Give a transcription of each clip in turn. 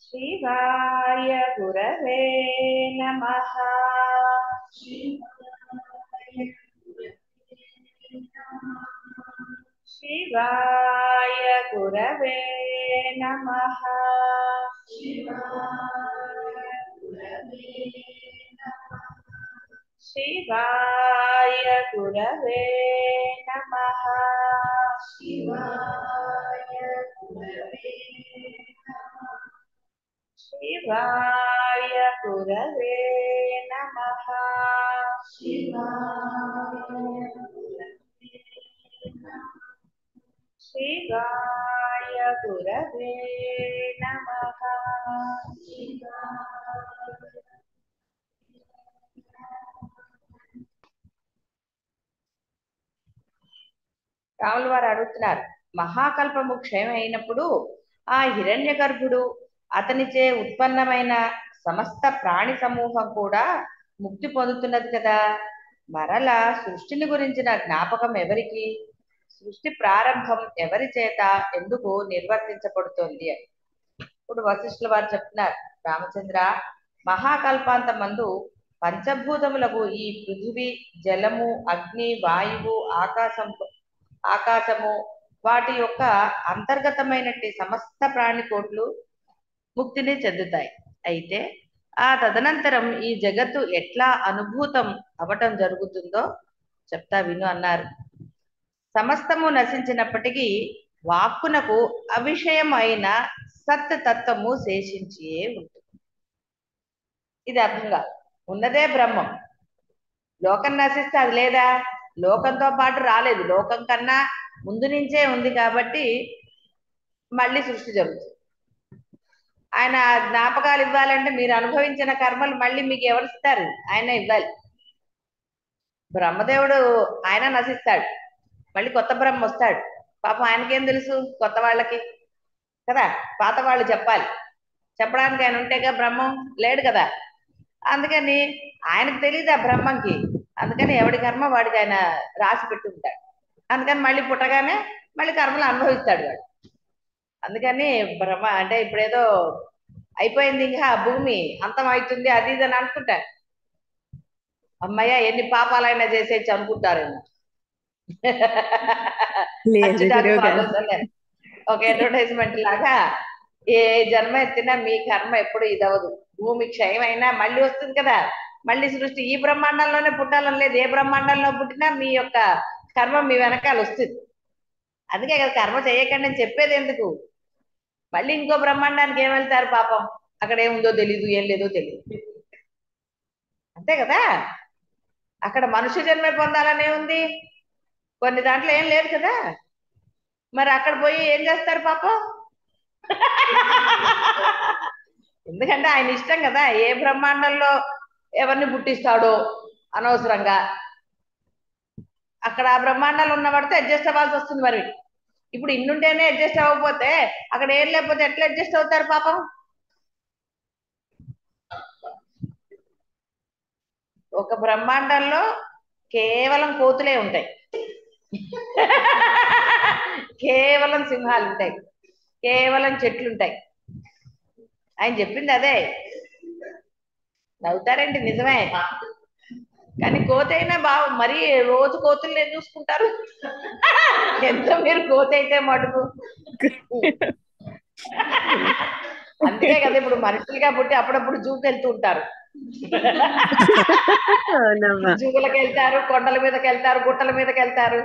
शिवाय गुरवे नमः। शिवाय गुरवे नमः। शिवाय गुरवे नमः। शिवाय गुरवे नमः। शिवाय गुरवे नमः। రాముల వారు అడుగుతున్నారు, మహాకల్పము క్షయమైనప్పుడు ఆ హిరణ్య గర్భుడు అతనిచే ఉత్పన్నమైన సమస్త ప్రాణి సమూహం కూడా ముక్తి పొందుతున్నది కదా. మరల సృష్టిని గురించిన జ్ఞాపకం ఎవరికి, సృష్టి ప్రారంభం ఎవరి చేత ఎందుకు నిర్వర్తించబడుతోంది అని. ఇప్పుడు వశిష్ఠుల వారు చెప్తున్నారు, రామచంద్ర, మహాకల్పాంత మందు పంచభూతములకు ఈ పృథివీ, జలము, అగ్ని, వాయువు, ఆకాశము వాటి యొక్క అంతర్గతమైనట్టి సమస్త ప్రాణికోట్లు ముక్తిని చెందుతాయి. అయితే ఆ తదనంతరం ఈ జగత్తు ఎట్లా అనుభూతం అవటం జరుగుతుందో చెప్తా విను అన్నారు. సమస్తము నశించినప్పటికీ వాక్కునకు అవిషయం అయిన సత్ తత్వము శేషించియే ఉంటుంది. ఇది అర్థం కాదు. ఉన్నదే బ్రహ్మం. లోకం నశిస్తే అది లేదా? లోకంతో పాటు రాలేదు, లోకం కన్నా ముందు నుంచే ఉంది కాబట్టి మళ్ళీ సృష్టి జరుగుతుంది. ఆయన జ్ఞాపకాలు ఇవ్వాలంటే మీరు అనుభవించిన కర్మలు మళ్ళీ మీకు ఎవరు ఇస్తారు? ఆయన ఇవ్వాలి. బ్రహ్మదేవుడు ఆయన నశిస్తాడు, మళ్ళీ కొత్త బ్రహ్మ వస్తాడు. పాపం ఆయనకేం తెలుసు కొత్త వాళ్ళకి కదా, పాత వాళ్ళు చెప్పాలి. చెప్పడానికి ఆయన ఉంటేగా, బ్రహ్మం లేడు కదా. అందుకని ఆయనకు తెలియదు ఆ బ్రహ్మంకి. అందుకని ఎవడి కర్మ వాడికి ఆయన రాసి పెట్టి ఉంటాడు. అందుకని మళ్ళీ పుట్టగానే మళ్ళీ కర్మలు అనుభవిస్తాడు వాడు. అందుకని బ్రహ్మ అంటే ఇప్పుడేదో అయిపోయింది, ఇంకా భూమి అంతం అవుతుంది అది ఇది అని అనుకుంటారు. అమ్మయ్య ఎన్ని పాపాలైనా చేసేసి అనుకుంటారేమో. ఒక అడ్వర్టైజ్మెంట్ లాగా ఏ జన్మ ఎత్తినా మీ కర్మ ఎప్పుడు ఇదవదు, భూమి క్షయమైనా మళ్ళీ వస్తుంది కదా. మళ్ళీ సృష్టి ఈ బ్రహ్మాండంలోనే పుట్టాలని లేదు, ఏ బ్రహ్మాండంలో పుట్టినా మీ యొక్క కర్మ మీ వెనకాల వస్తుంది. అందుకే కదా కర్మ చేయకండి అని చెప్పేది. ఎందుకు? మళ్ళీ ఇంకో బ్రహ్మాండానికి ఏం వెళ్తారు పాపం, అక్కడ ఏముందో తెలీదు, ఏం లేదో తెలియదు. అంతే కదా. అక్కడ మనుష్య జన్మే పొందాలనే ఉంది, కొన్ని దాంట్లో ఏం లేదు కదా. మరి అక్కడ పోయి ఏం చేస్తారు పాపం? ఎందుకంటే ఆయన ఇష్టం కదా, ఏ బ్రహ్మాండంలో ఎవరిని పుట్టిస్తాడో అనవసరంగా అక్కడ ఆ బ్రహ్మాండాలు ఉన్నవాడితో అడ్జస్ట్ అవ్వాల్సి వస్తుంది. మరి ఇప్పుడు ఇన్నుంటేనే అడ్జస్ట్ అవ్వకపోతే అక్కడ ఏం లేకపోతే ఎట్లా అడ్జస్ట్ అవుతారు పాపం? ఒక బ్రహ్మాండంలో కేవలం కోతులే ఉంటాయి, కేవలం సింహాలు ఉంటాయి, కేవలం చెట్లు ఉంటాయి. ఆయన చెప్పింది అదే. నవ్వుతారండి, నిజమే. కానీ కోతి అయినా మరీ రోజు కోతుల్ని ఏం చూసుకుంటారు? ఎంత మీరు కోతి అయితే మటుకు. అందుకే కదా ఇప్పుడు మనుషులుగా పుట్టి అప్పుడప్పుడు జూకి వెళ్తూ ఉంటారు. జూకులకు వెళ్తారు, కొండల మీదకి వెళ్తారు, గుట్టల మీదకి వెళ్తారు.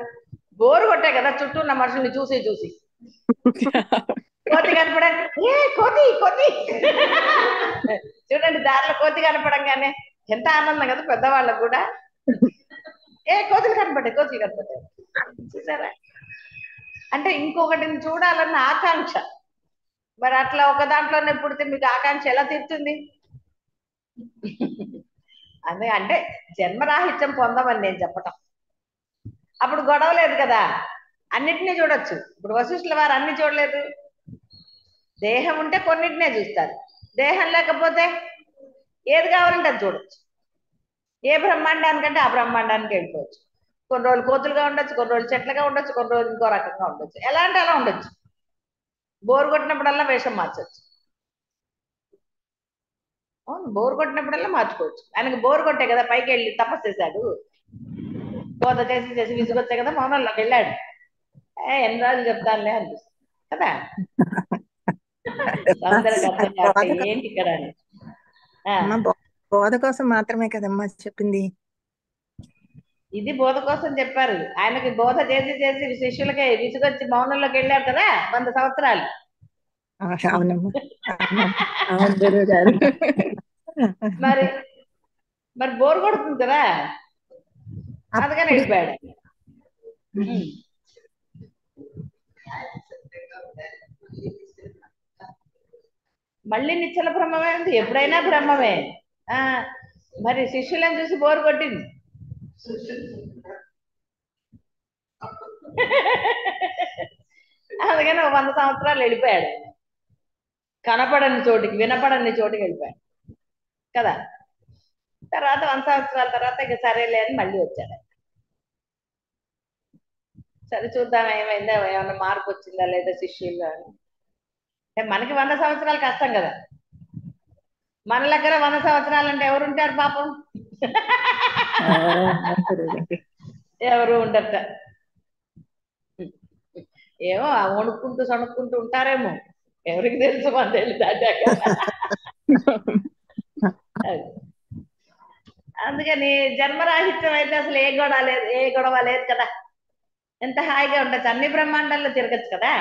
బోరు కొట్టే కదా చుట్టూ ఉన్న మనుషుల్ని చూసి చూసి. కోతి కనపడండి, ఏ కోతి కోతి చూడండి, దారిలో కోతి కనపడంగానే ఎంత ఆనందం కదా పెద్దవాళ్ళకు కూడా. ఏ కోతులు కనపడ్డాయి, కోతులు కనపడ్డాయి, చూసారా? అంటే ఇంకొకటిని చూడాలన్న ఆకాంక్ష. మరి అట్లా ఒక దాంట్లోనే పుడితే మీకు ఆకాంక్ష ఎలా తీరుతుంది? అదే అంటే జన్మరాహిత్యం పొందమని నేను చెప్పటం. అప్పుడు గొడవ లేదు కదా, అన్నిటినీ చూడొచ్చు. ఇప్పుడు వశిష్ఠుల వారు అన్ని చూడలేదు. దేహం ఉంటే కొన్నిటినే చూస్తారు, దేహం లేకపోతే ఏది కావాలంటే అది చూడొచ్చు. ఏ బ్రహ్మాండానికంటే ఆ బ్రహ్మాండానికి వెళ్ళిపోవచ్చు. కొన్ని రోజులు కోతులుగా ఉండొచ్చు, కొన్ని రోజులు చెట్లుగా ఉండొచ్చు, కొన్ని రోజులు ఇంకో రకంగా ఉండొచ్చు. ఎలా అంటే అలా ఉండొచ్చు. బోరు కొట్టినప్పుడల్లా వేషం మార్చొచ్చు. అవును, బోర్ కొట్టినప్పుడల్లా మార్చుకోవచ్చు. ఆయనకు బోర్ కొట్టే కదా పైకి వెళ్ళి తపస్సు చేశాడు. బోధ చేసి చేసి విసుగొచ్చే కదా మౌనంలోకి వెళ్ళాడు. ఎన్ని రోజులు చెప్తానులే అనిపిస్తుంది కదా. సౌందర్యకు అర్థం కావట్లే బోధ ఏంటి ఇక్కడ అని. ఆ, అమ్మ బోధ కోసం మాత్రమే కదమ్మా చెప్పింది. ఇది బోధ కోసం చెప్పారు. ఆయనకి బోధ చేసి చేసి శిష్యులకి విసుగొచ్చి మౌనంలోకి వెళ్ళారు కదా 100 సంవత్సరాలు. అవునమ్మా, అవునమ్మా, అవును గురువు గారు. మరి మరి బోర్ కొడుతుంది కదా, అందుకని అప్పుడు వెళ్ళిపోయాడు. ఉమ్. మళ్ళీ నిశ్చల బ్రహ్మమే ఉంది, ఎప్పుడైనా బ్రహ్మమే. ఆ మరి శిష్యులను చూసి బోరు కొట్టింది. అందుకని 100 సంవత్సరాలు వెళ్ళిపోయాడు. కనపడని చోటికి, వినపడని చోటికి వెళ్ళిపోయాడు కదా. తర్వాత 100 సంవత్సరాల తర్వాత ఇక సరేలే అని మళ్ళీ వచ్చాడు. సరే చూద్దాం ఏమైందా, ఏమన్నా మార్పు వచ్చిందా లేదా శిష్యుల్లో అని. అంటే మనకి 100 సంవత్సరాలు కష్టం కదా, మన దగ్గర 100 సంవత్సరాలు అంటే ఎవరుంటారు పాపం. ఎవరు ఉండట. ఏమో వణుక్కుంటూ సణుక్కుంటూ ఉంటారేమో, ఎవరికి తెలుసు, మన తెలిసి దాటాక. అది. అందుకని జన్మరాహిత్యం అయితే అసలు ఏ గొడవ లేదు, ఏ గొడవ లేదు కదా. ఎంత హాయిగా ఉండొచ్చు, అన్ని బ్రహ్మాండాల్లో తిరగచ్చు కదా.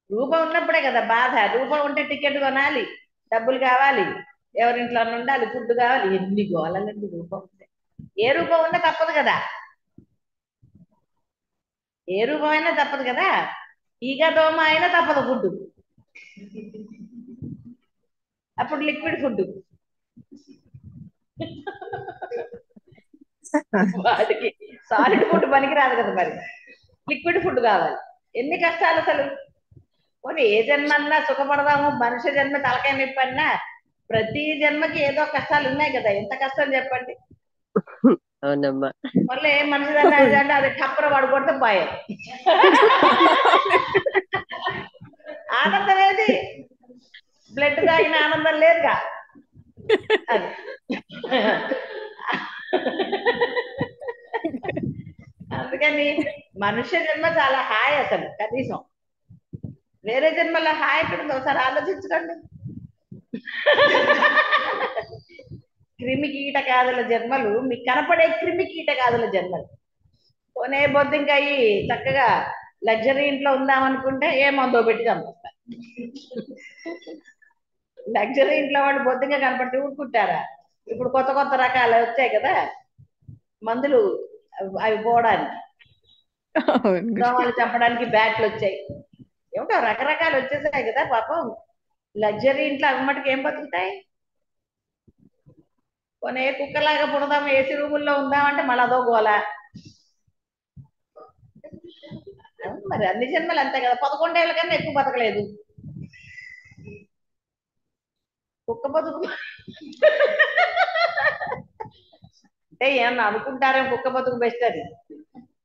రూపం ఉన్నప్పుడే కదా బాధ. రూపం ఉంటే టికెట్ కొనాలి, డబ్బులు కావాలి, ఎవరింట్లో ఉండాలి, ఫుడ్ కావాలి, ఎన్ని గోళాలండి రూపం ఉంటే. ఏ రూపం ఉన్నా తప్పదు కదా, ఏ రూపం అయినా తప్పదు కదా. ఈగ దోమ అయినా తప్పదు ఫుడ్, అప్పుడు లిక్విడ్ ఫుడ్. వాటికి సాలిడ్ ఫుడ్ పనికిరాదు కదా, మరి లిక్విడ్ ఫుడ్ కావాలి. ఎన్ని కష్టాలు అసలు. పోనీ ఏ జన్మ అన్నా సుఖపడదాము, మనుష్య జన్మ తలకాయ నొప్పి అన్నా ప్రతి జన్మకి ఏదో కష్టాలు ఉన్నాయి కదా. ఎంత కష్టం చెప్పండి. అవునమ్మా. మళ్ళీ మనిషి అంటే అది టప్పర వాడు కొడితే పోయే ఆనందం ఏది, బ్లడ్ తాగిన ఆనందం లేదుగా. అది అందుకని మనుష్య జన్మ చాలా హాయ్ అసలు. కనీసం వేరే జన్మలో హాయ్ ఎక్కడ ఉందో ఒకసారి ఆలోచించుకోండి. క్రిమి కీటకాదుల జన్మలు, మీకు కనపడే క్రిమి కీటకాదుల జన్మలు. కొనే బొద్దింకాయి చక్కగా లగ్జరీ ఇంట్లో ఉందామనుకుంటే ఏ మందో పెట్టి చంపేస్తారు. లగ్జరీ ఇంట్లో వాళ్ళు బొద్దింగా కనపడితే ఊరుకుంటారా. ఇప్పుడు కొత్త కొత్త రకాలు వచ్చాయి కదా మందులు, అవి పోవడానికి, దోమలు చంపడానికి బ్యాట్లు వచ్చాయి. ఏమిటో రకరకాలు వచ్చేసాయి కదా పాపం. లగ్జరీ ఇంట్లో అవి మటుకు ఏం బతుకుతాయి. కొనే కుక్కలాగా పుడదాం, ఏసీ రూముల్లో ఉందామంటే మళ్ళీ అదో గోల. మరి అన్ని జన్మలు అంతే కదా. 11 ఏళ్ళ కన్నా ఎక్కువ బతకలేదు కుక్క బతుకు. అంటే ఏమన్నా అనుకుంటారేమో కుక్క బతుకు బెస్ట్ అది.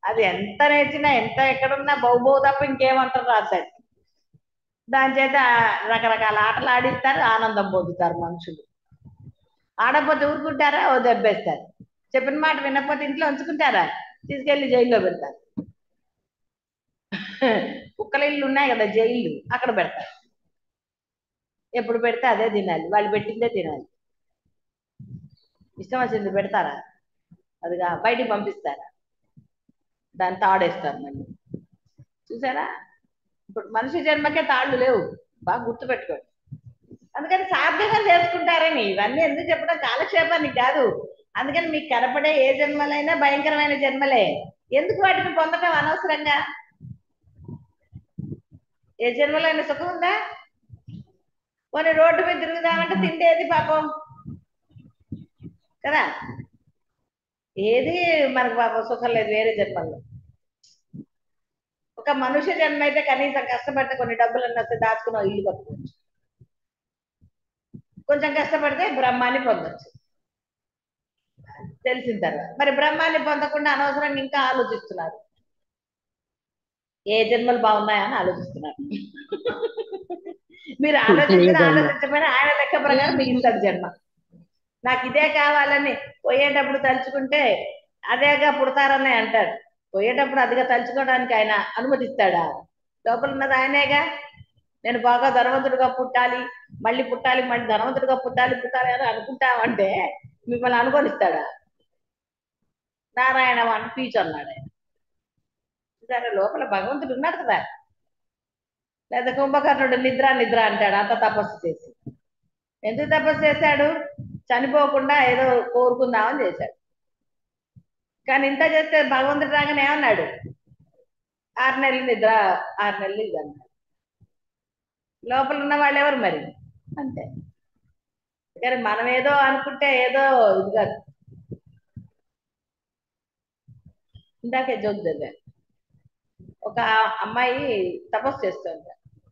అది ఎంత నేర్చినా, ఎంత ఎక్కడున్నా బహుబహు తప్ప ఇంకేమంటారు రాదు దాన్ని. దాని చేత రకరకాల ఆటలు ఆడిస్తారు, ఆనందం పొందుతారు మనుషులు. ఆడపోతే ఊరుకుంటారా, ఓ దెబ్బేస్తారు. చెప్పిన మాట వినకపోతే ఇంట్లో ఉంచుకుంటారా, తీసుకెళ్లి జైల్లో పెడతారు. కుక్కల ఇళ్ళు ఉన్నాయి కదా జైళ్ళు, అక్కడ పెడతారు. ఎప్పుడు పెడితే అదే తినాలి, వాళ్ళు పెట్టిందే తినాలి. ఇష్టం వచ్చింది పెడతారా, అదిగా బయటికి పంపిస్తారా, దాన్ని తాడేస్తారు మళ్ళీ. చూసారా, ఇప్పుడు మనిషి జన్మకే తాళ్ళు లేవు, బాగా గుర్తుపెట్టుకోండి. అందుకని సాధ్యంగా చేసుకుంటారని ఇవన్నీ ఎందుకు చెప్పడం, కాలక్షేపానికి కాదు. అందుకని మీకు కనపడే ఏ జన్మలైనా భయంకరమైన జన్మలే. ఎందుకు వాటిని పొందడం అనవసరంగా. ఏ జన్మలైనా సుఖం ఉందా. కొన్ని రోడ్డు మీద తిరుగుదామంటే తిండేది పాపం కదా. ఏది మనకు పాపం సుఖం లేదు వేరే జన్మల్లో. ఒక మనుష్య జన్మ అయితే కనీసం కష్టపడితే కొన్ని డబ్బులు వస్తే దాచుకుని ఇల్లు కట్టుకోవచ్చు. కొంచెం కష్టపడితే బ్రహ్మాన్ని పొందొచ్చు తెలిసిన తర్వాత. మరి బ్రహ్మాన్ని పొందకుండా అనవసరంగా ఇంకా ఆలోచిస్తున్నారు, ఏ జన్మలు బాగున్నాయని ఆలోచిస్తున్నారు. మీరు ఆలోచించినా లేదమ్మా. ఆలోచించకపోయినా ఆయన లెక్క ప్రకారం మీకు ఇస్తాడు జన్మ. నాకు ఇదే కావాలని పోయేటప్పుడు తలుచుకుంటే అదేగా పుడతారని అంటారు. పోయేటప్పుడు అదిగా తలుచుకోవడానికి ఆయన అనుమతిస్తాడా? లోపల ఉన్నది ఆయనేగా. నేను బాగా ధనవంతుడిగా పుట్టాలి, మళ్ళీ ధనవంతుడిగా పుట్టాలి అని అనుకుంటామంటే మిమ్మల్ని అనుకోనిస్తాడా? నారాయణ అని పీచు అన్నాడు ఆయన. సరే, లోపల భగవంతుడు ఉన్నాడు కదా. లేదా కుంభకర్ణుడు నిద్ర నిద్ర అంటాడు అంత తపస్సు చేసి. ఎందుకు తపస్సు చేశాడు? చనిపోకుండా ఏదో కోరుకుందామని చేశాడు. కానీ ఇంత చేస్తే భగవంతుడు రాగానే ఏమన్నాడు? 6 నెలలు నిద్ర, 6 నెలలు ఇది అన్నాడు. లోపల ఉన్న వాళ్ళు ఎవరు మరి? అంతే. కానీ మనం ఏదో అనుకుంటే ఏదో ఇది కాదు. ఇందాకే జోక్ చదివాను. ఒక అమ్మాయి తపస్సు చేస్తుంది.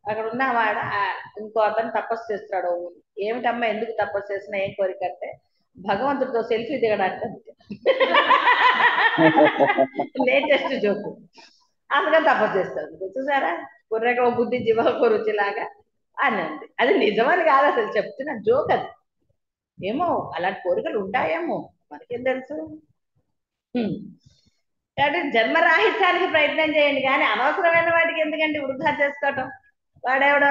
అక్కడ ఉన్న ఇంకో అతను తపస్సు చేస్తున్నాడు. ఏమిటమ్మా ఎందుకు తపస్సు చేసినా, ఏం కోరిక అంటే భగవంతుడితో సెల్ఫీ దిగడానికి అంతే. Latest joke. అందుకని తపస్సు చేస్తుంది. చూసారా, కుర్రగా బుద్ధి జీవకు రుచిలాగా అని అంది. అది నిజమని కాదు, అసలు చెప్తున్నా జోక్ అది. ఏమో అలాంటి కోరికలు ఉంటాయేమో, మనకేం తెలుసు. కాబట్టి జన్మరాహిత్యానికి ప్రయత్నం చేయండి, కానీ అనవసరమైన వాటికి ఎందుకంటే వృధా చేసుకోవటం. వాడెవడో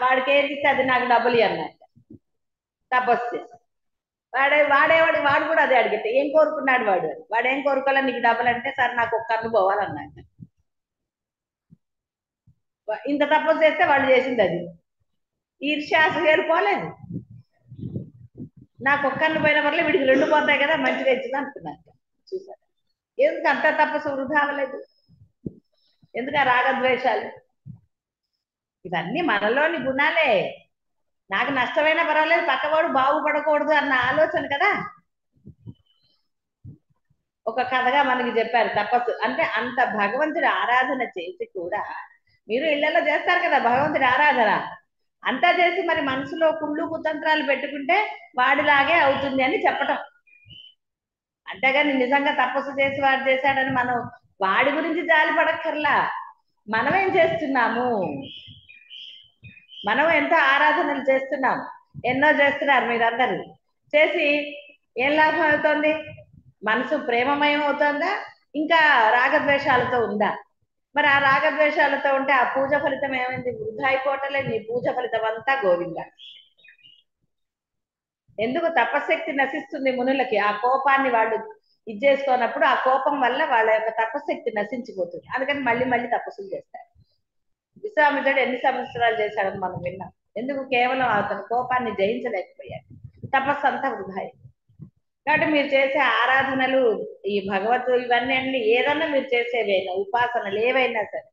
వాడికి ఏది ఇస్తే అది నాకు డబ్బులు అన్నట్టు తపస్సు చేసి వాడు కూడా అదే అడిగితే ఏం కోరుకున్నాడు వాడు ఏం కోరుకోవాలి, నీకు డబ్బులు అంటే సరే నాకు ఒక్క కన్ను పోవాలన్నట్టు. ఇంత తపస్సు చేస్తే వాళ్ళు చేసింది అది. ఈర్ష్యాసలు పోలేదు. నాకు ఒక్క కన్ను పోయిన వల్ల వీడికి 2 పోతాయి కదా, మంచిగా ఇచ్చింది అనుకున్నారు. చూసారు ఎందుకు అంత తపస్సు వృధా అవ్వలేదు? ఎందుకు ఆ రాగద్వేషాలు? ఇవన్నీ మనలోని గుణాలే. నాకు నష్టమైనా పర్వాలేదు, పక్కవాడు బాగుపడకూడదు అన్న ఆలోచన కదా. ఒక కథగా మనకి చెప్పారు. తపస్సు అంటే అంత భగవంతుడి ఆరాధన చేసి కూడా, మీరు ఇళ్లలో చేస్తారు కదా భగవంతుడి ఆరాధన, అంతా చేసి మరి మనసులో కుళ్ళు కుతంత్రాలు పెట్టుకుంటే వాడిలాగే అవుతుంది అని చెప్పటం. అంతేగాని నిజంగా తపస్సు చేసి వాడు చేశాడని మనం వాడి గురించి జాలి పడక్కర్లా. మనం ఏం చేస్తున్నాము? మనం ఎంతో ఆరాధనలు చేస్తున్నాం, ఎన్నో చేస్తున్నారు మీరందరూ. చేసి ఏం లాభం అవుతుంది? మనసు ప్రేమమయం అవుతుందా, ఇంకా రాగద్వేషాలతో ఉందా? మరి ఆ రాగద్వేషాలతో ఉంటే ఆ పూజ ఫలితం ఏమైంది? వృధా అయిపోవటలేదు. నీ పూజ ఫలితం అంతా గోవింద. ఎందుకు? తపశక్తి నశిస్తుంది మునులకి. ఆ కోపాన్ని వాళ్ళు ఇది చేసుకున్నప్పుడు ఆ కోపం వల్ల వాళ్ళ యొక్క తపశక్తి నశించిపోతుంది. అందుకని మళ్ళీ మళ్ళీ తపస్సులు చేస్తారు. విశ్వామిత్రుడు ఎన్ని సంవత్సరాలు చేశాడని మనం విన్నాం. ఎందుకు? కేవలం అతను కోపాన్ని జయించలేకపోయాడు. తపస్సు అంతా వృధా. కాబట్టి మీరు చేసే ఆరాధనలు, ఈ భగవద్దు ఇవన్నీ అన్ని ఏదన్నా మీరు చేసేవైనా ఉపాసనలు ఏవైనా సరే,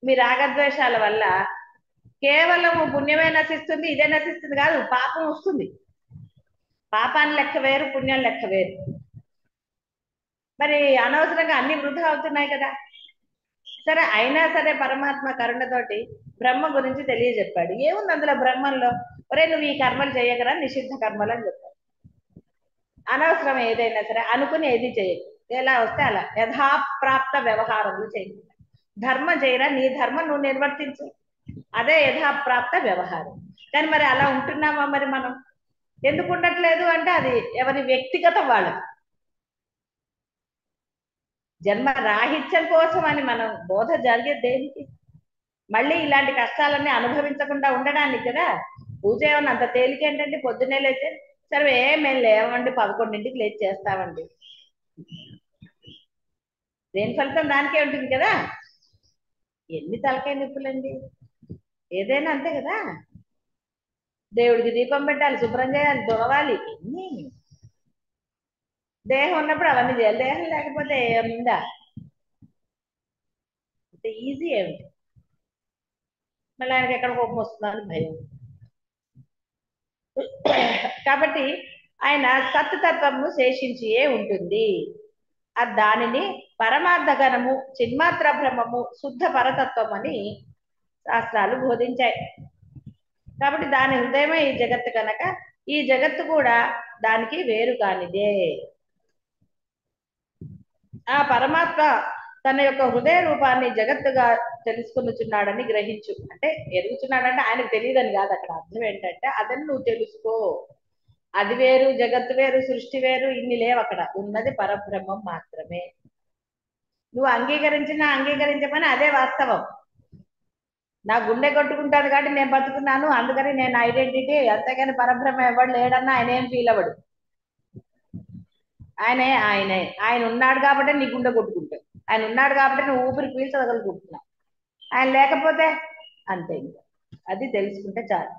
మీ రాగద్వేషాల వల్ల కేవలం పుణ్యమే నశిస్తుంది, ఇదే నశిస్తుంది కాదు, పాపం వస్తుంది. పాపాన్ని లెక్క వేరు, పుణ్యం లెక్క వేరు. మరి అనవసరంగా అన్ని వృధా అవుతున్నాయి కదా. సరే, అయినా సరే పరమాత్మ కరుణతోటి బ్రహ్మ గురించి తెలియజెప్పాడు. ఏముంది అందులో బ్రహ్మంలో? ఒరే నువ్వు ఈ కర్మలు చేయగరా, నిషిద్ధ కర్మలు అని చెప్పాడు. అనవసరం ఏదైనా సరే అనుకుని ఏది చేయకు, ఎలా వస్తే అలా యథాప్రాప్త వ్యవహారములు చేయి. ధర్మం చేయరా, నీ ధర్మం నువ్వు నిర్వర్తించు, అదే యథాప్రాప్త వ్యవహారం. కానీ మరి అలా ఉంటున్నామా? మరి మనం ఎందుకు ఉండట్లేదు అంటే అది ఎవరి వ్యక్తిగత వాళ్ళకి. జన్మ రాహిత్యం కోసం అని మనం బోధ జరిగేది దేనికి? మళ్ళీ ఇలాంటి కష్టాలన్నీ అనుభవించకుండా ఉండడానికి కదా. పూజ ఏమన్నా అంత తేలికేంటండి? పొద్దున్నే లేచే సరే మేము లేవండి, 11ంటికి లేచి చేస్తామండి. దేని ఫలితం దానికే ఉంటుంది కదా. ఎన్ని తలకాయ నొప్పులండి. ఏదైనా అంతే కదా. దేవుడికి దీపం పెట్టాలి, శుభ్రం చేయాలి, తుడవాలి, ఎన్ని. దేహం ఉన్నప్పుడు అవన్నీ చేయాలి, దేహం లేకపోతే ఏముందా? అంత ఈజీ ఏమిటి? మళ్ళీ ఆయనకి ఎక్కడ కోపం వస్తుందని భయం. కాబట్టి ఆయన సత్తత్వము శేషించియే ఉంటుంది. దానిని పరమార్థ గణము, చిన్మాత్ర బ్రహ్మము, శుద్ధ పరతత్వం అని శాస్త్రాలు బోధించాయి. కాబట్టి దాని హృదయమే ఈ జగత్తు కనుక ఈ జగత్తు కూడా దానికి వేరు కానిదే. ఆ పరమాత్మ తన యొక్క హృదయ రూపాన్ని జగత్తుగా తెలుసుకొనుచున్నాడని గ్రహించు. అంటే ఎరుగుచున్నాడంటే ఆయనకు తెలియదని కాదు, అక్కడ అర్థం ఏంటంటే అదని నువ్వు తెలుసుకో. అది వేరు, జగత్తు వేరు, సృష్టి వేరు, ఇన్ని లేవు, అక్కడ ఉన్నది పరబ్రహ్మం మాత్రమే. నువ్వు అంగీకరించినా అంగీకరించమని అదే వాస్తవం. నా గుండె కొట్టుకుంటాను కాబట్టి నేను బతుకున్నాను, అందుకని నేను ఐడెంటిటీ, అంతేగాని పరబ్రహ్మ ఎవడు లేడన్నా ఆయన ఏం ఫీల్ అవ్వడు. ఆయన ఉన్నాడు కాబట్టి నీ గుండె కొట్టుకుంటావు, ఆయన ఉన్నాడు కాబట్టి నువ్వు ఊపిరి పీల్చగలుగుతున్నావు. ఆయన లేకపోతే అంతే. ఇంకా అది తెలుసుకుంటే చాలు.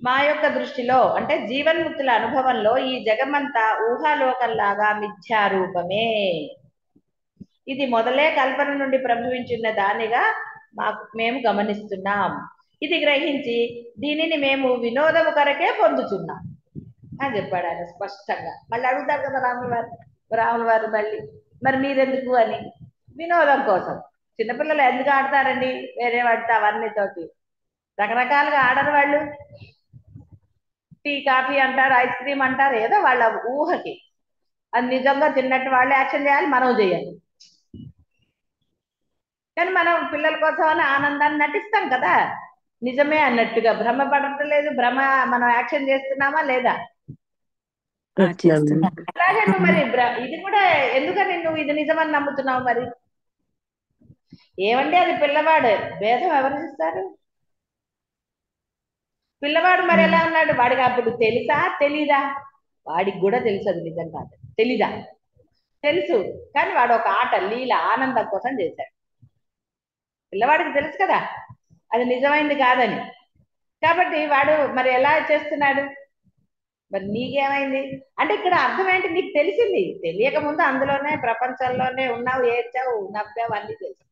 మా యొక్క దృష్టిలో అంటే జీవన్ముక్తుల అనుభవంలో ఈ జగమంతా ఊహాలోకంలాగా మిథ్యారూపమే. ఇది మొదలే కల్పన నుండి ప్రభవించిన దానిగా మేము గమనిస్తున్నాం. ఇది గ్రహించి దీనిని మేము వినోదము కొరకే పొందుతున్నాం అని చెప్పాడు ఆయన స్పష్టంగా. మళ్ళీ అడుగుతారు కదా రాముల వారు మళ్ళీ, మరి మీరెందుకు అని. వినోదం కోసం. చిన్నపిల్లలు ఎందుకు ఆడతారండి వేరే వాడితే అవన్నీ తోటి? రకరకాలుగా ఆడరు వాళ్ళు. టీ కాఫీ అంటారు, ఐస్ క్రీమ్ అంటారు, ఏదో వాళ్ళ ఊహకి. అది నిజంగా తిన్నట్టు వాళ్ళు యాక్షన్ చేయాలి, మనం చేయాలి. కానీ మనం పిల్లల కోసం అని ఆనందాన్ని నటిస్తాం కదా, నిజమే అన్నట్టుగా. భ్రమ పడట్లేదు, భ్రమ మనం యాక్షన్ చేస్తున్నామా లేదా? అలాగే నువ్వు మరి ఇది కూడా ఎందుకని నువ్వు ఇది నిజమని నమ్ముతున్నావు మరి? ఏమండి అది పిల్లవాడు, భేదం ఎవరు చూస్తారు? పిల్లవాడు మరి ఎలా ఉన్నాడు? వాడికి అప్పుడు తెలుసా తెలీదా? వాడికి కూడా తెలుసు అది నిజం కాదు. తెలీదా? తెలుసు, కానీ వాడు ఒక ఆట లీల ఆనందం కోసం చేశాడు. పిల్లవాడికి తెలుసు కదా అది నిజమైంది కాదని. కాబట్టి వాడు మరి ఎలా చేస్తున్నాడు? మరి నీకేమైంది అంటే ఇక్కడ అర్థం ఏంటి? నీకు తెలిసింది, తెలియక ముందు అందులోనే ప్రపంచంలోనే ఉన్నావు, ఏడ్చావు, నవ్వావు, అన్ని తెలుసు.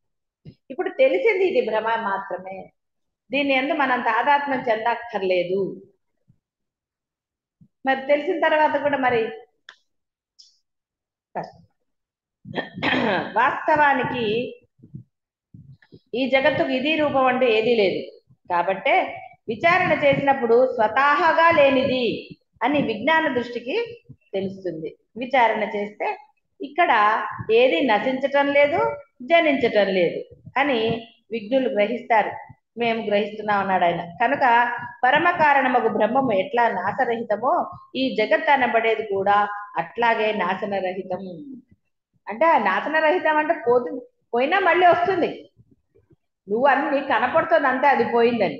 ఇప్పుడు తెలిసింది ఇది భ్రమ మాత్రమే, దీన్ని ఎందు మనం తాదాత్మ్యం చెందక్కర్లేదు. మరి తెలిసిన తర్వాత కూడా మరి వాస్తవానికి ఈ జగత్తుకు ఇది రూపం అంటే ఏదీ లేదు. కాబట్టే విచారణ చేసినప్పుడు స్వతహాగా లేనిది అని విజ్ఞాన దృష్టికి తెలుస్తుంది. విచారణ చేస్తే ఇక్కడ ఏది నశించటం లేదు, జనించటం లేదు అని విజ్ఞులు గ్రహిస్తారు. మేము గ్రహిస్తున్నాం అన్నాడు ఆయన. కనుక పరమ కారణమగు బ్రహ్మము ఎట్లా నాశరహితమో ఈ జగత్ అనబడేది కూడా అట్లాగే నాశనరహితం. అంటే నాశనరహితం అంటే పోయినా మళ్ళీ వస్తుంది. నువ్వు అన్ని కనపడుతుంది అంతే అది పోయిందని.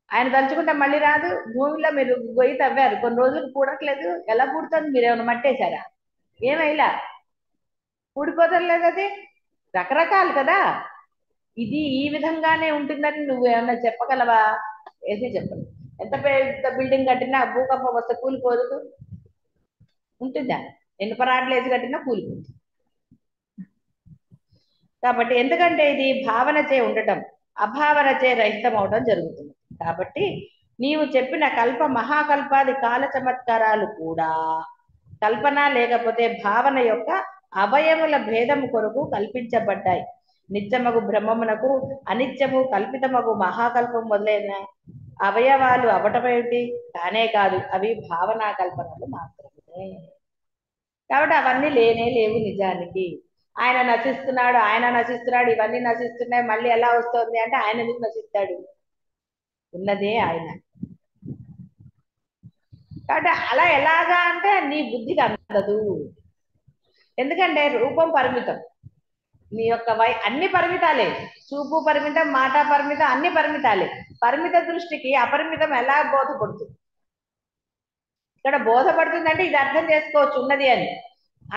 ఆయన తలుచుకుంటే మళ్ళీ రాదు. భూమిలో మీరు గొయ్యి తవ్వారు, కొన్ని రోజులకు పూడట్లేదు, ఎలా పూడుతుంది? మీరేమైనా మట్టేశారా? ఏమైలా పూడిపోతారు లేదు. అది రకరకాలు కదా. ఇది ఈ విధంగానే ఉంటుందని నువ్వు ఏమన్నా చెప్పగలవా? ఏది చెప్పదు. ఎంత పెద్ద బిల్డింగ్ కట్టినా భూకంపం వస్తే కూలిపోదు ఉంటుందా? ఎన్ని పరాట్లు వేసి కట్టినా కూలిపోతుంది. కాబట్టి ఎందుకంటే ఇది భావనచే ఉండటం, అభావనచే రహితం అవడం జరుగుతుంది. కాబట్టి నీవు చెప్పిన కల్ప మహాకల్పాది కాల చమత్కారాలు కూడా కల్పన లేకపోతే భావన యొక్క అవయముల భేదము కొరకు కల్పించబడ్డాయి. నిత్యమగు బ్రహ్మమునకు అనిత్యము కల్పితమగు మహాకల్పం మొదలైన అవయవాలు అవటమేమిటి? కానే కాదు, అవి భావనా కల్పనలు మాత్రమే. కాబట్టి అవన్నీ లేనే లేవు నిజానికి. ఆయన నశిస్తున్నాడు, ఇవన్నీ నశిస్తున్నాయి, మళ్ళీ ఎలా వస్తుంది అంటే ఆయన ఎందుకు నశిస్తాడు? ఉన్నదే ఆయన. కాబట్టి అలా ఎలాగా అంటే నీ బుద్ధికి అందదు. ఎందుకంటే రూపం పరిమితం, నీ యొక్క అన్ని పరిమితాలే. చూపు పరిమితం, మాట పరిమితం, అన్ని పరిమితాలే. పరిమిత దృష్టికి అపరిమితం ఎలా బోధపడుతుంది? ఇక్కడ బోధపడుతుందంటే ఇది అర్థం చేసుకోవచ్చు ఉన్నది అని.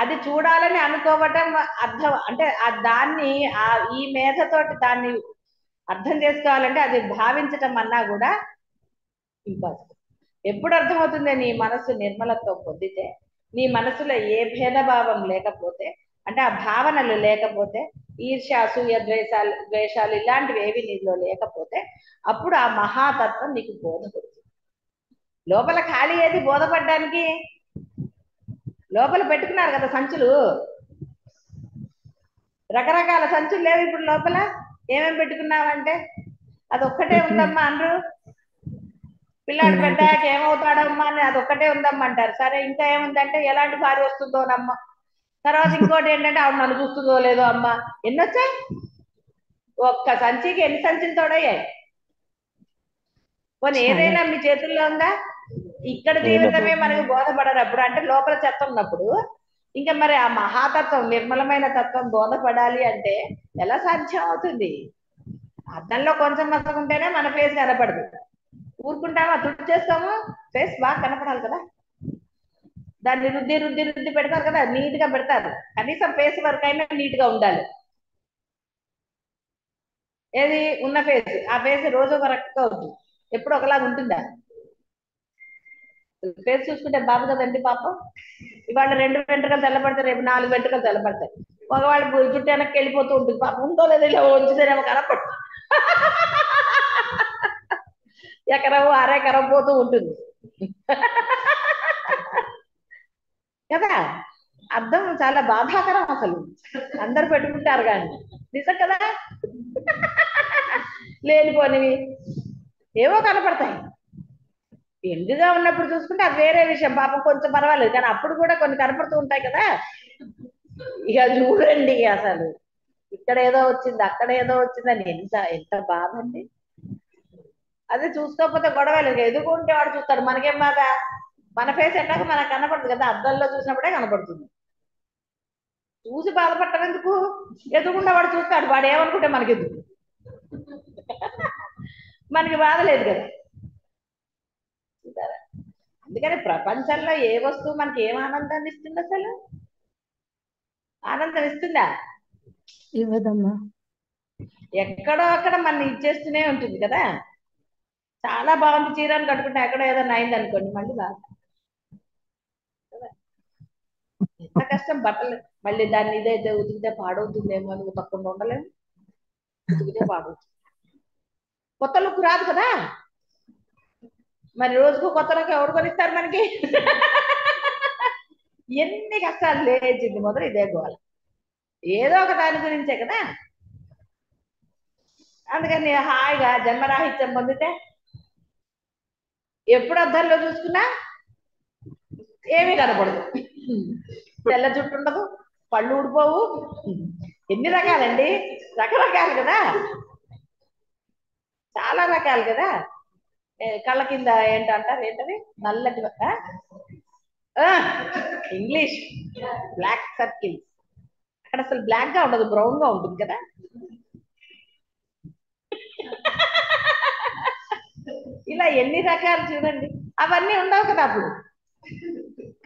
అది చూడాలని అనుకోవటం అర్థం అంటే దాన్ని ఈ మేధతోటి దాన్ని అర్థం చేసుకోవాలంటే అది భావించటం అన్నా కూడా ఇంపాసిబుల్. ఎప్పుడు అర్థమవుతుంది? నీ మనస్సు నిర్మలత్వం పొందితే, నీ మనసులో ఏ భేదభావం లేకపోతే, అంటే ఆ భావనలు లేకపోతే, ఈర్ష్య అసూయ ద్వేషాలు ఇలాంటివి ఏవి నీలో లేకపోతే అప్పుడు ఆ మహాతత్వం నీకు బోధపడుతుంది. లోపల ఖాళీ ఏది బోధపడడానికి? లోపల పెట్టుకున్నారు కదా సంచులు, రకరకాల సంచులు లేవు ఇప్పుడు లోపల. ఏమేమి పెట్టుకున్నావంటే అది ఒక్కటే ఉందమ్మా అనరు. పిల్లాడు అవునండి. పెద్దాక ఏమవుతాడమ్మా అని అదొక్కటే ఉందమ్మా అంటారు. సరే ఇంకా ఏముందంటే ఎలాంటి భార్య వస్తుందోనమ్మ. తర్వాత ఇంకోటి ఏంటంటే ఆవిడ నన్ను చూస్తుందో లేదో అమ్మ. ఎన్ని వచ్చాయి? ఒక్క సంచికి ఎన్ని సంచులు తోడయ్యాయి? పోనీ చాలా. ఏదైనా మీ చేతుల్లో ఉందా? ఇక్కడ జీవితమే మనకు బోధపడనప్పుడు అంటే లోపల చెత్త ఉన్నప్పుడు ఇంకా మరి ఆ మహాతత్వం నిర్మలమైన తత్వం బోధపడాలి అంటే ఎలా సాధ్యం అవుతుంది? అద్దంలో కొంచెం మసకుంటేనే మన ఫేస్ కనపడదు. ఊరుకుంటామా? తుడి చేస్తాము, ఫేస్ బాగా కనపడాలి కదా. దాన్ని రుద్ది రుద్ది రుద్ది పెడతారు కదా, నీట్ గా పెడతారు. కనీసం ఫేస్ వరకు అయినా నీట్ గా ఉండాలి. ఏది ఉన్న ఫేస్, ఆ ఫేస్ రోజు ఒక రకంగా ఉంటుంది. ఎప్పుడు ఒకలాగా ఉంటుందా? ఫేస్ చూసుకుంటే బాబు కదండి పాపం. ఇవాళ 2 వెంట్రుకలు తెల్లబడితే రేపు 4 వెంట్రుకలు తెల్లబడతాయి. మగవాళ్ళు జుట్టు వెనక్కి వెళ్ళిపోతూ ఉంటుంది. పాపం ఉందో లేదో ఇలా ఉంచితేనేమో కనపడు. ఎకరం అరెకరం పోతూ ఉంటుంది కదా. అర్థం చాలా బాధాకరం అసలు. అందరు పెట్టుకుంటారు కానీ నిజం కదా. లేనిపోనివి ఏవో కనపడతాయి. ఎండుగా ఉన్నప్పుడు చూసుకుంటే అది వేరే విషయం, పాపం కొంచెం పర్వాలేదు. కానీ అప్పుడు కూడా కొన్ని కనపడుతూ ఉంటాయి కదా. ఇక చూడండి అసలు ఇక్కడ ఏదో వచ్చింది అక్కడ ఏదో వచ్చిందని ఎంత ఎంత బాధ అండి. అదే చూసుకోకపోతే గొడవలేదు. ఎదుగుంటే వాడు చూస్తాడు, మనకేం బాధ? మన ఫేస్ ఎట్లాగో మనకు కనపడుతుంది కదా, అద్దంలో చూసినప్పుడే కనపడుతుంది. చూసి బాధపడటం ఎందుకు? ఎదుగుండా వాడు చూస్తాడు, వాడు ఏమనుకుంటే మనకెందుకు? మనకి బాధ లేదు కదా. చూసారా? అందుకని ప్రపంచంలో ఏ వస్తువు మనకి ఏం ఆనందాన్ని ఇస్తుంది? అసలు ఆనందం ఇస్తుందా? ఇవ్వదమ్మా. ఎక్కడో అక్కడ మన ఇచ్చేస్తూనే ఉంటుంది కదా. చాలా బాగుంది చీరని కట్టుకుంటే ఎక్కడో ఏదైనా అయింది అనుకోండి మళ్ళీ బాధ. ఎంత కష్టం బట్టలు. మళ్ళీ దాన్ని ఇదైతే ఉతికితే పాడవుతుందేమో అని తప్పకుండా ఉండలేము. ఉతికితే పాడవుతుంది, కొత్త లుక్ రాదు కదా. మరి రోజుకు కొత్త లుక్ ఎవరు కొనిస్తారు మనకి? ఎన్ని కష్టాలు లేచింది మొదలు ఇదే గోల. ఏదో ఒక దాని గురించే కదా. అందుకని హాయిగా జన్మరాహిత్యం పొందితే ఎప్పుడు అద్దంలో చూసుకున్నా ఏమీ కనపడదు. తెల్ల జుట్టు ఉండదు, పళ్ళు ఊడిపోవు. ఎన్ని రకాలండి, రకరకాలు కదా, చాలా రకాలు కదా. కళ్ళ కింద ఏంటంటారు, ఏంటది నల్లటి ఇంగ్లీష్ బ్లాక్ సర్కిల్. అక్కడ అసలు బ్లాక్ గా ఉండదు, బ్రౌన్ గా ఉంటుంది కదా. ఇలా ఎన్ని రకాలు చూడండి. అవన్నీ ఉండవు కదా అప్పుడు.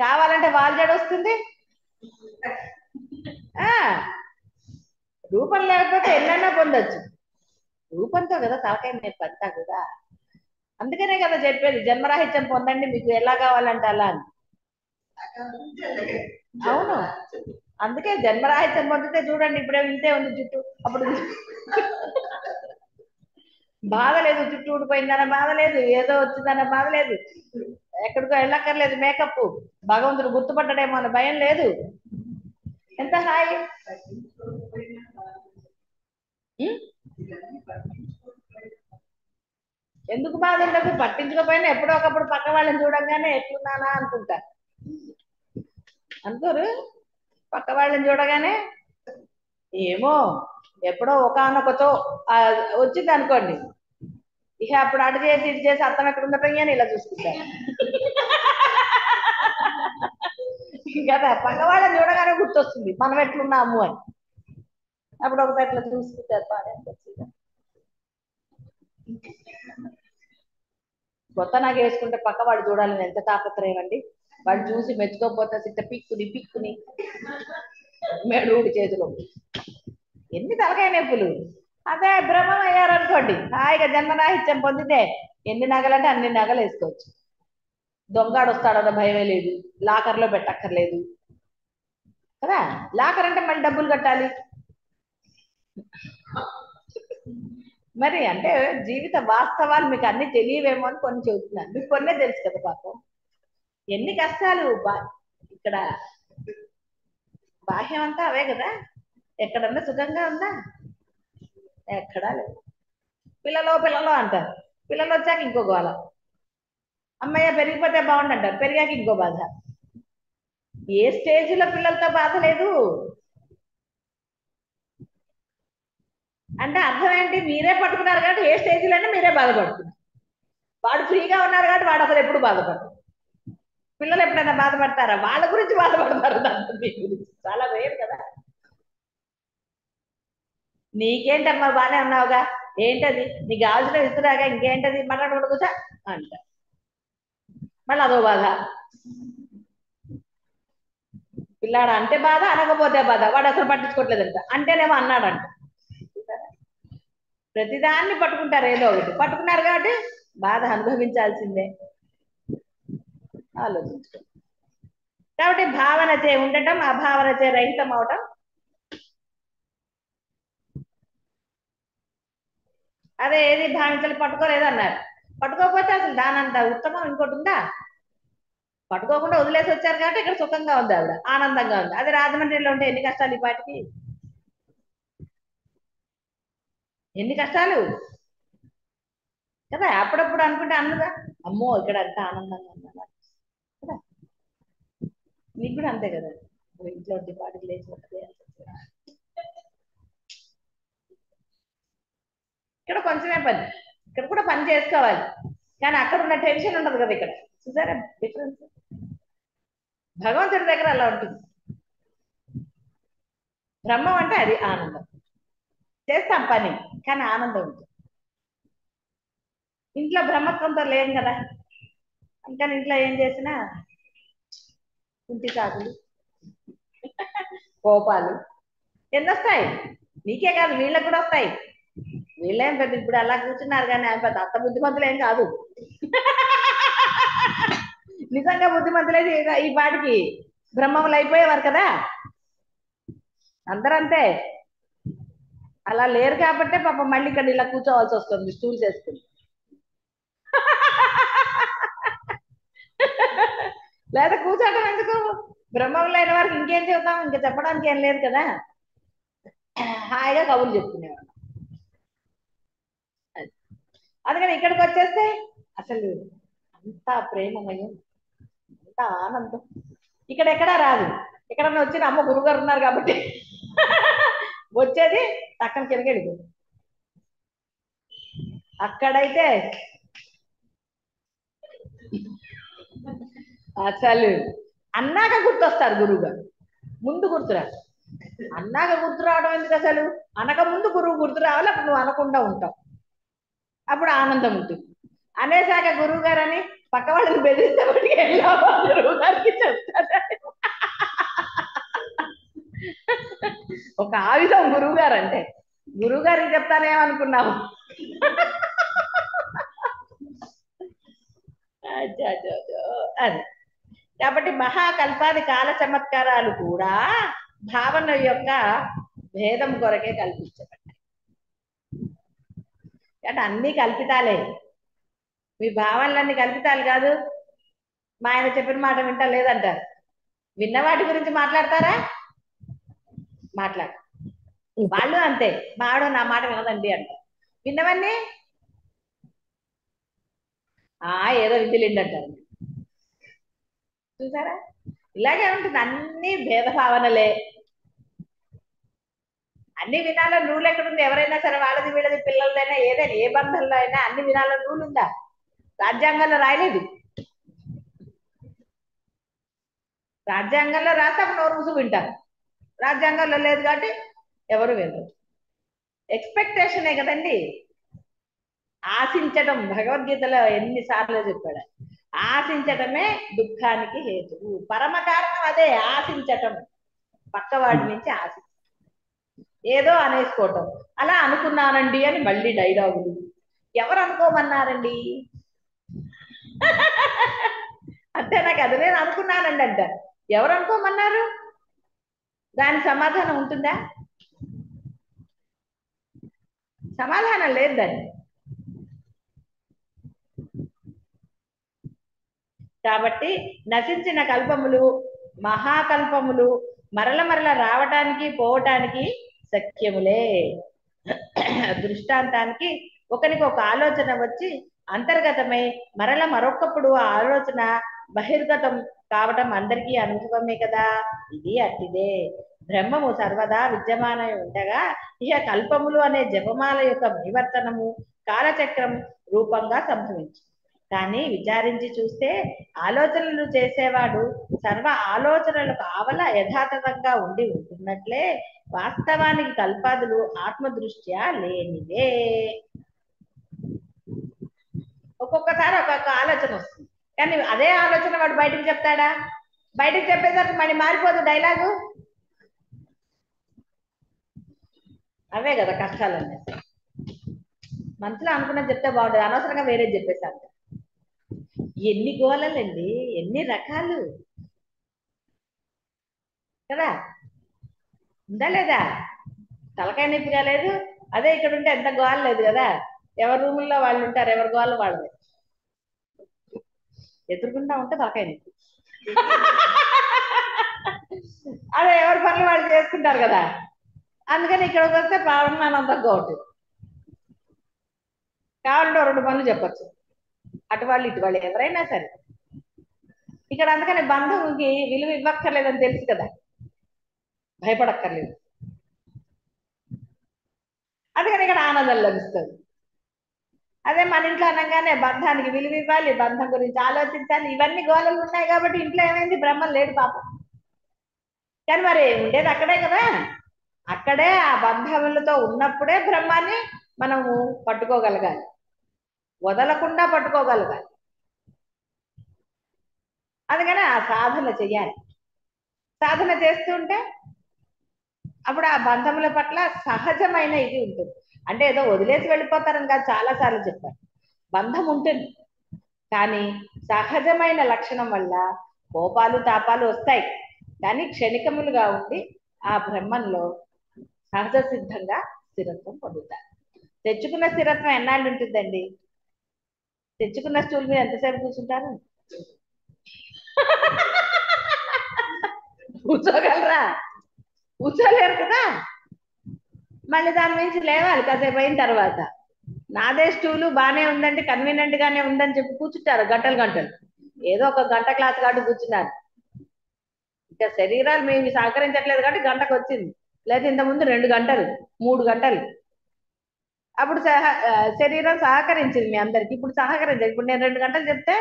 కావాలంటే వాళ్ళ జడ వస్తుంది. ఆ రూపం లేకపోతే ఎన్నైనా పొందొచ్చు, రూపంతో కదా తలకాయ నొప్పి అంతా కూడా. అందుకనే కదా చెప్పేది జన్మరాహిత్యం పొందండి, మీకు ఎలా కావాలంటే అలా అని. అవును, అందుకే జన్మరాహిత్యం పొందితే చూడండి ఇప్పుడే ఇంతే ఉంది జుట్టు. అప్పుడు బాధ లేదు, జుట్టు ఊడిపోయిందన్న బాధ లేదు, ఏదో వచ్చిందన్న బాధ లేదు, ఎక్కడికో వెళ్ళక్కర్లేదు, మేకప్ భగవంతుడు గుర్తుపట్టడేమో అన్న భయం లేదు. ఎంత హాయి. ఉం? ఎందుకు బాధ ఉండదు? పట్టించుకోపోయినా ఎప్పుడో ఒకప్పుడు పక్క వాళ్ళని చూడంగానే ఎట్లున్నానా అనుకుంటా. అనుకోరు? పక్క వాళ్ళని చూడగానే ఏమో ఎప్పుడో ఒకనొకతో వచ్చింది అనుకోండి, ఇక అప్పుడు అటు చేసి ఇటు చేసి అర్థం ఎక్కడ ఉండటం అని ఇలా చూసుకుంటారు కదా. పక్క వాళ్ళని చూడగానే గుర్తొస్తుంది మనం ఎట్లున్నాము అని. అప్పుడు ఒకటి అట్లా చూసుకుంటారు బాగా. కొత్త నాకు వేసుకుంటే పక్క వాడు చూడాలని ఎంత తాపత్రయం అండి. వాడు చూసి మెచ్చుకోకపోతే సిట్ట పిక్కుని పిక్కుని మెడూడి చేతిలో ఎన్ని తలకాయ నొప్పులు. అదే భ్రమం అయ్యారనుకోండి, హాయిగా జన్మరాహిత్యం పొందితే ఎన్ని నగలంటే అన్ని నగలు వేసుకోవచ్చు. దొంగాడు వస్తాడన్న భయమే లేదు, లాకర్లో పెట్టక్కర్లేదు కదా. లాకర్ అంటే మళ్ళీ డబ్బులు కట్టాలి. మరి అంటే జీవిత వాస్తవాలు మీకు అన్ని తెలియవేమో అని కొన్ని చెబుతున్నాను, మీకు కొన్నే తెలుసు కదా పాపం. ఎన్ని కష్టాలు ఇక్కడ బాహ్యం అంతా అవే కదా. ఎక్కడన్నా సుఖంగా ఉందా? ఎక్కడా లేదు. పిల్లలో పిల్లలో అంటారు, పిల్లలు వచ్చాక ఇంకో గోల. అమ్మయ్య పెరిగిపోతే బాగుండంటారు, పెరిగాక ఇంకో బాధ. ఏ స్టేజ్లో పిల్లలతో బాధ లేదు అంటే అర్థం ఏంటి? మీరే పట్టుకున్నారు కాబట్టి ఏ స్టేజ్లోనే మీరే బాధపడుతున్నారు. వాడు ఫ్రీగా ఉన్నారు కాబట్టి వాడు అసలు ఎప్పుడు బాధపడరు. పిల్లలు ఎప్పుడైనా బాధపడతారా? వాళ్ళ గురించి బాధపడతారు, దాంతో మీ గురించి చాలా రేర్ కదా. నీకేంటమ్మా బాగానే ఉన్నావుగా, ఏంటది నీకు కావాల్సిన ఇస్తున్నాగా, ఇంకేంటది మాట్లాడకూడదు కూర్చో అంట. మళ్ళీ అదో బాధ. పిల్లాడు అంటే బాధ, అనకపోతే బాధ. వాడు అసలు పట్టించుకోవట్లేదంట, అంటేనేమో అన్నాడంట. ప్రతిదాన్ని పట్టుకుంటారు, ఏదో ఒకటి పట్టుకున్నారు కాబట్టి బాధ అనుభవించాల్సిందే. ఆలోచించుకో. కాబట్టి భావనచే ఉండటం, అభావనచే రహితం అవటం. అదే ఏది భావించాలి, పట్టుకోలేదు అన్నారు. పట్టుకోకపోతే అసలు దానంత ఉత్తమం ఇంకోటి ఉందా? పట్టుకోకుండా వదిలేసి వచ్చారు కాబట్టి ఇక్కడ సుఖంగా ఉంది, ఆవిడ ఆనందంగా ఉంది. అదే రాజమండ్రిలో ఉంటే ఎన్ని కష్టాలు ఈ పాటికి, ఎన్ని కష్టాలు కదా. అప్పుడప్పుడు అనుకుంటే అందుగా అమ్మో ఇక్కడ అంత ఆనందంగా ఉందా కదా. నీకు కూడా అంతే కదా, ఇంట్లో పాటికి లేచి ఉంటుంది. ఇక్కడ కొంచెమే పని, ఇక్కడ కూడా పని చేసుకోవాలి, కానీ అక్కడ ఉన్న టెన్షన్ ఉండదు కదా ఇక్కడ. చూసారా డిఫరెన్స్? భగవంతుడి దగ్గర అలా ఉంటుంది. బ్రహ్మం అంటే అది ఆనందం. చేస్తాం పని కానీ ఆనందం ఉంటుంది. ఇంట్లో బ్రహ్మత్వంతో లేం కదా, అందుకని ఇంట్లో ఏం చేసినా ఇంటి సాకులు, కోపాలు ఎన్నొస్తాయి. నీకే కాదు వీళ్ళకి కూడా వస్తాయి. వీళ్ళేం పెద్ద ఇప్పుడు అలా కూర్చున్నారు కానీ ఆయన పెద్ద అంత బుద్ధిమంతులు ఏం కాదు. నిజంగా బుద్ధిమంతులేదు ఈ పాటికి బ్రహ్మములు అయిపోయేవారు కదా. అందరంతే, అలా లేరు కాబట్టే పాపం మళ్ళీ ఇక్కడ ఇలా కూర్చోవాల్సి వస్తుంది స్టూల్ చేసుకుని. లేదా కూర్చోటం ఎందుకు? బ్రహ్మములు అయిన వారికి ఇంకేం చెబుతాం, ఇంకా చెప్పడానికి ఏం లేదు కదా, హాయిగా కబుర్లు చెప్పుకునేవాడు. అందుకని ఇక్కడికి వచ్చేస్తే అసలు అంతా ప్రేమమయం, అంతా ఆనందం. ఇక్కడ ఎక్కడా రాదు. ఎక్కడన్నా వచ్చిన అమ్మ గురుగారు ఉన్నారు కాబట్టి వచ్చేది పక్కన కిందకి వెళ్ళిపోతుంది. అక్కడైతే అసలు అన్నాక గుర్తొస్తారు గురువుగారు, ముందు గుర్తురాదు. అన్నాక గుర్తు రావడం ఎందుకు? అసలు అనక ముందు గురువు గుర్తు రావాలి, అప్పుడు నువ్వు అనకుండా ఉంటావు, అప్పుడు ఆనందం ఉంటుంది. అనేసాక గురువు గారు అని పక్క వాళ్ళని బెదిరించబట్టి గురువు గారికి చెప్తారు. ఒక ఆయుధం గురువు గారు అంటే. గురువు గారికి చెప్తానేమనుకున్నావు? అది కాబట్టి మహాకల్పాది కాల చమత్కారాలు కూడా భావన యొక్క భేదం కొరకే కల్పించబడ్డాయి. అంటే అన్ని కల్పితాలే, మీ భావనలన్నీ కల్పితాలు కాదు. మా ఆయన చెప్పిన మాట వింటా లేదంటారు. విన్న వాటి గురించి మాట్లాడతారా? మాట్లాడు. వాళ్ళు అంతే, మా ఆవిడ నా మాట వినదండి అంటారు. విన్నవన్నీ ఏదో విద్యలేండి అంటారు. చూసారా, ఇలాగే ఉంటుంది. అన్ని భేద భావనలే. అన్ని వినాలని రూల్ ఎక్కడుంది? ఎవరైనా సరే వాళ్ళది వీళ్ళది పిల్లలైనా ఏదైనా ఏ బంధంలో అయినా అన్ని వినాలని రూల్ ఉందా? రాజ్యాంగంలో రాయలేదు. రాజ్యాంగంలో రాస్తే అప్పుడు నోరు మూసు వింటారు. రాజ్యాంగంలో లేదు కాబట్టి ఎవరు వినరు. ఎక్స్పెక్టేషనే కదండి. ఆశించడం భగవద్గీతలో ఎన్నిసార్లు చెప్పాడు. ఆశించటమే దుఃఖానికి హేతువు. పరమ కారణం అదే, ఆశించటం. పక్కవాడి నుంచి ఆశించడం, ఏదో అనేసుకోవటం. అలా అనుకున్నానండి అని మళ్ళీ డైలాగులు. ఎవరు అనుకోమన్నారండి? అంతే, నాకు అది నేను అనుకున్నానండి అంటారు. ఎవరు అనుకోమన్నారు? దాని సమాధానం ఉంటుందా? సమాధానం లేదు దాన్ని. కాబట్టి నశించిన కల్పములు మహాకల్పములు మరల మరల రావటానికి పోవటానికి సఖ్యములే. దృష్టాంతానికి ఒకరికి ఒక ఆలోచన వచ్చి అంతర్గతమై మరల మరొకప్పుడు ఆ ఆలోచన బహిర్గతం కావటం అందరికీ అనుభవమే కదా. ఇది అట్టిదే. బ్రహ్మము సర్వదా విద్యమానమై ఉండగా ఇహ కల్పములు అనే జపమాల యొక్క పరివర్తనము కాలచక్రం రూపంగా సంభవించు. కానీ విచారించి చూస్తే ఆలోచనలు చేసేవాడు సర్వ ఆలోచనలకు ఆవల యథాతథంగా ఉండి ఉంటున్నట్లే వాస్తవానికి కల్పాదులు ఆత్మదృష్ట్యా లేనివే. ఒక్కొక్కసారి ఒక్కొక్క ఆలోచన వస్తుంది, కానీ అదే ఆలోచన వాడు బయటకు చెప్తాడా? బయటకు చెప్పేసరికి మళ్ళీ మారిపోదు డైలాగు. అవే కదా కష్టాలు అనేది. మనసులో అనుకున్నది చెప్తే బాగుంటుంది, అనవసరంగా వేరేది చెప్పేశాను. ఎన్ని గోళలండి, ఎన్ని రకాలు కదా. ఉందా లేదా? తలకాయ నొప్పిగా లేదు. అదే ఇక్కడ ఉంటే ఎంత గోల లేదు కదా. ఎవరి రూముల్లో వాళ్ళు ఉంటారు, ఎవరి గోల వాళ్ళది. ఎదురుకుండా ఉంటే తలకాయ నొప్పి. అదే ఎవరి పనులు వాళ్ళు చేసుకుంటారు కదా. అందుకని ఇక్కడికి వస్తే ప్రారంభానందంగా ఉంటుంది. కావాలంటే రెండు పనులు చెప్పచ్చు, అటు వాళ్ళు ఇటు వాళ్ళు ఎవరైనా సరే. ఇక్కడ అందుకని బంధంకి విలువ ఇవ్వక్కర్లేదని తెలుసు కదా, భయపడక్కర్లేదు. అందుకని ఇక్కడ ఆనందం లభిస్తుంది. అదే మన ఇంట్లో అనగానే బంధానికి విలువ ఇవ్వాలి, బంధం గురించి ఆలోచించాలి, ఇవన్నీ గోళలు ఉన్నాయి కాబట్టి ఇంట్లో ఏమైంది, బ్రహ్మం లేడు పాపం. కానీ మరి ఉండేది అక్కడే కదా. అక్కడే ఆ బంధములతో ఉన్నప్పుడే బ్రహ్మాన్ని మనము పట్టుకోగలగాలి, వదలకుండా పట్టుకోగలగాలి. అందుకని ఆ సాధన చెయ్యాలి. సాధన చేస్తుంటే అప్పుడు ఆ బంధముల పట్ల సహజమైన ఇది ఉంటుంది. అంటే ఏదో వదిలేసి వెళ్ళిపోతారని కాదు, చాలా సార్లు చెప్పారు. బంధం ఉంటుంది, కానీ సహజమైన లక్షణం వల్ల కోపాలు తాపాలు వస్తాయి, కానీ క్షణికములుగా ఉండి ఆ బ్రహ్మంలో సహజ సిద్ధంగా స్థిరత్వం పొందుతారు. తెచ్చుకున్న స్థిరత్వం ఎన్నాళ్ళు ఉంటుందండి? తెచ్చుకున్న స్టూల్ మీద ఎంతసేపు కూర్చుంటారు? కూర్చోగలరా? కూర్చోలేరు కదా. మళ్ళీ దాని మించి లేవాలి కాసేపు అయిన తర్వాత. నాదే స్టూలు బాగానే ఉందండి, కన్వీనియంట్ గానే ఉందని చెప్పి కూర్చుంటారు గంటలు గంటలు. ఏదో ఒక గంట క్లాస్ కాబట్టి కూర్చున్నారు. ఇంకా శరీరాలు మేము సహకరించట్లేదు కాబట్టి గంటకు వచ్చింది, లేదా ఇంతకుముందు 2 గంటలు 3 గంటలు. అప్పుడు శరీరం సహకరించింది మీ అందరికి, ఇప్పుడు సహకరించదు. ఇప్పుడు నేను 2 గంటలు చెప్తే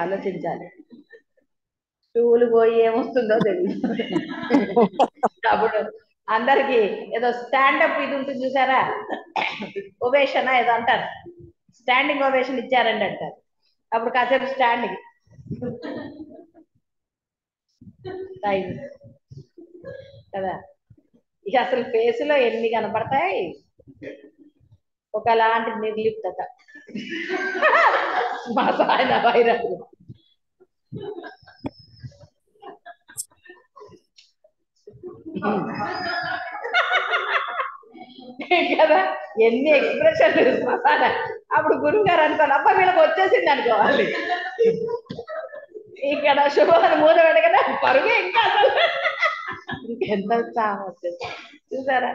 ఆలోచించాలి, స్టూలు పోయి ఏమొస్తుందో తెలియదు. అప్పుడు అందరికి ఏదో స్టాండప్ ఇది ఉంటుంది చూసారా, ఓవేషన్ ఏదో అంటారు, స్టాండింగ్ ఓవేషన్ ఇచ్చారండి అంటారు. అప్పుడు కాసేపు స్టాండింగ్ టైం కదా. ఇక అసలు ఫేసులో ఎన్ని కనపడతాయి, ఒకలాంటి నిర్లిప్తత. మా సాయన వైరాలు కదా, ఎన్ని ఎక్స్ప్రెషన్లు శ్మశాన. అప్పుడు గురువు గారు అనుకోవాలి, అబ్బా వీళ్ళకి వచ్చేసింది అనుకోవాలి. ఇక్కడ శుభాన్ని మూత పెట్టగానే పరుగే ఇంకా అసలు ఇంకెంత ఉత్సాహం వచ్చేది చూసారా.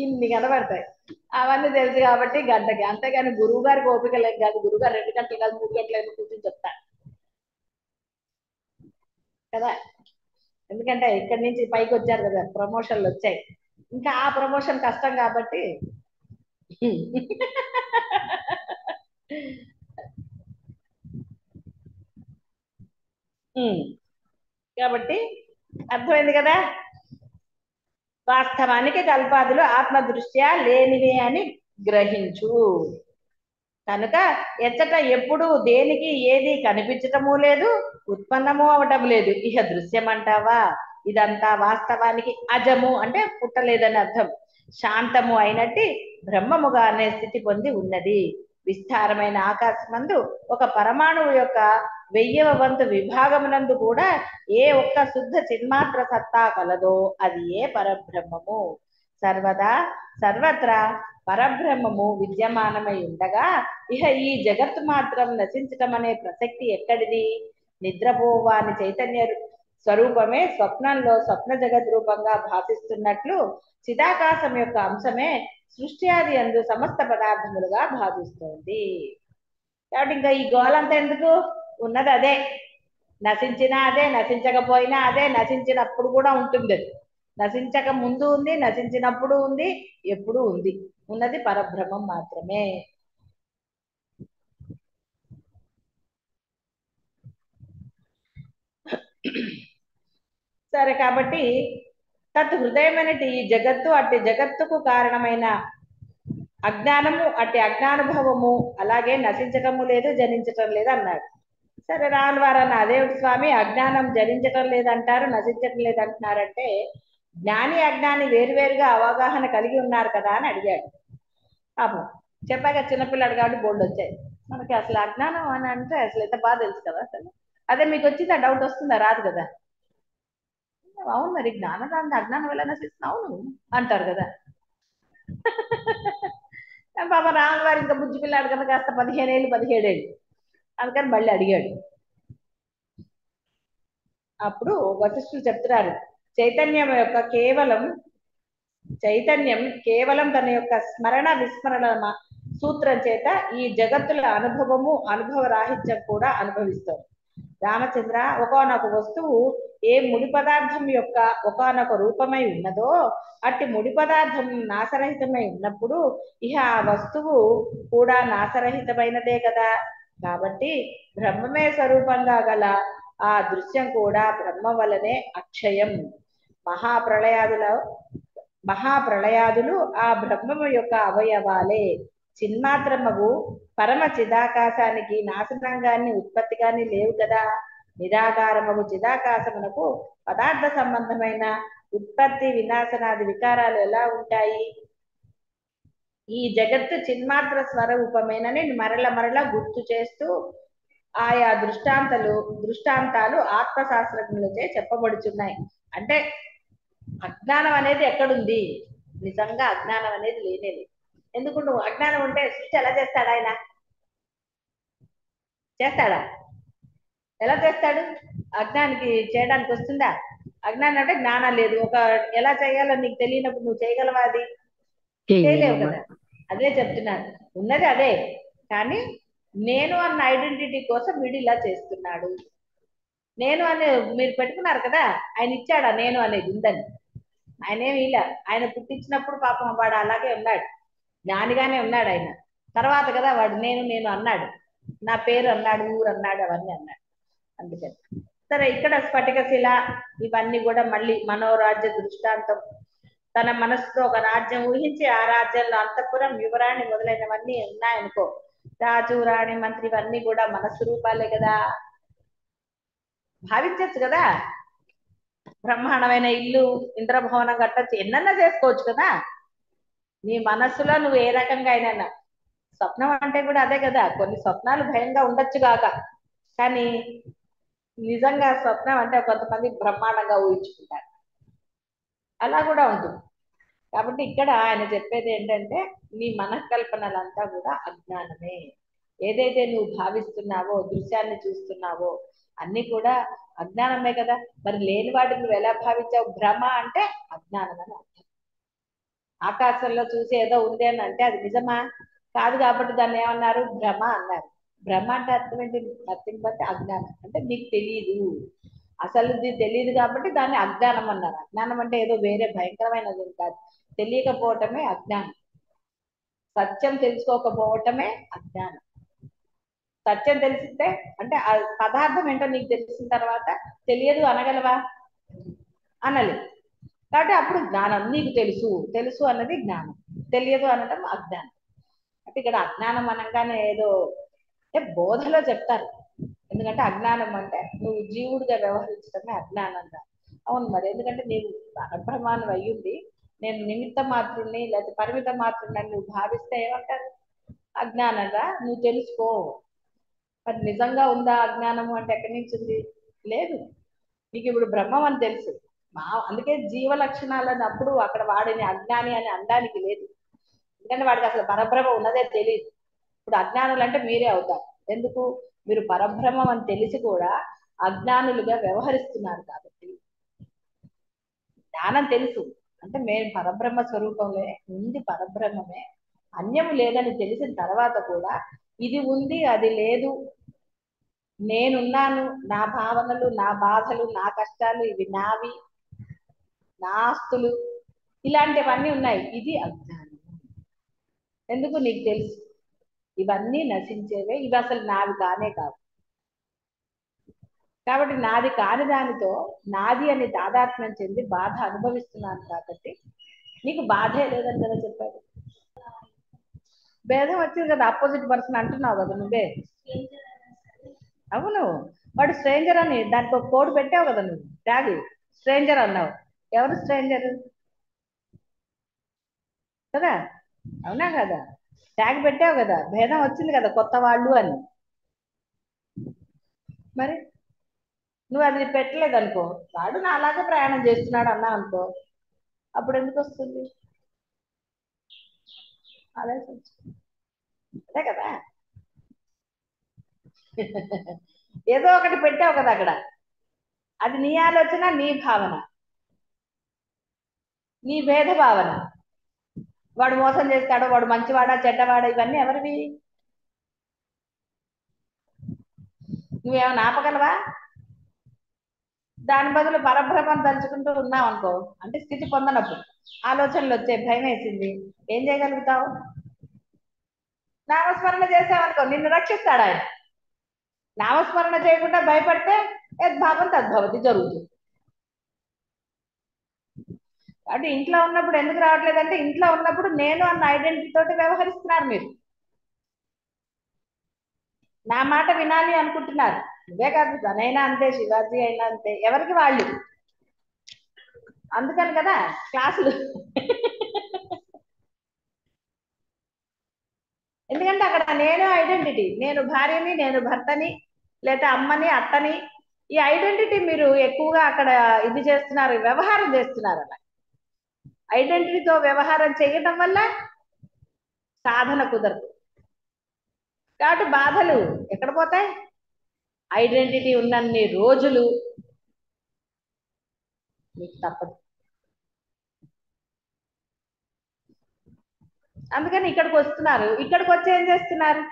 ఇన్ని కనబడతాయి. అవన్నీ తెలుసు కాబట్టి గంటకి. అంతేగాని గురువు గారికి ఓపిక లేదు కాదు, గురువు గారు 2 గంటలు కాదు 3 గంటలు కూర్చొని చెప్తారు కదా. ఎందుకంటే ఇక్కడి నుంచి పైకి వచ్చారు కదా, ప్రమోషన్లు వచ్చాయి, ఇంకా ఆ ప్రమోషన్ కష్టం కాబట్టి. కాబట్టి అర్థమైంది కదా. వాస్తవానికి కల్పాదులు ఆత్మదృష్ట్యా లేనివే అని గ్రహించు. కనుక ఎచ్చట ఎప్పుడు దేనికి ఏది కనిపించటము లేదు, ఉత్పన్నము అవటం లేదు. ఇహ దృశ్యం అంటావా? ఇదంతా వాస్తవానికి అజము అంటే పుట్టలేదని అర్థం, శాంతము అయినట్టి బ్రహ్మముగా అనే స్థితి పొంది ఉన్నది. విస్తారమైన ఆకాశమందు ఒక పరమాణువు యొక్క 1000వ వంతు విభాగమునందు కూడా ఏ ఒక్క శుద్ధ చిన్మాత్ర సత్తా కలదో అది ఏ పరబ్రహ్మము. సర్వదా సర్వత్రా పరబ్రహ్మము విద్యమానమై ఉండగా ఇహ ఈ జగత్తు మాత్రం నశించటం అనే ప్రసక్తి ఎక్కడిది? నిద్రపోవాని చైతన్య స్వరూపమే స్వప్నంలో స్వప్న జగద్ రూపంగా భాషిస్తున్నట్లు చిదాకాశం యొక్క అంశమే సృష్టి ఆది యందు సమస్త పదార్థములుగా భావిస్తోంది. కాబట్టి ఇంకా ఈ గోలంతా ఎందుకు? ఉన్నది అదే, నశించినా అదే, నశించకపోయినా అదే, నశించినప్పుడు కూడా ఉంటుంది. అది నశించక ముందు ఉంది, నశించినప్పుడు ఉంది, ఎప్పుడు ఉంది. ఉన్నది పరబ్రహ్మం మాత్రమే. సరే, కాబట్టి తత్ హృదయమైనటి ఈ జగత్తు అట్టి జగత్తుకు కారణమైన అజ్ఞానము అట్టి అజ్ఞానుభవము అలాగే నశించటము లేదు, జనించటం లేదు అన్నాడు. సరే, రాని వారన్న అదేమిటి స్వామి, అజ్ఞానం జనించటం లేదంటారు, నశించటం లేదంటున్నారంటే జ్ఞాని అజ్ఞాని వేరువేరుగా అవగాహన కలిగి ఉన్నారు కదా అని అడిగాడు. పాపం చెప్పాక చిన్నపిల్లాడు కాబట్టి బోర్డు వచ్చాయి. మనకి అసలు అజ్ఞానం అని అంటే అసలు ఎంత బాగా తెలుసు కదా. అసలు అదే మీకు వచ్చిందా? డౌట్ వస్తుందా? రాదు కదా. అవును, మరి జ్ఞానం రాని అజ్ఞానం ఎలా నశిస్తుంది? అవును అంటారు కదా. పాప రాముల వారు ఇంకా బుజ్జి పిల్లాడు కదా, కాస్త 15 ఏళ్ళు 17 ఏళ్ళు, అందుకని మళ్ళీ అడిగాడు. అప్పుడు వశిష్ఠులు చెప్తున్నారు, చైతన్యం కేవలం తన యొక్క స్మరణ విస్మరణ సూత్రం చేత ఈ జగత్తుల అనుభవము అనుభవ రాహిత్యం కూడా అనుభవిస్తాం. రామచంద్ర, ఒకానొక వస్తువు ఏ ముడి పదార్థం యొక్క ఒకానొక రూపమై ఉన్నదో అట్టి ముడి పదార్థం నాశరహితమై ఉన్నప్పుడు ఇహ ఆ వస్తువు కూడా నాశరహితమైనదే కదా. కాబట్టి బ్రహ్మమే స్వరూపంగా గల ఆ దృశ్యం కూడా బ్రహ్మ వలనే అక్షయం. మహాప్రళయాదులు ఆ బ్రహ్మము యొక్క అవయవాలే. చిన్మాత్రమగు పరమ చిదాకాశానికి నాశనం గాని ఉత్పత్తి గాని లేవు కదా. నిరాకారమగు చిదాకాశమునకు పదార్థ సంబంధమైన ఉత్పత్తి వినాశనాది వికారాలు ఎలా ఉంటాయి? ఈ జగత్తు చిన్మాత్ర స్వరూపమేనని మరల మరల గుర్తు చేస్తూ ఆయా దృష్టాంతాలు ఆత్మశాస్త్రజ్ఞులచే చెప్పబడుచున్నాయి. అంటే అజ్ఞానం అనేది ఎక్కడుంది? నిజంగా అజ్ఞానం అనేది లేనేది. ఎందుకు? నువ్వు అజ్ఞానం ఉంటే సృష్టి ఎలా చేస్తాడు? ఆయన చేస్తాడా? ఎలా చేస్తాడు? అజ్ఞానికి చేయడానికి వస్తుందా? అజ్ఞానం అంటే జ్ఞానం లేదు. ఎలా చేయాలో నీకు తెలియనప్పుడు నువ్వు చేయగలవా? అది చేయలేవు కదా. అదే చెప్తున్నాను, ఉన్నది అదే, కానీ నేను అన్న ఐడెంటిటీ కోసం వీడు ఇలా చేస్తున్నాడు. నేను అనే మీరు పెట్టుకున్నారు కదా, ఆయన ఇచ్చాడా నేను అనేది ఉందని? ఆయన ఏమి ఇలా, ఆయన పుట్టించినప్పుడు పాపం వాడు అలాగే ఉన్నాడు, జ్ఞానిగానే ఉన్నాడు. ఆయన తర్వాత కదా వాడు నేను అన్నాడు, నా పేరు అన్నాడు, ఊరు అన్నాడు, అవన్నీ అన్నాడు. అందుకని సరే, ఇక్కడ స్ఫటికశిల ఇవన్నీ కూడా మళ్ళీ మనోరాజ్య దృష్టాంతం. తన మనసుతో ఒక రాజ్యం ఊహించి ఆ రాజ్యంలో అంతఃపురం, యువరాణి మొదలైనవన్నీ ఉన్నాయనుకో. రాజు, రాణి, మంత్రి ఇవన్నీ కూడా మనస్సు రూపాలే కదా. భావించచ్చు కదా. బ్రహ్మాండమైన ఇల్లు, ఇంద్రభవనం కట్టచ్చు, ఎన్నన్నా చేసుకోవచ్చు కదా. నీ మనస్సులో నువ్వు ఏ రకంగా అయినా. స్వప్నం అంటే కూడా అదే కదా. కొన్ని స్వప్నాలు భయంగా ఉండొచ్చు కాక, కానీ నిజంగా స్వప్నం అంటే కొంతమంది బ్రహ్మాండంగా ఊహించుకుంటారు, అలా కూడా ఉంటుంది. కాబట్టి ఇక్కడ ఆయన చెప్పేది ఏంటంటే నీ మనఃకల్పనలంతా కూడా అజ్ఞానమే. ఏదైతే నువ్వు భావిస్తున్నావో, దృశ్యాన్ని చూస్తున్నావో అన్ని కూడా అజ్ఞానమే కదా. మరి లేని వాటిని నువ్వు ఎలా భావించావు? భ్రమ అంటే అజ్ఞానం అని అర్థం. ఆకాశంలో చూసి ఏదో ఉంది అని అంటే అది నిజమా? కాదు. కాబట్టి దాన్ని ఏమన్నారు? భ్రమ అన్నారు. భ్రమ అంటే అర్థం ఏంటి? నథింగ్ బట్ అజ్ఞానం. అంటే నీకు తెలియదు, అసలు తెలియదు కాబట్టి దాన్ని అజ్ఞానం అన్నారు. అజ్ఞానం అంటే ఏదో వేరే భయంకరమైనది కాదు, తెలియకపోవటమే అజ్ఞానం. సత్యం తెలుసుకోకపోవటమే అజ్ఞానం. సత్యం తెలిసితే అంటే ఆ పదార్థం ఏంటో నీకు తెలిసిన తర్వాత తెలియదు అనగలవా? అనలేదు. కాబట్టి అప్పుడు జ్ఞానం. నీకు తెలుసు అన్నది జ్ఞానం, తెలియదు అనడం అజ్ఞానం. అంటే ఇక్కడ అజ్ఞానం అనగానే ఏదో అంటే బోధలో చెప్తారు. ఎందుకంటే అజ్ఞానం అంటే నువ్వు జీవుడిగా వ్యవహరించడమే అజ్ఞానం. అవును మరి, ఎందుకంటే నీవు పరబ్రహ్మాన్ని అయ్యుండి నేను నిమిత్త మాత్రుణ్ణి లేకపోతే పరిమిత మాత్రుణ్ణి నువ్వు భావిస్తే ఏమంటారు? అజ్ఞానంగా నువ్వు తెలుసుకో. మరి నిజంగా ఉందా అజ్ఞానము అంటే ఎక్కడి నుంచి ఉంది? లేదు. నీకు ఇప్పుడు బ్రహ్మం అని తెలుసు. అందుకే జీవ లక్షణాలని అప్పుడు అక్కడ వాడిని అజ్ఞాని అని అనడానికి లేదు. ఎందుకంటే వాడికి అసలు పరబ్రహ్మ ఉన్నదే తెలియదు. ఇప్పుడు అజ్ఞానులు అంటే మీరే అవుతారు. ఎందుకు? మీరు పరబ్రహ్మం అని తెలిసి కూడా అజ్ఞానులుగా వ్యవహరిస్తున్నారు కాబట్టి జ్ఞానం తెలుసు అంటే మేము పరబ్రహ్మ స్వరూపంలో ఉంది, పరబ్రహ్మమే, అన్యము లేదని తెలిసిన తర్వాత కూడా ఇది ఉంది అది లేదు, నేనున్నాను, నా భావనలు నా బాధలు నా కష్టాలు ఇవి నావి, నా ఆస్తులు ఇలాంటివన్నీ ఉన్నాయి, ఇది అజ్ఞానం. ఎందుకు నీకు తెలుసు ఇవన్నీ నశించేవే, ఇవి అసలు నావి కానే కావు. కాబట్టి నాది కాని దానితో నాది అని తాదాత్మ్యం చెంది బాధ అనుభవిస్తున్నాను కాబట్టి నీకు బాధే లేదని కదా చెప్పాడు. భేదం వచ్చింది కదా, ఆపోజిట్ పర్సన్ అంటున్నావు కదా నువ్వే. అవును, వాడు స్ట్రేంజర్ అని దానికి ఒక కోడ్ పెట్టావు కదా నువ్వు, ట్యాగ్ స్ట్రేంజర్ అన్నావు. ఎవరు స్ట్రేంజర్ కదా, అవునా కదా, ట్యాగ్ పెట్టావు కదా, భేదం వచ్చింది కదా కొత్త వాళ్ళు అని. మరి నువ్వు అది పెట్టలేదు అనుకో, వాడు నా అలాగే ప్రయాణం చేస్తున్నాడు అన్నా అనుకో, అప్పుడు ఎందుకు వస్తుంది ఆలోచించు. అదే కదా, ఏదో ఒకటి పెట్టావు కదా అక్కడ, అది నీ ఆలోచన, నీ భావన, నీ భేద భావన. వాడు మోసం చేస్తాడు, వాడు మంచివాడా చెడ్డవాడా, ఇవన్నీ ఎవరివి? నువ్వేమైనా ఆపగలవా? దాని బదులు పరబ్రహ్మం తలుచుకుంటూ ఉన్నావు అనుకో, అంటే స్థితి పొందనప్పుడు ఆలోచనలు వచ్చే, భయం వేసింది, ఏం చేయగలుగుతావు? నామస్మరణ చేసావనుకో నిన్ను రక్షిస్తాడు ఆయన. నామస్మరణ చేయకుండా భయపడితే యద్భావం తద్భవతి జరుగుతుంది. కాబట్టి ఇంట్లో ఉన్నప్పుడు ఎందుకు రావట్లేదంటే, ఇంట్లో ఉన్నప్పుడు నేను అన్న ఐడెంటిటీ తోటి వ్యవహరిస్తున్నారు మీరు. నా మాట వినాలి అనుకుంటున్నారు. నువ్వే కాదు, తనైనా అంతే, శివాజీ అయినా అంతే, ఎవరికి వాళ్ళు. అందుకని కదా క్లాసులు. ఎందుకంటే అక్కడ నేను ఐడెంటిటీ, నేను భార్యని, నేను భర్తని, లేదా అమ్మని, అత్తని, ఈ ఐడెంటిటీ మీరు ఎక్కువగా అక్కడ ఇది చేస్తున్నారు, వ్యవహారం చేస్తున్నారు. అలా ఐడెంటిటీతో వ్యవహారం చేయటం వల్ల సాధన కుదరదు. కాబట్టి బాధలు ఎక్కడ పోతాయి? ఐడెంటిటీ ఉన్నన్ని రోజులు మీకు తప్పదు. అందుకని ఇక్కడికి వస్తున్నారు. ఇక్కడికి వచ్చి ఏం చేస్తున్నారు?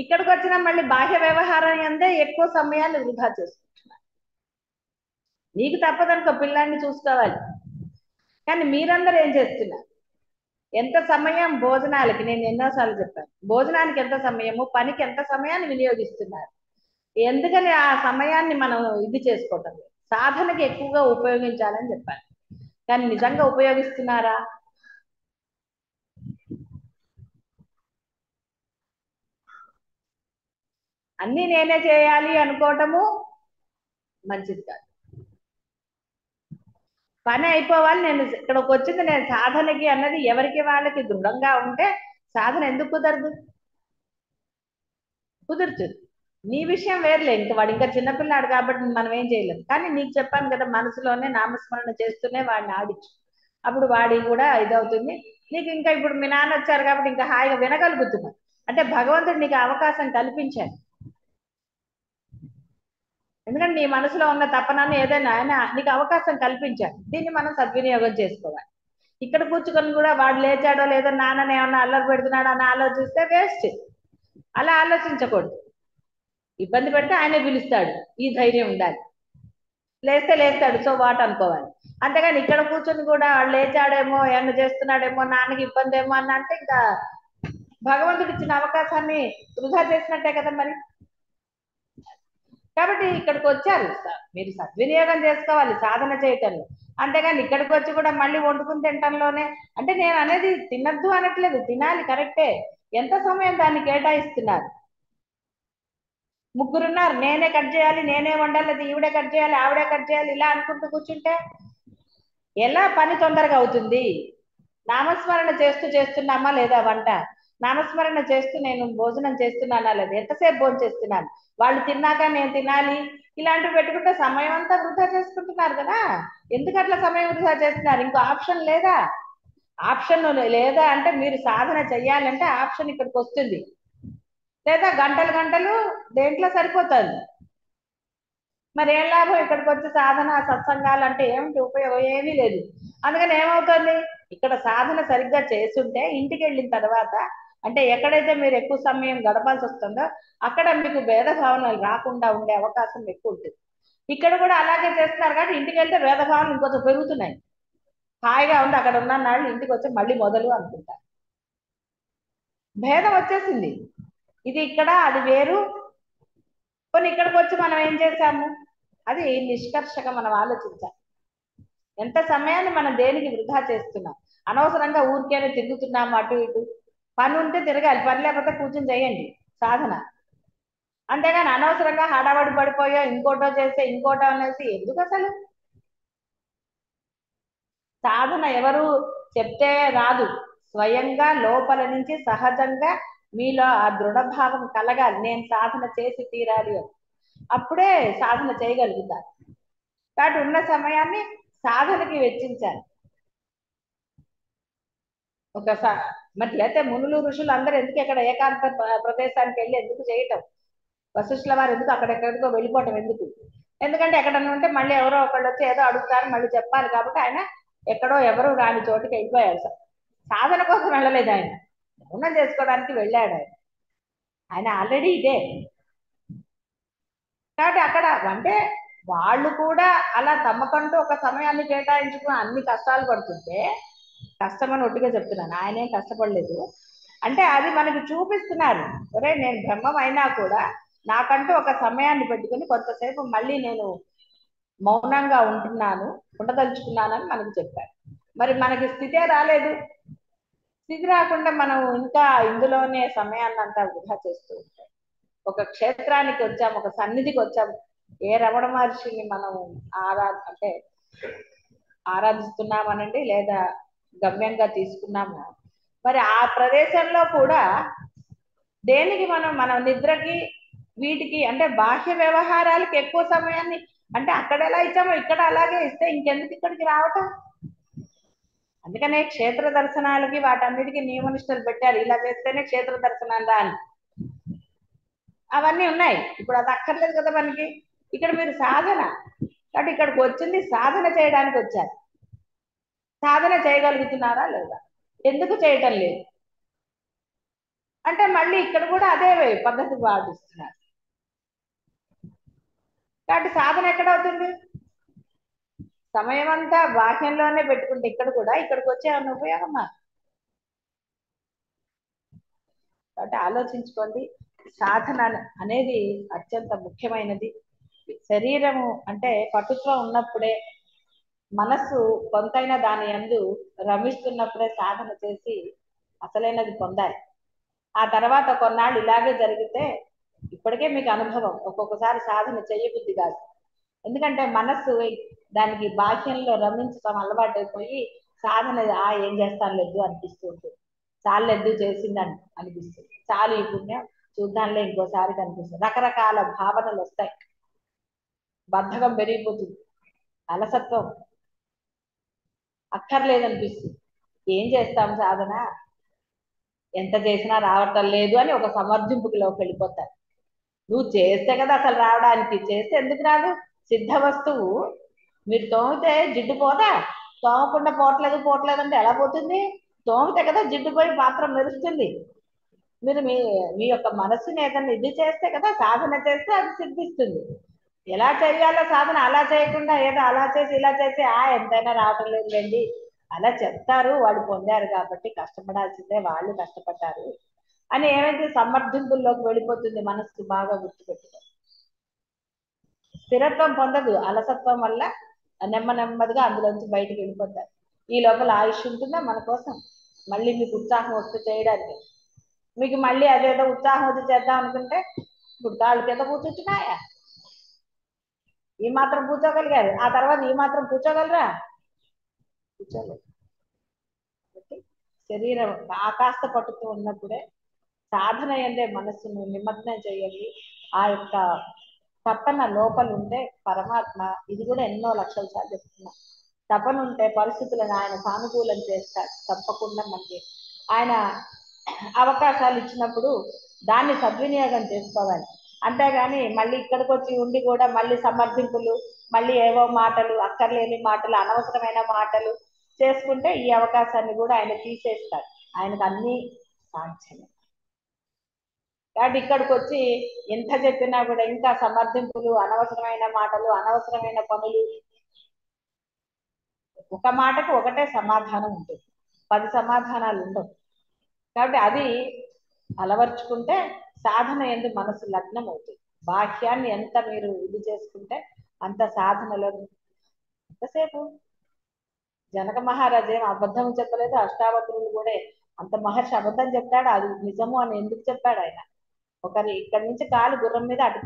ఇక్కడికి వచ్చిన మళ్ళీ బాహ్య వ్యవహారం అందే ఎక్కువ సమయాన్ని వృధా చేసుకుంటున్నారు. నీకు తప్పదనుకో, పిల్లాన్ని చూసుకోవాలి, కానీ మీరందరూ ఏం చేస్తున్నారు? ఎంత సమయం భోజనాలకి, నేను ఎన్నోసార్లు చెప్పాను, భోజనానికి ఎంత సమయము, పనికి ఎంత సమయాన్ని వినియోగిస్తున్నారు? ఎందుకని ఆ సమయాన్ని మనం ఇది చేసుకోవటం లేదు, సాధనకి ఎక్కువగా ఉపయోగించాలని చెప్పాను. కానీ నిజంగా ఉపయోగిస్తున్నారా? అన్ని నేనే చేయాలి అనుకోవటము మంచిది కాదు. పని అయిపోవాలి, నేను ఇక్కడికి వచ్చింది నేను సాధనకి అన్నది ఎవరికి వాళ్ళకి దృఢంగా ఉంటే సాధన ఎందుకు కుదరదు? కుదురుతుంది. నీ విషయం వేర్లే, ఇంక వాడు ఇంకా చిన్నపిల్లాడు కాబట్టి మనం ఏం చేయలేం. కానీ నీకు చెప్పాను కదా, మనసులోనే నామస్మరణ చేస్తూనే వాడిని ఆడించు, అప్పుడు వాడి కూడా ఇదవుతుంది నీకు. ఇంకా ఇప్పుడు మీ నాన్న వచ్చారు కాబట్టి ఇంకా హాయిగా వినగలుగుతున్నావు. అంటే భగవంతుడు నీకు అవకాశం కల్పించాడు. ఎందుకంటే నీ మనసులో ఉన్న తపనను ఏదైనా ఆయన నీకు అవకాశం కల్పించాడు, దీన్ని మనం సద్వినియోగం చేసుకోవాలి. ఇక్కడ కూర్చుకొని కూడా వాడు లేచాడో లేదో, నాన్నని ఏమన్నా అల్లరి పెడుతున్నాడో అని ఆలోచిస్తే వేస్ట్. అలా ఆలోచించకూడదు. ఇబ్బంది పెడితే ఆయనే పిలుస్తాడు, ఈ ధైర్యం ఉండాలి. లేస్తే లేస్తాడు, సో వాట్ అనుకోవాలి. అంతేగాని ఇక్కడ కూర్చొని కూడా వాడు లేచాడేమో, ఏమన్నా చేస్తున్నాడేమో, నాన్నకి ఇబ్బంది ఏమో అని అంటే ఇంకా భగవంతుడు ఇచ్చిన అవకాశాన్ని వృధా చేసినట్టే కదా మరి. కాబట్టి ఇక్కడికి వచ్చారు, మీరు సద్వినియోగం చేసుకోవాలి సాధన చేయటంలో. అంతేగాని ఇక్కడికి వచ్చి కూడా మళ్ళీ వండుకుని తినటంలోనే, అంటే నేను అనేది తినద్దు అనట్లేదు, తినాలి కరెక్టే. ఎంత సమయం దాన్ని కేటాయిస్తున్నారు? ముగ్గురున్నారు, నేనే కట్ చేయాలి, నేనే వండాలి, అది ఈవిడే కట్ చేయాలి, ఆవిడే కట్ చేయాలి, ఇలా అనుకుంటూ కూర్చుంటే ఎలా పని తొందరగా అవుతుంది? నామస్మరణ చేస్తూ చేస్తున్నామా లేదా వంట? నామస్మరణ చేస్తూ నేను భోజనం చేస్తున్నానా లేదా? ఎంతసేపు భోజనం చేస్తున్నాను? వాళ్ళు తిన్నాక నేను తినాలి, ఇలాంటివి పెట్టుకుంటే సమయం అంతా వృధా చేసుకుంటున్నారు కదా. ఎందుకు అట్లా సమయం వృధా చేస్తున్నారు? ఇంకో ఆప్షన్ లేదా? ఆప్షన్ లేదా అంటే మీరు సాధన చెయ్యాలంటే ఆప్షన్ ఇక్కడికి వస్తుంది, లేదా గంటలు గంటలు దేంట్లో సరిపోతుంది. మరి ఏం లాభం? ఇక్కడికి వచ్చి సాధన సత్సంగాలు అంటే ఏమిటి ఉపయోగం? ఏమీ లేదు. అందుకని ఏమవుతుంది, ఇక్కడ సాధన సరిగ్గా చేస్తుంటే ఇంటికి వెళ్ళిన తర్వాత, అంటే ఎక్కడైతే మీరు ఎక్కువ సమయం గడపాల్సి వస్తుందో అక్కడ మీకు భేద భావనలు రాకుండా ఉండే అవకాశం ఎక్కువ ఉంటుంది. ఇక్కడ కూడా అలాగే చేస్తున్నారు కాబట్టి ఇంటికి వెళ్తే భేద భావనలు ఇంకొంచెం పెరుగుతున్నాయి. హాయిగా ఉంది అక్కడ ఉన్న నాళ్ళు, ఇంటికి వచ్చి మళ్ళీ మొదలు అనుకుంటారు. భేదం వచ్చేసింది. ఇది ఇక్కడ, అది వేరు. కొన్ని ఇక్కడికి వచ్చి మనం ఏం చేశాము, అది నిష్కర్షగా మనం ఆలోచించాలి. ఎంత సమయాన్ని మనం దేనికి వృధా చేస్తున్నాం? అనవసరంగా ఊరికేనే తిరుగుతున్నాము అటు ఇటు. పని ఉంటే తిరగాలి, పని లేకపోతే కూర్చొని చేయండి సాధన. అంతేగాని అనవసరంగా హడావడి పడిపోయో ఇంకోటో చేస్తే ఇంకోటో అనేసి ఎందుకు అసలు? సాధన ఎవరు చెప్తే రాదు, స్వయంగా లోపల నుంచి సహజంగా మీలో ఆ దృఢభావం కలగాలి, నేను సాధన చేసి తీరాలి అని. అప్పుడే సాధన చేయగలుగుతారు. కాబట్టి ఉన్న సమయాన్ని సాధనకి వెచ్చించాలి. మరి లేకపోతే మునులు ఋషులు అందరూ ఎందుకు ఇక్కడ ఏకాంత ప్రదేశానికి వెళ్ళి ఎందుకు చేయటం? వశిష్ఠుల వారు ఎందుకు అక్కడెక్కడికో వెళ్ళిపోవటం ఎందుకు? ఎందుకంటే ఎక్కడన్నా ఉంటే మళ్ళీ ఎవరో ఒకళ్ళు వచ్చి ఏదో అడుగుతారు, మళ్ళీ చెప్పాలి. కాబట్టి ఆయన ఎక్కడో ఎవరు రాని చోటుకి వెళ్ళిపోయాడు. సాధన కోసం వెళ్ళలేదు, ఆయన మౌనం చేసుకోవడానికి వెళ్ళాడు. ఆయన ఆల్రెడీ ఇదే. కాబట్టి అక్కడ అంటే వాళ్ళు కూడా అలా తమకంటూ ఒక సమయాన్ని కేటాయించుకుని అన్ని కష్టాలు పడుతుంటే, కష్టమని ఒట్టిగా చెప్తున్నాను, ఆయనేం కష్టపడలేదు. అంటే అది మనకి చూపిస్తున్నారు, ఒరే నేను బ్రహ్మం అయినా కూడా నాకంటూ ఒక సమయాన్ని పెట్టుకుని కొంతసేపు మళ్ళీ నేను మౌనంగా ఉండదలుచుకున్నానని మనకు చెప్పారు. మరి మనకి స్థితే రాలేదు. స్థితి రాకుండా మనం ఇంకా ఇందులోనే సమయాన్ని అంతా వృధా చేస్తూ ఉంటాం. ఒక క్షేత్రానికి వచ్చాము, ఒక సన్నిధికి వచ్చాము, ఏ రమణ మహర్షిని మనం అంటే ఆరాధిస్తున్నామనండి, లేదా గమ్యంగా తీసుకున్నాము. మరి ఆ ప్రదేశంలో కూడా దేనికి మనం నిద్రకి వీటికి అంటే బాహ్య వ్యవహారాలకు ఎక్కువ సమయాన్ని, అంటే అక్కడ ఎలా ఇచ్చామో ఇక్కడ అలాగే ఇస్తే ఇంకెందుకు ఇక్కడికి రావటం? అందుకనే క్షేత్ర దర్శనాలకి వాటన్నిటికీ నియమనిష్టలు పెట్టారు, ఇలా చేస్తేనే క్షేత్ర దర్శనాలు అని. అవన్నీ ఉన్నాయి. ఇప్పుడు అది అక్కర్లేదు కదా మనకి. ఇక్కడ మీరు సాధన, కాబట్టి ఇక్కడికి వచ్చింది సాధన చేయడానికి వచ్చారు. సాధన చేయగలుగుతున్నారా లేదా? ఎందుకు చేయటం లేదు అంటే మళ్ళీ ఇక్కడ కూడా అదే పద్ధతి పాటిస్తున్నారు. కాబట్టి సాధన ఎక్కడవుతుంది? సమయం అంతా బాహ్యంలోనే పెట్టుకుంటే ఇక్కడ కూడా ఇక్కడికి వచ్చే అన్న ఉపయోగమా? కాబట్టి ఆలోచించుకోండి. సాధన అనేది అత్యంత ముఖ్యమైనది. శరీరము అంటే పటుత్వం ఉన్నప్పుడే, మనస్సు కొంతైనా దాని యందు రమిస్తున్నప్పుడే సాధన చేసి అసలైనది పొందాలి. ఆ తర్వాత కొన్నాళ్ళు ఇలాగే జరిగితే ఇప్పటికే మీకు అనుభవం, ఒక్కొక్కసారి సాధన చేయబుద్ధి కాదు. ఎందుకంటే మనస్సు దానికి బాహ్యంలో రమించడం అలవాటైపోయి సాధన ఏం చేస్తాను లేదు అనిపిస్తూ ఉంటుంది, చాలు ఎద్దు చేసిందని అనిపిస్తుంది, చాలు ఈ పుణ్యం చూద్దాంలే ఇంకోసారి కనిపిస్తుంది. రకరకాల భావనలు వస్తాయి, బద్ధకం పెరిగిపోతుంది, అలసత్వం, అక్కర్లేదనిపిస్తుంది. ఏం చేస్తాం సాధన, ఎంత చేసినా రావటం లేదు అని ఒక సమర్థింపులోకి వెళ్ళిపోతారు. నువ్వు చేస్తే కదా అసలు రావడానికి, చేస్తే ఎందుకు రాదు? సిద్ధ వస్తువు మీరు తోమితే జిడ్డు పోదా? తోమకుండా పోవట్లేదు అంటే ఎలా పోతుంది? తోమితే కదా జిడ్డు పోయి పాత్ర మెరుస్తుంది. మీరు మీ యొక్క మనస్సుని ఏదైనా ఇది చేస్తే కదా, సాధన చేస్తే అది సిద్ధిస్తుంది. ఎలా చేయాలో సాధన అలా చేయకుండా ఏదో అలా చేసి ఇలా చేసి ఎంతైనా రావటం లేదులేండి అలా చెప్తారు, వాళ్ళు పొందారు కాబట్టి కష్టపడాల్సిందే, వాళ్ళు కష్టపడ్డారు అని ఏమైతే సమర్థింపుల్లోకి వెళ్ళిపోతుంది మనస్సు. బాగా గుర్తుపెట్టుకో, స్థిరత్వం పొందదు. అలసత్వం వల్ల నెమ్మదిగా అందులోంచి బయటకు వెళ్ళిపోతారు. ఈ లోపల ఆయుష్ ఉంటుందా మన కోసం? మళ్ళీ మీకు ఉత్సాహం వస్తే చేయడానికి, మీకు మళ్ళీ అదేదో ఉత్సాహం వచ్చి చేద్దాం అనుకుంటే ఇప్పుడు కాళ్ళు కింద కూర్చుంటున్నాయా? ఈ మాత్రం కూర్చోగలిగారు, ఆ తర్వాత ఈ మాత్రం కూర్చోగలరా? కూర్చోలేదు. శరీరం ఆకాశ పట్టుతూ ఉన్నప్పుడే సాధన అయ్యే మనస్సును నిమగ్నం చేయండి. ఆ యొక్క తపన లోపల ఉంటే పరమాత్మ, ఇది కూడా ఎన్నో లక్షల సార్లు చెప్తున్నా, తపన ఉంటే పరిస్థితులను ఆయన సానుకూలం చేస్తారు. తప్పకుండా మనకి ఆయన అవకాశాలు ఇచ్చినప్పుడు దాన్ని సద్వినియోగం చేసుకోవాలి. అంతేగాని మళ్ళీ ఇక్కడికి వచ్చి ఉండి కూడా మళ్ళీ సమర్థింపులు, మళ్ళీ ఏవో మాటలు, అక్కర్లేని మాటలు, అనవసరమైన మాటలు చేసుకుంటే ఈ అవకాశాన్ని కూడా ఆయన తీసేస్తారు. ఆయనకు అన్ని సాధ్యమే. కాబట్టి ఇక్కడికి వచ్చి ఎంత చెప్పినా కూడా ఇంకా సమర్థింపులు, అనవసరమైన మాటలు, అనవసరమైన పనులు, ఒక మాటకు ఒకటే సమాధానం ఉంటుంది, 10 సమాధానాలు ఉండవు. కాబట్టి అది అలవర్చుకుంటే సాధన యందు మనసు లగ్నం అవుతుంది. బాహ్యాన్ని ఎంత మీరు ఇది చేసుకుంటే అంత సాధనలో ఎంతసేపు జనక మహారాజు ఏం అబద్ధం చెప్పలేదు, అష్టావక్రులు కూడా అంత మహర్షి అబద్ధం చెప్తాడు, అది నిజము అని ఎందుకు చెప్పాడు ఆయన? ఒకరి ఇక్కడి నుంచి కాలు గుర్రం మీద అటు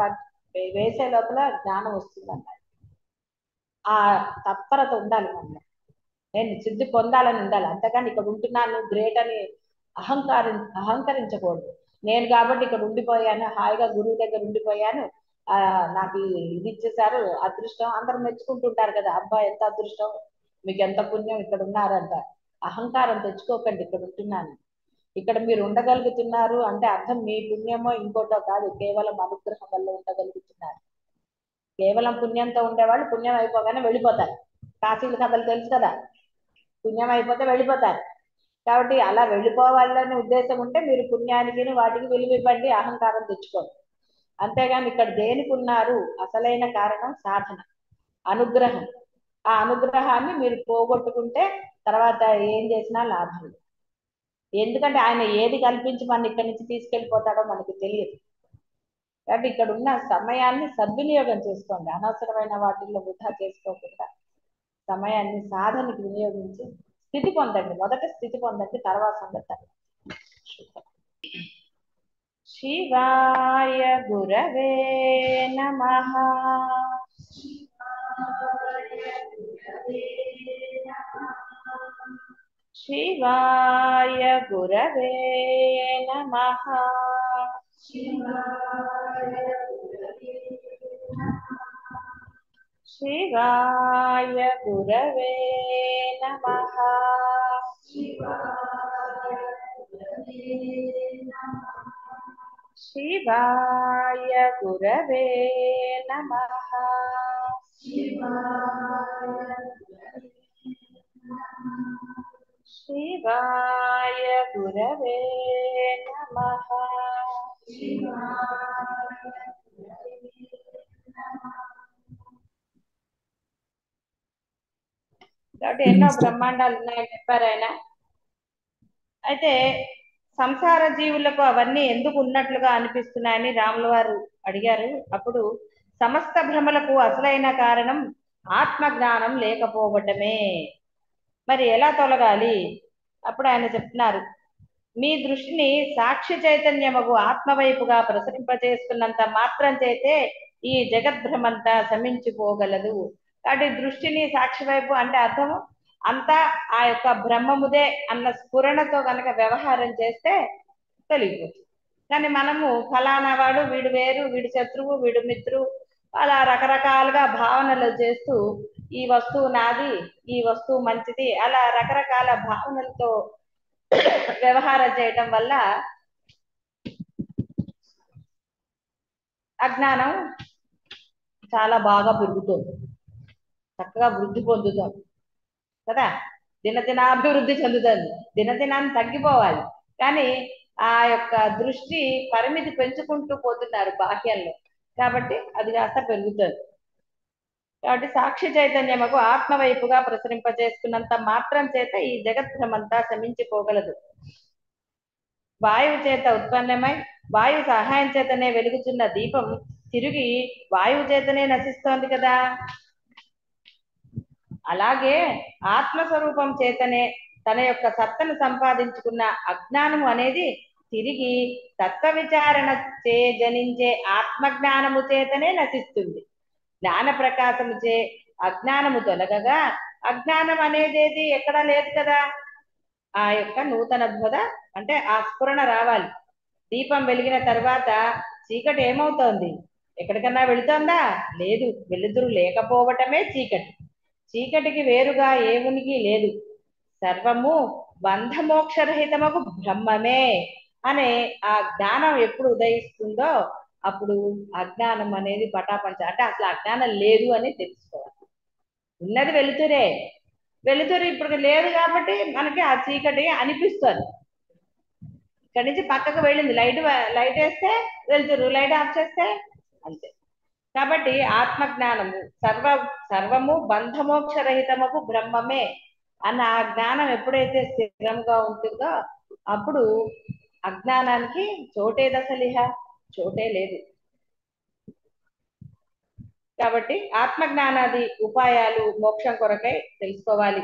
వేసే లోపల జ్ఞానం వస్తుంది అన్నాడు. ఆ తత్పరత ఉండాలి మనలో, నేను సిద్ధి పొందాలని ఉండాలి. అంతేగాని ఇక్కడ ఉంటున్నాను గ్రేట్ అని అహంకరించకూడదు. నేను కాబట్టి ఇక్కడ ఉండిపోయాను, హాయిగా గురువు దగ్గర ఉండిపోయాను, నాకు ఇది ఇచ్చేసారు, అదృష్టం, అందరూ మెచ్చుకుంటుంటారు కదా, అబ్బా ఎంత అదృష్టం, మీకు ఎంత పుణ్యం, ఇక్కడ ఉన్నారంట. అహంకారం తెచ్చుకోకండి. ఇక్కడ ఉంటున్నాను, ఇక్కడ మీరు ఉండగలుగుతున్నారు అంటే అర్థం మీ పుణ్యమో ఇంకోటో కాదు, కేవలం అనుగ్రహం వల్ల ఉండగలుగుతున్నారు. కేవలం పుణ్యంతో ఉండేవాళ్ళు పుణ్యం అయిపోగానే వెళ్ళిపోతారు. కాశీల కథలు తెలుసు కదా, పుణ్యం అయిపోతే వెళ్ళిపోతారు. కాబట్టి అలా వెళ్ళిపోవాలని ఉద్దేశం ఉంటే మీరు పుణ్యానికి వాటికి విలువ ఇవ్వండి, అహంకారం తెచ్చుకోండి. అంతేగాని ఇక్కడ దేనికి ఉన్నారు? అసలైన కారణం సాధన, అనుగ్రహం. ఆ అనుగ్రహాన్ని మీరు పోగొట్టుకుంటే తర్వాత ఏం చేసినా లాభం. ఎందుకంటే ఆయన ఏది కల్పించి మన ఇక్కడి నుంచి తీసుకెళ్ళిపోతాడో మనకి తెలియదు. కాబట్టి ఇక్కడ ఉన్న సమయాన్ని సద్వినియోగం చేసుకోండి, అనవసరమైన వాటిల్లో వృధా చేసుకోకుండా సమయాన్ని సాధనకి వినియోగించి స్థితి పొందండి. మొదట స్థితి పొందండి, తర్వాత సంగతి. శివాయ గురవే నమః. శివాయ గురవే నమః. శివాయ గురవే నమః. శివాయ గురవే నమః. శివాయ గురవే నమః. కాబట్టి ఎన్నో బ్రహ్మాండాలు ఉన్నాయని చెప్పారు ఆయన. అయితే సంసార జీవులకు అవన్నీ ఎందుకు ఉన్నట్లుగా అనిపిస్తున్నాయని రాముల వారు అడిగారు. అప్పుడు సమస్త భ్రమలకు అసలైన కారణం ఆత్మ జ్ఞానం లేకపోవటమే. మరి ఎలా తొలగాలి? అప్పుడు ఆయన చెప్తున్నారు, మీ దృష్టిని సాక్షి చైతన్యమగు ఆత్మవైపుగా ప్రసరింపజేస్తున్నంత మాత్రం చేతే ఈ జగద్భ్రమంతా శమించిపోగలదు. కాబట్టి దృష్టిని సాక్షి వైపు అంటే అర్థము అంతా ఆ యొక్క బ్రహ్మముదే అన్న స్ఫురణతో కనుక వ్యవహారం చేస్తే తొలగిపోతుంది. కానీ మనము ఫలానా వాడు, వీడు వేరు, వీడు శత్రువు, వీడు మిత్రువు, అలా రకరకాలుగా భావనలు చేస్తూ ఈ వస్తువు నాది, ఈ వస్తువు మంచిది, అలా రకరకాల భావనలతో వ్యవహారం చేయటం వల్ల అజ్ఞానం చాలా బాగా పెరుగుతుంది, చక్కగా వృద్ధి పొందుతుంది కదా. దినదినాభివృద్ధి చెందుతుంది, దినదినాన్ని తగ్గిపోవాలి. కానీ ఆ యొక్క దృష్టి పరిమితి పెంచుకుంటూ పోతున్నారు బాహ్యంలో, కాబట్టి అది కాస్త పెరుగుతుంది. కాబట్టి సాక్షి చైతన్యముకు ఆత్మ వైపుగా ప్రసరింపజేసుకున్నంత మాత్రం చేత ఈ జగద్భ్రమంతా శమించిపోగలదు. వాయువు చేత ఉత్పన్నమై వాయువు సహాయం చేతనే వెలుగుతున్న దీపం తిరిగి వాయువు చేతనే నశిస్తోంది కదా. అలాగే ఆత్మస్వరూపం చేతనే తన యొక్క సత్తను సంపాదించుకున్న అజ్ఞానము అనేది తిరిగి తత్వ విచారణ చే జనించే ఆత్మజ్ఞానము చేతనే నశిస్తుంది. జ్ఞాన ప్రకాశము చే అజ్ఞానము తొలగగా అజ్ఞానం అనేది ఎక్కడా లేదు కదా. ఆ యొక్క నూతన బోధ అంటే ఆ స్ఫురణ రావాలి. దీపం వెలిగిన తర్వాత చీకటి ఏమవుతోంది? ఎక్కడికన్నా వెళుతోందా? లేదు. వెలుతురు లేకపోవటమే చీకటి. చీకటికి వేరుగా ఏ ఉనికి లేదు. సర్వము బంధమోక్షరహితమకు బ్రహ్మమే అనే ఆ జ్ఞానం ఎప్పుడు ఉదయిస్తుందో అప్పుడు అజ్ఞానం అనేది పటాపంచ, అంటే అసలు అజ్ఞానం లేదు అని తెలుసుకోవాలి. ఉన్నది వెలుతురే, వెలుతురు ఇప్పుడు లేదు కాబట్టి మనకి ఆ చీకటి అనిపిస్తుంది. ఇక్కడి నుంచి పక్కకు వెళ్ళింది, లైట్ వేస్తే వెలుతురు, లైట్ ఆఫ్ చేస్తే అంతే. కాబట్టి ఆత్మజ్ఞానము సర్వము బంధమోక్షరహితముకు బ్రహ్మమే అన్న ఆ జ్ఞానం ఎప్పుడైతే స్థిరంగా ఉంటుందో అప్పుడు అజ్ఞానానికి చోటే దశలిహ, చోటే లేదు. కాబట్టి ఆత్మజ్ఞానాది ఉపాయాలు మోక్షం కొరకై తెలుసుకోవాలి.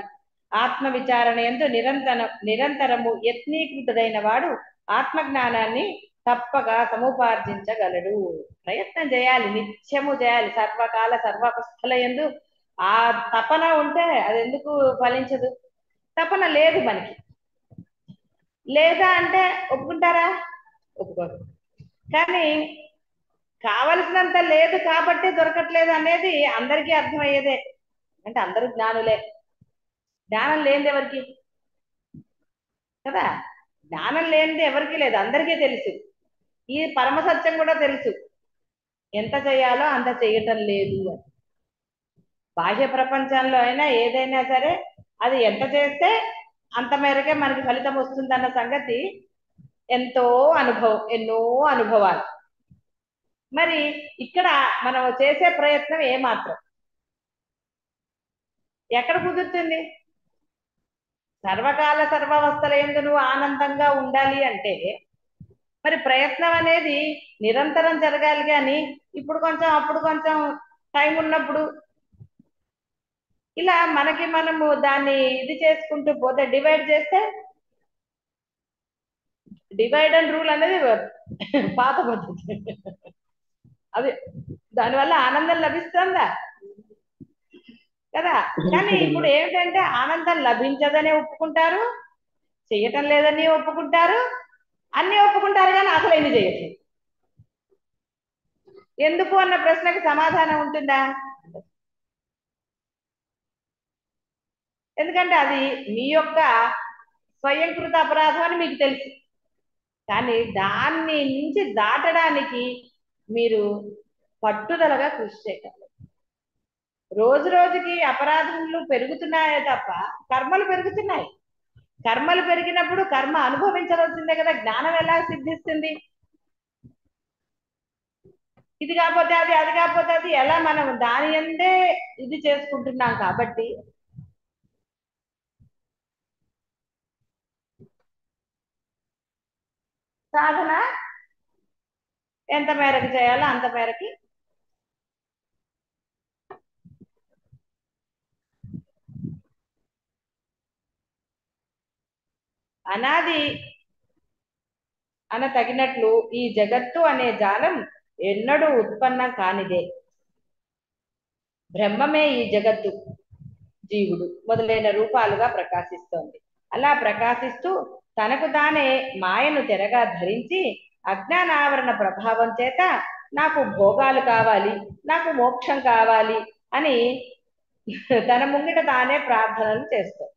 ఆత్మ విచారణ యందు నిరంతరము యత్నీకృతుడైన వాడు ఆత్మజ్ఞానాన్ని తప్పక సముపార్జించగలడు. ప్రయత్నం చేయాలి, నిత్యము చేయాలి, సర్వకాల సర్వావస్థల యందు ఆ తపన ఉంటే అది ఎందుకు ఫలించదు? తపన లేదు మనకి, లేదా అంటే ఒప్పుకుంటారా? ఒప్పుకోరు. కానీ కావలసినంత లేదు కాబట్టి దొరకట్లేదు అనేది అందరికీ అర్థమయ్యేదే. అంటే అందరూ జ్ఞానులే, జ్ఞానం లేనిది ఎవరికి కదా? జ్ఞానం లేనిది ఎవరికి లేదు, అందరికీ తెలుసు. ఈ పరమ సత్యం కూడా తెలుసు, ఎంత చేయాలో అంత చేయటం లేదు అని. బాహ్య ప్రపంచంలో అయినా ఏదైనా సరే అది ఎంత చేస్తే అంత మేరకే మనకి ఫలితం వస్తుందన్న సంగతి ఎన్నో అనుభవాలు. మరి ఇక్కడ మనం చేసే ప్రయత్నం ఏమాత్రం ఎక్కడ కుదురుతుంది? సర్వకాల సర్వావస్థల యందు నువ్వు ఆనందంగా ఉండాలి అంటే మరి ప్రయత్నం అనేది నిరంతరం జరగాలి. కానీ ఇప్పుడు కొంచెం అప్పుడు కొంచెం టైం ఉన్నప్పుడు ఇలా మనము దాన్ని ఇది చేసుకుంటూ పోతే, డివైడ్ చేస్తే, డివైడ్ అండ్ రూల్ అనేది పాత పద్ధతి. అది దానివల్ల ఆనందం లభిస్తుందా కదా? కానీ ఇప్పుడు ఏమిటంటే ఆనందం లభించదని ఒప్పుకుంటారు, చెయ్యటం లేదని ఒప్పుకుంటారు, అన్ని ఒప్పుకుంటారు, కానీ అసలు ఎన్ని చేయట్లేదు. ఎందుకు అన్న ప్రశ్నకి సమాధానం ఉంటుందా? ఎందుకంటే అది మీ యొక్క స్వయంకృత అపరాధం అని మీకు తెలుసు. కానీ దాన్ని నుంచి దాటడానికి మీరు పట్టుదలగా కృషి చేయాలి. రోజు రోజుకి అపరాధములు పెరుగుతున్నాయే తప్ప కర్మలు పెరుగుతున్నాయి. కర్మలు పెరిగినప్పుడు కర్మ అనుభవించవలసిందే కదా, జ్ఞానం ఎలా సిద్ధిస్తుంది? ఇది కాకపోతే అది, అది కాకపోతే అది, ఎలా మనం దాని అందే ఇది చేసుకుంటున్నాం. కాబట్టి సాధన ఎంత మేరకు చేయాలో అంత మేరకి అనాది అన తగినట్లు ఈ జగత్తు అనే జాలం ఎన్నడూ ఉత్పన్నం కానిదే. బ్రహ్మమే ఈ జగత్తు, జీవుడు మొదలైన రూపాలుగా ప్రకాశిస్తోంది. అలా ప్రకాశిస్తూ తనకు తానే మాయను తెరగా ధరించి అజ్ఞానావరణ ప్రభావం చేత నాకు భోగాలు కావాలి, నాకు మోక్షం కావాలి అని తన ముంగిట తానే ప్రార్థనలు చేస్తాం.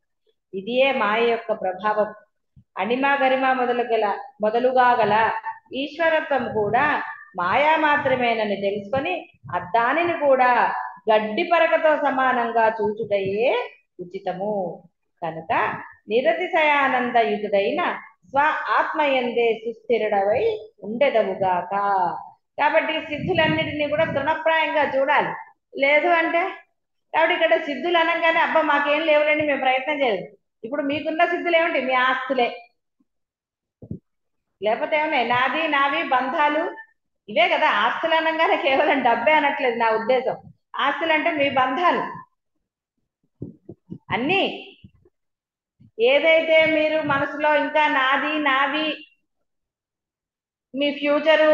ఇదియే మాయ యొక్క ప్రభావం. అణిమ గరిమ మొదలుగా గల ఈశ్వరత్వం కూడా మాయా మాత్రమేనని తెలుసుకొని దానిని కూడా గడ్డి పరకతో సమానంగా చూచుటయే ఉచితము. కనుక నిరతిశయానందయుతుడైన స్వ ఆత్మయందే సుస్థిరుడవై ఉండెదవుగాక. కాబట్టి సిద్ధులన్నిటినీ కూడా తృణప్రాయంగా చూడాలి. లేదు అంటే, కాబట్టి ఇక్కడ సిద్ధులు అనగానే అబ్బా మాకేం లేవులండి, మేము ప్రయత్నం చేయలేదు. ఇప్పుడు మీకున్న సిద్ధులు ఏమిటి? మీ ఆస్తులే, లేకపోతే ఏమన్నాయి? నావి బంధాలు, ఇవే కదా. ఆస్తులు అనగానే కేవలం డబ్బే అనట్లేదు నా ఉద్దేశం. ఆస్తులు అంటే మీ బంధాలు అన్నీ. ఏదైతే మీరు మనసులో ఇంకా నావి మీ ఫ్యూచరు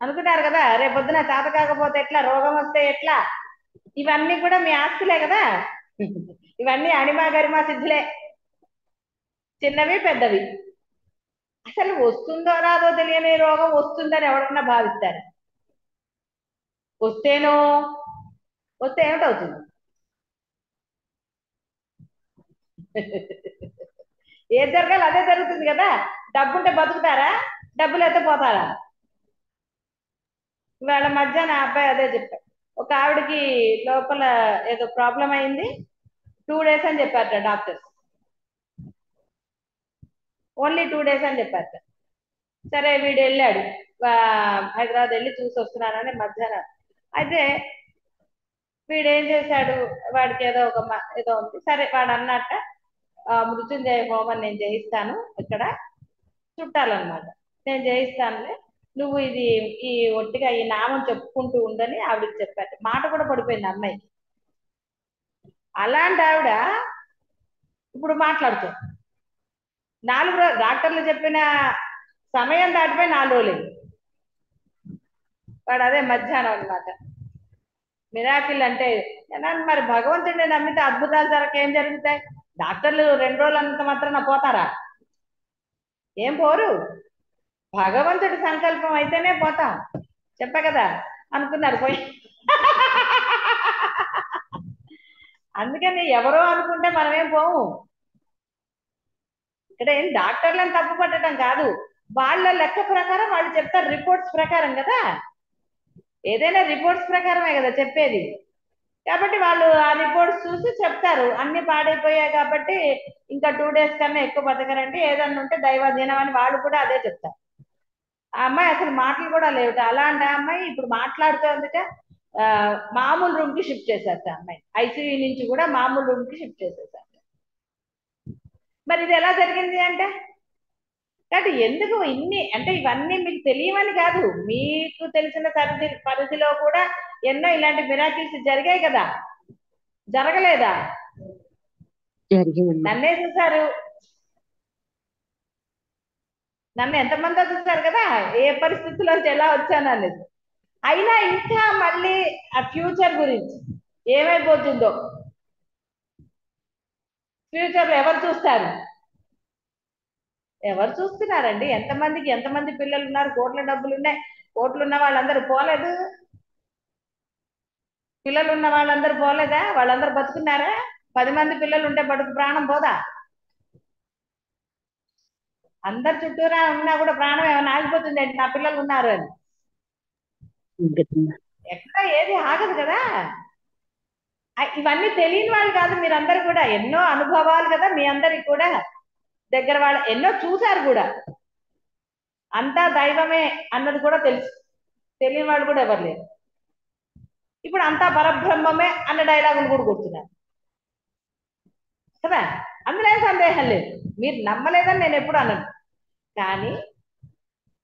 అనుకుంటారు కదా, రేపొద్దున చేత కాకపోతే ఎట్లా, రోగం వస్తే ఎట్లా, ఇవన్నీ కూడా మీ ఆస్తులే కదా. ఇవన్నీ అణిమా గరిమా సిద్ధులే, చిన్నవి పెద్దవి. అసలు వస్తుందో రాదో తెలియని రోగం వస్తుందని ఎవరన్నా భావిస్తారు? వస్తే ఏమిటవుతుంది? ఏది జరగాలి అదే జరుగుతుంది కదా. డబ్బుంటే బతుకుతారా? డబ్బులు అయితే పోతారా? ఇవాళ మధ్యాహ్నం ఆ అబ్బాయి అదే చెప్పాడు. ఒక ఆవిడకి లోపల ఏదో ప్రాబ్లం అయింది, 2 days అని చెప్పారట డాక్టర్స్. ఓన్లీ 2 days అని చెప్పారట. సరే వీడు వెళ్ళాడు, హైదరాబాద్ వెళ్ళి చూసి వస్తున్నానని మధ్యాహ్నం. అయితే వీడు ఏం చేశాడు, వాడికి ఏదో ఏదో ఉంది. సరే వాడు అన్నట్ట మృత్యుంజయ హోమం నేను చేయిస్తాను, ఇక్కడ చుట్టాలన్నమాట, నేను చేయిస్తానులే, నువ్వు ఇది ఈ ఒట్టిగా ఈ నామం చెప్పుకుంటూ ఉండని ఆవిడకి చెప్పారు. మాట కూడా పడిపోయింది అమ్మాయికి. అలాంటి ఆవిడ ఇప్పుడు మాట్లాడుతుంది. 4 రోజులు డాక్టర్లు చెప్పిన సమయం దాటిపోయి 4 రోజులు. వాడు అదే మధ్యాహ్నం అన్నమాట. మిరాకిల్ అంటే మరి భగవంతుడిని నమ్మితే అద్భుతాలు ఏం జరుగుతాయి? డాక్టర్లు 2 రోజులు అంత మాత్రాన పోతారా? ఏం పోరు. భగవంతుడి సంకల్పం అయితేనే పోతాం. చెప్పా కదా, అనుకున్నారు పోయి. అందుకని ఎవరో అనుకుంటే మనమేం పోము. ఇక్కడ ఏం డాక్టర్లను తప్పు పట్టడం కాదు, వాళ్ళ లెక్క ప్రకారం వాళ్ళు చెప్తారు, రిపోర్ట్స్ ప్రకారం కదా, ఏదైనా రిపోర్ట్స్ ప్రకారమే కదా చెప్పేది. కాబట్టి వాళ్ళు ఆ రిపోర్ట్స్ చూసి చెప్తారు, అన్ని పాడైపోయాయి కాబట్టి ఇంకా 2 days కన్నా ఎక్కువ బతకరండి, ఏదన్నా ఉంటే దైవాధీనం అని వాళ్ళు కూడా అదే చెప్తారు. ఆ అమ్మాయి అసలు మాటలు కూడా లేవుట. అలాంటి అమ్మాయి ఇప్పుడు మాట్లాడుతుందిట. మామూలు రూమ్ కి షిఫ్ట్ చేశారట అమ్మాయి. ఐసీయూ నుంచి కూడా మామూలు రూమ్ కి షిఫ్ట్ చేసేసారు. మరి ఇది ఎలా జరిగింది అంటే, కాబట్టి ఎందుకు ఇన్ని అంటే ఇవన్నీ మీకు తెలియవని కాదు, మీకు తెలిసిన పరిధిలో కూడా ఎన్నో ఇలాంటి మిరాకిల్స్ జరిగాయి కదా, జరగలేదా? జరిగిందమ్మా. నన్నే చూసారు, నన్ను ఎంతమందో చూసారు కదా, ఏ పరిస్థితుల్లోంచి ఎలా వచ్చాను అనేది. అయినా ఇంకా మళ్ళీ ఆ ఫ్యూచర్ గురించి ఏమైపోతుందో, ఫ్యూచర్ లో ఎవరు చూస్తారు? ఎవరు చూస్తున్నారండి? ఎంతమంది పిల్లలు ఉన్నారు, కోట్ల డబ్బులు ఉన్నాయి, కోట్లు ఉన్న వాళ్ళందరూ పోలేదు, పిల్లలు ఉన్న వాళ్ళందరూ పోలేదా? వాళ్ళందరూ బతుకున్నారా? 10 మంది పిల్లలు ఉంటే బతుకు ప్రాణం పోదా? అందరు చుట్టూరా ఉన్నా కూడా ప్రాణం ఏమైనా ఆగిపోతుంది ఏంటి, నా పిల్లలు ఉన్నారు అని? ఎక్కడ ఏది ఆగదు కదా. ఇవన్నీ తెలియని వాళ్ళు కాదు మీరందరూ కూడా, ఎన్నో అనుభవాలు కదా మీ అందరికి కూడా, దగ్గర వాళ్ళు ఎన్నో చూశారు కూడా, అంతా దైవమే అన్నది కూడా తెలుసు. తెలియని వాళ్ళు కూడా ఎవరు లేరు. ఇప్పుడు అంతా పరబ్రహ్మమే అన్న డైలాగులు కూడా కొడుతున్నారు కదా, అందులో ఏం సందేహం లేదు. మీరు నమ్మలేదని నేను ఎప్పుడు అనను, కానీ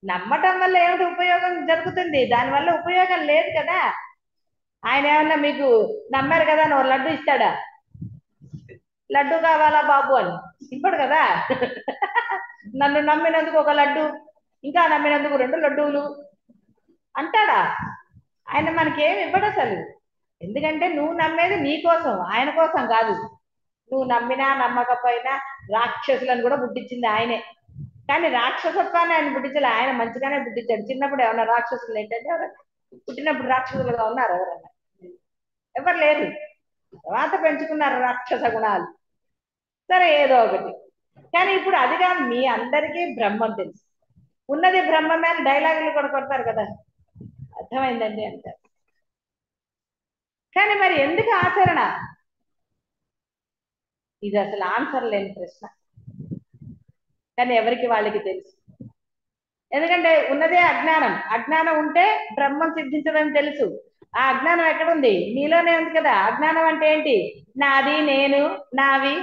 నమ్మటం వల్ల ఏమిటి ఉపయోగం జరుగుతుంది? దానివల్ల ఉపయోగం లేదు కదా. ఆయన ఏమన్నా మీకు నమ్మారు కదా అని లడ్డు ఇస్తాడా? లడ్డు కావాలా బాబు అని ఇవ్వడు కదా. నన్ను నమ్మినందుకు ఒక లడ్డు, ఇంకా నమ్మినందుకు 2 లడ్డూలు అంటాడా? ఆయన మనకేమి ఇవ్వడు అసలు. ఎందుకంటే నువ్వు నమ్మేది నీ కోసం, ఆయన కోసం కాదు. నువ్వు నమ్మినా నమ్మకపోయినా రాక్షసులను కూడా పుట్టించింది ఆయనే. కానీ రాక్షసత్వాన్ని ఆయన పుట్టించాలి, ఆయన మంచిగానే పుట్టించాడు. చిన్నప్పుడు ఏమన్నా రాక్షసులు ఏంటంటే ఎవరైనా పుట్టినప్పుడు రాక్షసులుగా ఉన్నారు? ఎవరన్నా? ఎవరు లేరు. తర్వాత పెంచుకున్నారు రాక్షస గుణాలు. సరే ఏదో ఒకటి. కానీ ఇప్పుడు అది కాదు, మీ అందరికీ బ్రహ్మం తెలుసు, ఉన్నది బ్రహ్మమే అని డైలాగులు కూడా కొడతారు కదా, అర్థమైందండి అంటారు. కానీ మరి ఎందుకు ఆచరణ? ఇది అసలు ఆన్సర్ లేని ప్రశ్న. కానీ ఎవరికి వాళ్ళకి తెలుసు. ఎందుకంటే ఉన్నదే అజ్ఞానం. అజ్ఞానం ఉంటే బ్రహ్మం సిద్ధించదని తెలుసు. ఆ అజ్ఞానం ఎక్కడుంది? నీలోనే ఉంది కదా. అజ్ఞానం అంటే ఏంటి? నాది, నేను, నావి.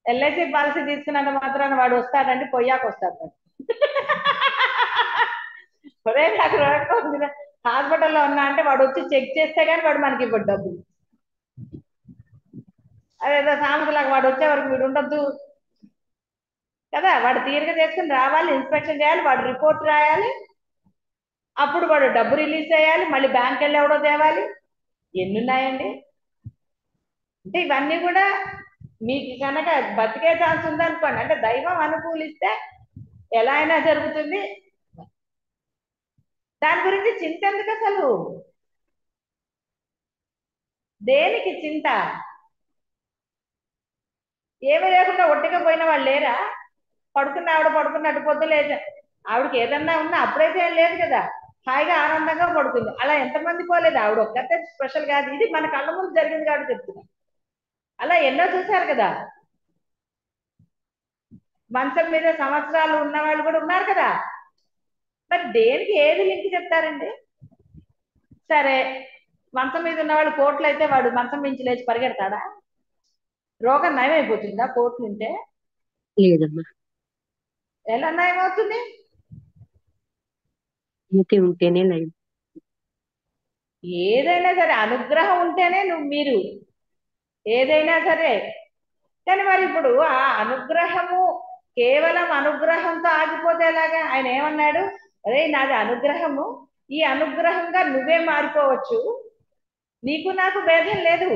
ఎల్ఐసి పాలసీ తీసుకున్నంత మాత్రాన వాడు వస్తాడండి, పొయ్యాక వస్తాడు. ఒరే నాకు హాస్పిటల్లో ఉన్నా అంటే వాడు వచ్చి చెక్ చేస్తే కానీ వాడు మనకి ఇవ్వడు డబ్బులు. అదేదో సామెతలాగా వాడు వచ్చే వరకు వీడు ఉండొద్దు కదా. వాడు తీరిక చేసుకుని రావాలి, ఇన్స్పెక్షన్ చేయాలి, వాడు రిపోర్ట్ రాయాలి, అప్పుడు వాడు డబ్బు రిలీజ్ చేయాలి, మళ్ళీ బ్యాంక్ వెళ్ళి ఎవడో తేవాలి. ఎన్నున్నాయండి? అంటే ఇవన్నీ కూడా మీకు కనుక బతికే ఛాన్స్ ఉందనుకోండి, అంటే దైవం అనుకూలిస్తే ఎలా అయినా జరుగుతుంది. దాని గురించి చింత ఎందుకు అసలు? దేనికి చింత? ఏమీ లేకుండా ఒట్టిగా పోయిన వాళ్ళు లేరా? పడుకున్న ఆవిడ పడుకున్నట్టు పొద్దు ఆవిడకి ఏదన్నా ఉన్నా అప్పుడైతే ఏం లేదు కదా, హాయిగా ఆనందంగా పడుతుంది. అలా ఎంతమంది పోలేదు, ఆవిడ ఒక్కతే స్పెషల్ కాదు, ఇది మన కళ్ళ ముందు జరిగింది కాబట్టి చెప్తున్నా. అలా ఎన్నో చూశారు కదా, మంచం మీద సంవత్సరాలు ఉన్న వాళ్ళు కూడా ఉన్నారు కదా. మరి దేనికి ఏది లింక్ చెప్తారండి? సరే, మంచం మీద ఉన్నవాళ్ళు కోట్లు అయితే వాడు మంచం మించి లేచి పరిగెడతాడా? రోగం నయమైపోతుందా కోట్లు ఉంటే? లేదమ్మా. ఎలా నయమవుతుంది? నీతి ఉంటేనే లైవ్. ఏదైనా సరే అనుగ్రహం ఉంటేనే మీరు ఏదైనా సరే. కానీ మరి ఇప్పుడు ఆ అనుగ్రహము కేవలం అనుగ్రహంతో ఆగిపోతే ఎలాగా? ఆయన ఏమన్నాడు, అరే నాది అనుగ్రహము, ఈ అనుగ్రహంగా నువ్వే మారిపోవచ్చు, నీకు నాకు భేదం లేదు,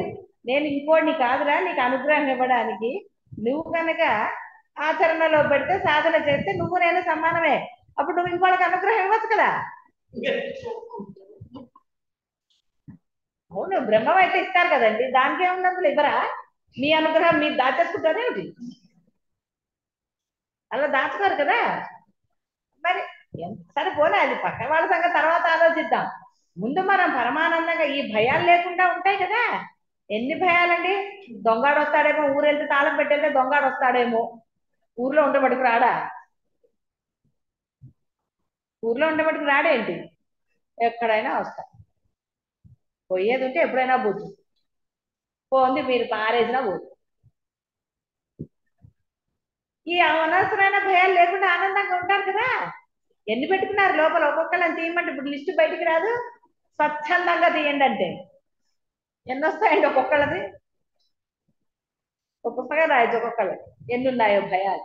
నేను ఇంకోటి కాదురా నీకు అనుగ్రహం ఇవ్వడానికి, నువ్వు కనుక ఆచరణలో పెడితే సాధన చేస్తే నువ్వు నేను సమానమే, అప్పుడు నువ్వు ఇంకోళ్ళకి అనుగ్రహం ఇవ్వచ్చు కదా. అవును, బ్రహ్మం అయితే ఇస్తారు కదండి, దానికి ఏమున్నప్పుడు ఇవ్వరా? మీ అనుగ్రహం మీరు దాచేసుకుంటారేమిటి? అలా దాచుకోరు కదా. మరి సరే పోనీ, అది పక్క వాళ్ళ సంగతి తర్వాత ఆలోచిద్దాం. ముందు మనం పరమానందంగా ఈ భయాలు లేకుండా ఉంటాయి కదా. ఎన్ని భయాలండి? దొంగాడు వస్తాడేమో, ఊరెళ్తే తాళం పెట్టేస్తే దొంగాడు వస్తాడేమో, ఊర్లో ఉండబడికి రాడా? ఊర్లో ఉండబడికి రాడేంటి? ఎక్కడైనా వస్తా, పోయేది ఉంటే ఎప్పుడైనా పోతు, పోంది మీరు పారేసినా పోతు. ఈ అనవసరమైన భయాలు లేకుండా ఆనందంగా ఉంటారు కదా. ఎన్ని పెట్టుకున్నారు లోపల? ఒక్కొక్కళ్ళని తీయమంటే ఇప్పుడు లిస్టు బయటికి రాదు. స్వచ్ఛందంగా తీయండి అంటే ఎన్ని వస్తాయండి ఒక్కొక్కళ్ళది? ఒక పుస్తకం రాయొచ్చు ఒక్కొక్కళ్ళు ఎన్ని ఉన్నాయో భయాలు.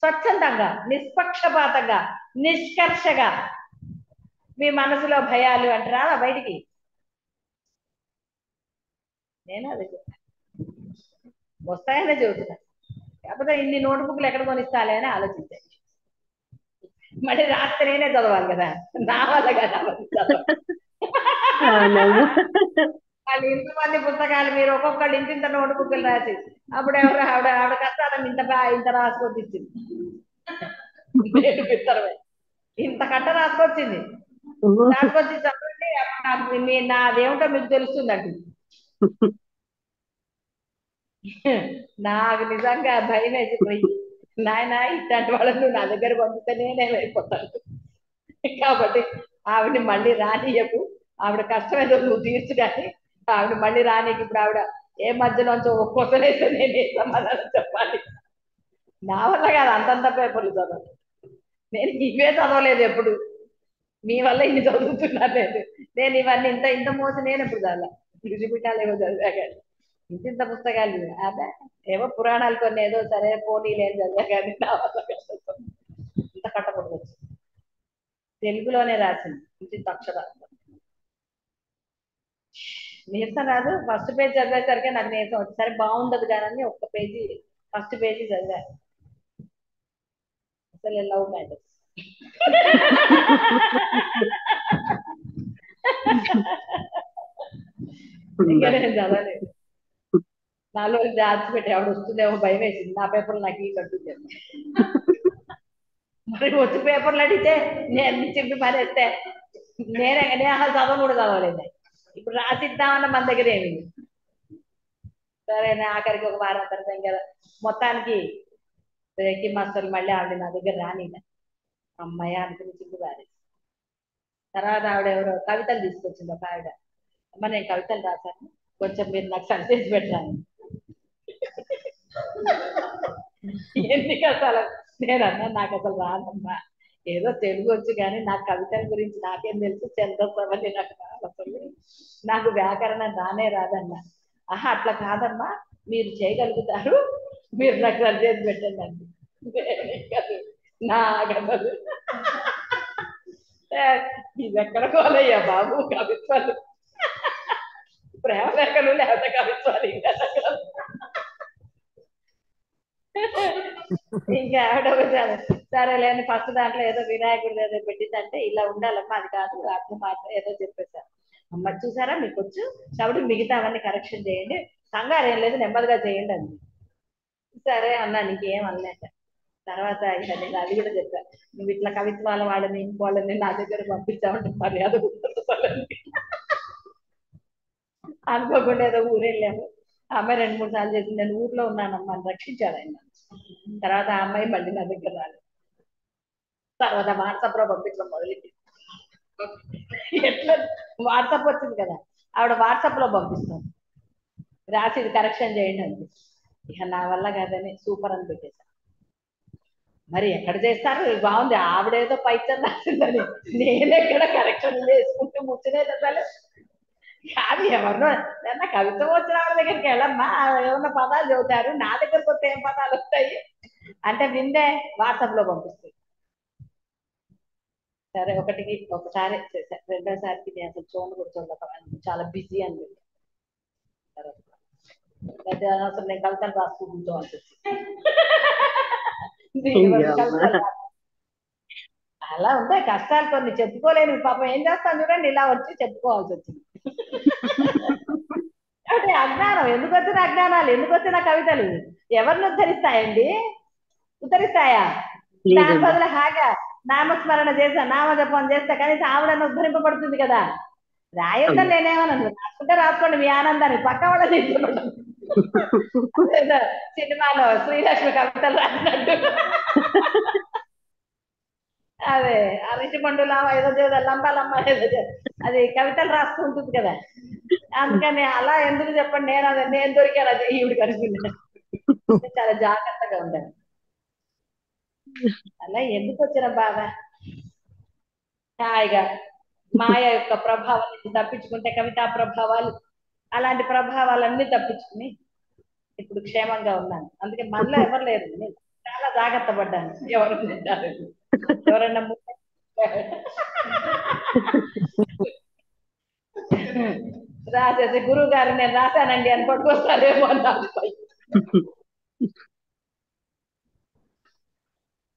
స్వచ్ఛందంగా, నిష్పక్షపాతంగా, నిష్కర్షగా మీ మనసులో భయాలు అంటే రావా బయటికి? నేను అది వస్తాయనే చెబుతున్నా. కాకపోతే ఇన్ని నోట్బుక్లు ఎక్కడ కొనిస్తాలే అని ఆలోచించాను. మళ్ళీ రాత్రి నేనే చదవాలి కదా, నా వల్ల కదా అవునమ్మా. వాళ్ళు ఇంతమంది పుస్తకాలు, మీరు ఒక్కొక్కళ్ళు ఇంత నోట్బుక్లు రాసి, అప్పుడు ఎవరు ఆవిడ కష్టాలను ఇంత రాసుకొచ్చి ఇచ్చింది. ఇంత కట్ట రాసుకొచ్చింది, రాసుకొచ్చి చదవండి, నాకు నాదేమిటో మీకు తెలుస్తుందండి. నాకు నిజంగా భయం వేసిపోయి, నాయన ఇట్లాంటి వాళ్ళని నువ్వు నా దగ్గర పంపితే నేనే అయిపోతాను, కాబట్టి ఆవిడని మళ్ళీ రానియకు, ఆవిడ కష్టం ఏదో నువ్వు తీర్చు, కానీ ఆవిడ మళ్ళీ రానీకి. ఇప్పుడు ఆవిడ ఏ మధ్యలోంచో ఒక్కొక్కరైతే నేను ఏ సమాధానం చెప్పాలి? నా వల్ల కాదు అంతంత పేపర్లు చదవదు, నేను ఇవే చదవలేదు ఎప్పుడు, మీ వల్ల ఇన్ని చదువుతున్నారు. నేను ఇవన్నీ ఇంత మోసి నేను ఎప్పుడు చదవాల? త్రిపిటాలు ఏవో చదివా కానీ ఇంత పుస్తకాలు అదే ఏవో పురాణాలు కొన్ని ఏదో సరే పోనీ లేని చదివా కానీ నా వల్ల కాదు. ఇంత కట్టకూడదు. తెలుగులోనే రాసింది ఇంత అక్షరాలు. నీరసం రాదు, ఫస్ట్ పేజ్ చదివేసరికి నాకు నీరసం వచ్చి, సరే బాగుండదు కానీ ఒక్క పేజీ ఫస్ట్ పేజీ చదివా. అసలు లవ్ మ్యాటర్స్ ఇంకా నేను చదవలేదు. నాలో దాచి పెట్టి ఆవిడ వస్తుందేమో భయం వేసింది, నా పేపర్లు నాకు ఈ కట్టుంది. మరి వచ్చి పేపర్లు అడిగితే నేను చెప్పి పనేస్తే నేను అసలు చదవ కూడా చదవలేదు. ఇప్పుడు రాసిద్దామన్న మన దగ్గర ఏమి. సరే ఆఖరికి ఒక వారం తర్వాత కదా మొత్తానికి ఎక్కి మాస్టర్లు మళ్ళీ ఆవిడ నా దగ్గర రానిలే, అమ్మాయి అనుకుని చిక్కు రాలేదు. తర్వాత ఆవిడ ఎవరో కవితలు తీసుకొచ్చింది ఒక ఆవిడ, అమ్మ నేను కవితలు రాశాను, కొంచెం మీరు నాకు సజెస్ట్ పెట్టాను. ఎందుకు అసలు నేను అన్నా, నాకు అసలు రాదమ్మా, ఏదో తెలుగు వచ్చు కానీ నాకు కవితల గురించి నాకేం తెలుసు, చంద్రసభని నాకు అసలు నాకు వ్యాకరణం రానే రాదన్నా. ఆహా అట్లా కాదమ్మా, మీరు చేయగలుగుతారు, మీరు నాకు సజెస్ట్ పెట్టండి అండి. నా గదలు ఇది ఎక్కడ కోలయ్యా బాబు, కవిత్వాలు ప్రేమ లేఖలు లేకపోతే కవిత్వాలు ఇంకా ఆవిడ వచ్చాను. సరేలేని ఫస్ట్ దాంట్లో ఏదో వినాయకుడు ఏదో పెట్టిందంటే ఇలా ఉండాలమ్మా, అది కాదు అర్థం మాత్రం ఏదో చెప్పేశారు. అమ్మ చూసారా మీకు వచ్చు, కాబట్టి మిగతా అవన్నీ కరెక్షన్ చేయండి, కంగారు ఏం లేదు నెమ్మదిగా చేయండి అంది. సరే అన్నా, నీకేం అనలేక తర్వాత ఇక నేను అది కూడా చెప్పాను, నువ్వు ఇట్లా కవిత్వాల వాళ్ళని ఇంకోళ్ళని నా దగ్గర పంపించామంటే మర్యాద ఉండదు వాళ్ళని. అనుకోకుండా ఏదో ఊరు వెళ్ళాము, ఆ అమ్మాయి 2-3 సార్లు చేసింది, నేను ఊర్లో ఉన్నానమ్మా అని రక్షించాడు ఆయన. తర్వాత ఆ అమ్మాయి మళ్ళీ నా దగ్గర రాలేదు. తర్వాత వాట్సాప్ లో పంపించడం మొదలెట్టి, ఎట్లా వాట్సాప్ వచ్చింది కదా, ఆవిడ వాట్సాప్ లో పంపిస్తాను, రాసి ఇది కరెక్షన్ చేయండి అంది. ఇక నా వల్ల కాదని సూపర్ అని పెట్టేశాను. మరి ఎక్కడ చేస్తారు, ఇది బాగుంది, ఆవిడేదో పైచం రాసిందని నేనెక్కడ కరెక్షన్ వేసుకుంటూ ముచ్చినే అసలు కాదు. ఎవరినో ఏమన్నా కవిత్వం వచ్చిన వాళ్ళ దగ్గరికి వెళ్ళమ్మా, ఏమన్నా పదాలు చదువుతారు, నా దగ్గరకు వస్తే ఏం పదాలు వస్తాయి అంటే విందే వాట్సాప్ లో పంపిస్తుంది. సరే ఒకసారి చేశాను, రెండోసారికి నేను అసలు చూడను కూడా చూడలేదు, చాలా బిజీ అని చెప్పి. అయితే అసలు నేను కవితలు రాస్తూ కూర్చోవాల్సి వచ్చింది. అలా ఉంటాయి కష్టాలు కొన్ని, చెప్పుకోలేని పాపం. ఏం చేస్తాను చూడండి, ఇలా వచ్చి చెప్పుకోవాల్సి వచ్చింది. అంటే అజ్ఞానం, ఎందుకు వచ్చిన అజ్ఞానాలు, ఎందుకు వచ్చిన కవితలు ఎవరిని ఉద్ధరిస్తాయండి? ఉద్ధరిస్తాయా? దాని బదులు హాగా నామస్మరణ చేస్తా, నామజపం చేస్తా, కనీసం ఆవిడని ఉద్ధరింపబడుతుంది కదా. రాయొద్దని నేనేమన్నాను, రాసుకుంటే రాసుకోండి మీ ఆనందాన్ని, పక్క వాళ్ళని సినిమాలో శ్రీలక్ష్మి కవితలు రాసినట్టు. అదే అరటి పండులా ఏదో చేదా లంబాలమ్మ ఏదో అది కవితలు రాస్తూ ఉంటుంది కదా. అందుకని అలా ఎందుకు చెప్పండి, నేను దొరికాను అది ఈవిడ కనిపింది. చాలా జాగ్రత్తగా ఉండాలి. అలా ఎందుకు వచ్చిన బాధ? హాయిగా మాయ యొక్క ప్రభావం నుంచి తప్పించుకుంటే, కవితా ప్రభావాలు అలాంటి ప్రభావాలన్నీ తప్పించుకుని ఇప్పుడు క్షేమంగా ఉన్నాను. అందుకే మనలో ఎవరు లేరు, నేను చాలా జాగ్రత్త పడ్డాను. ఎవరన్నా రాసేసి గురువు గారు నేను రాశానండి అని పట్టుకొస్తారేమో అన్నారు.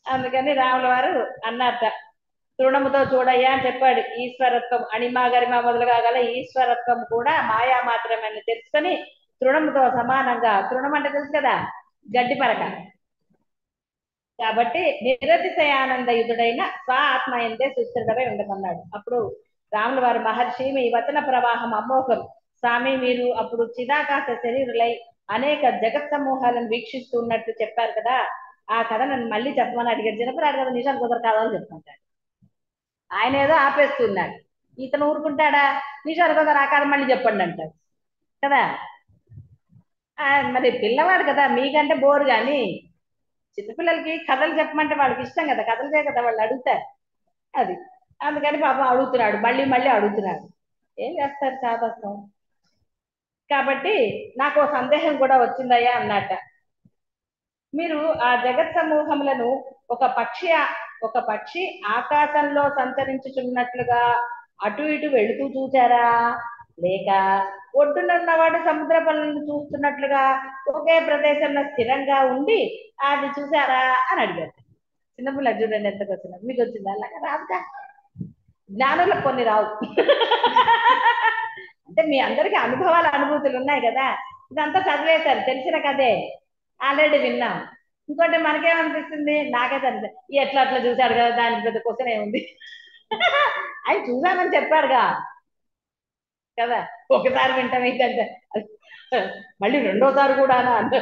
అందుకని రాముల వారు అన్నట్ట, తృణముతో చూడయ్యా అని చెప్పాడు. ఈశ్వరత్వం అణిమా గరిమా మొదలుగా గల ఈశ్వరత్వం కూడా మాయా మాత్రమే అని తెలుసుకొని తృణముతో సమానంగా, తృణం అంటే తెలుసు కదా, గడ్డి పరక, కాబట్టి నిరతిశయానందయుతుడైన స్వ ఆత్మ ఎందే సుస్థిరమై ఉండమన్నాడు. అప్పుడు రాముల వారు, మహర్షి మీ వచన ప్రవాహం అమోఘం. స్వామి మీరు అప్పుడు చిదాకాశ శరీరులై అనేక జగత్ సమూహాలను వీక్షిస్తున్నట్టు చెప్పారు కదా, ఆ కథ నన్ను మళ్ళీ చెప్పమని అడిగాడు. చిన్నప్పుడు కదా నిజాలు కుదర కాదని చెప్తుంటాడు. ఆయన ఏదో ఆపేస్తున్నాడు, ఇతను ఊరుకుంటాడా? నిజాలు కుదర ఆ కథ మళ్ళీ చెప్పండి అంటాడు కదా. మరి పిల్లవాడు కదా, మీకంటే బోరు. కానీ చిన్నపిల్లలకి కథలు చెప్పమంటే వాళ్ళకి ఇష్టం కదా, కథలకే కదా వాళ్ళు అడుగుతారు. అది అందుకని పాపం అడుగుతున్నాడు, మళ్ళీ మళ్ళీ అడుగుతున్నాడు. ఏం చేస్తారు, చాదస్తం. కాబట్టి నాకు సందేహం కూడా వచ్చిందయ్యా అన్నట్ట. మీరు ఆ జగత్ సమూహములను ఒక పక్షి ఆకాశంలో సంచరించుచున్నట్లుగా అటు ఇటు వెళుతూ చూచారా, లేక ఒడ్డునున్నవాడు సముద్ర పనులను చూస్తున్నట్లుగా ఒకే ప్రదేశంలో స్థిరంగా ఉండి అది చూసారా అని అడిగారు. చిన్నపిల్ల చూడండి ఎంతకు వచ్చినా, మీకు వచ్చిందా? అలాగా రాదుగా, జ్ఞానులకు కొన్ని రావు. అంటే మీ అందరికీ అనుభూతులు ఉన్నాయి కదా, ఇదంతా చదివేశారు, తెలిసిన కదే, ఆల్రెడీ విన్నాం. ఇంకోటి మనకేమనిపిస్తుంది, నాకైతే అనిపిస్తుంది ఎట్లా అట్లా చూశాడు కదా, దానికి పెద్ద క్వశ్చన్ ఏముంది, ఆయన చూసామని చెప్పాడుగా కదా, ఒకసారి వింటాం ఏంటంటే మళ్ళీ రెండోసారి కూడా అన్నట్టు.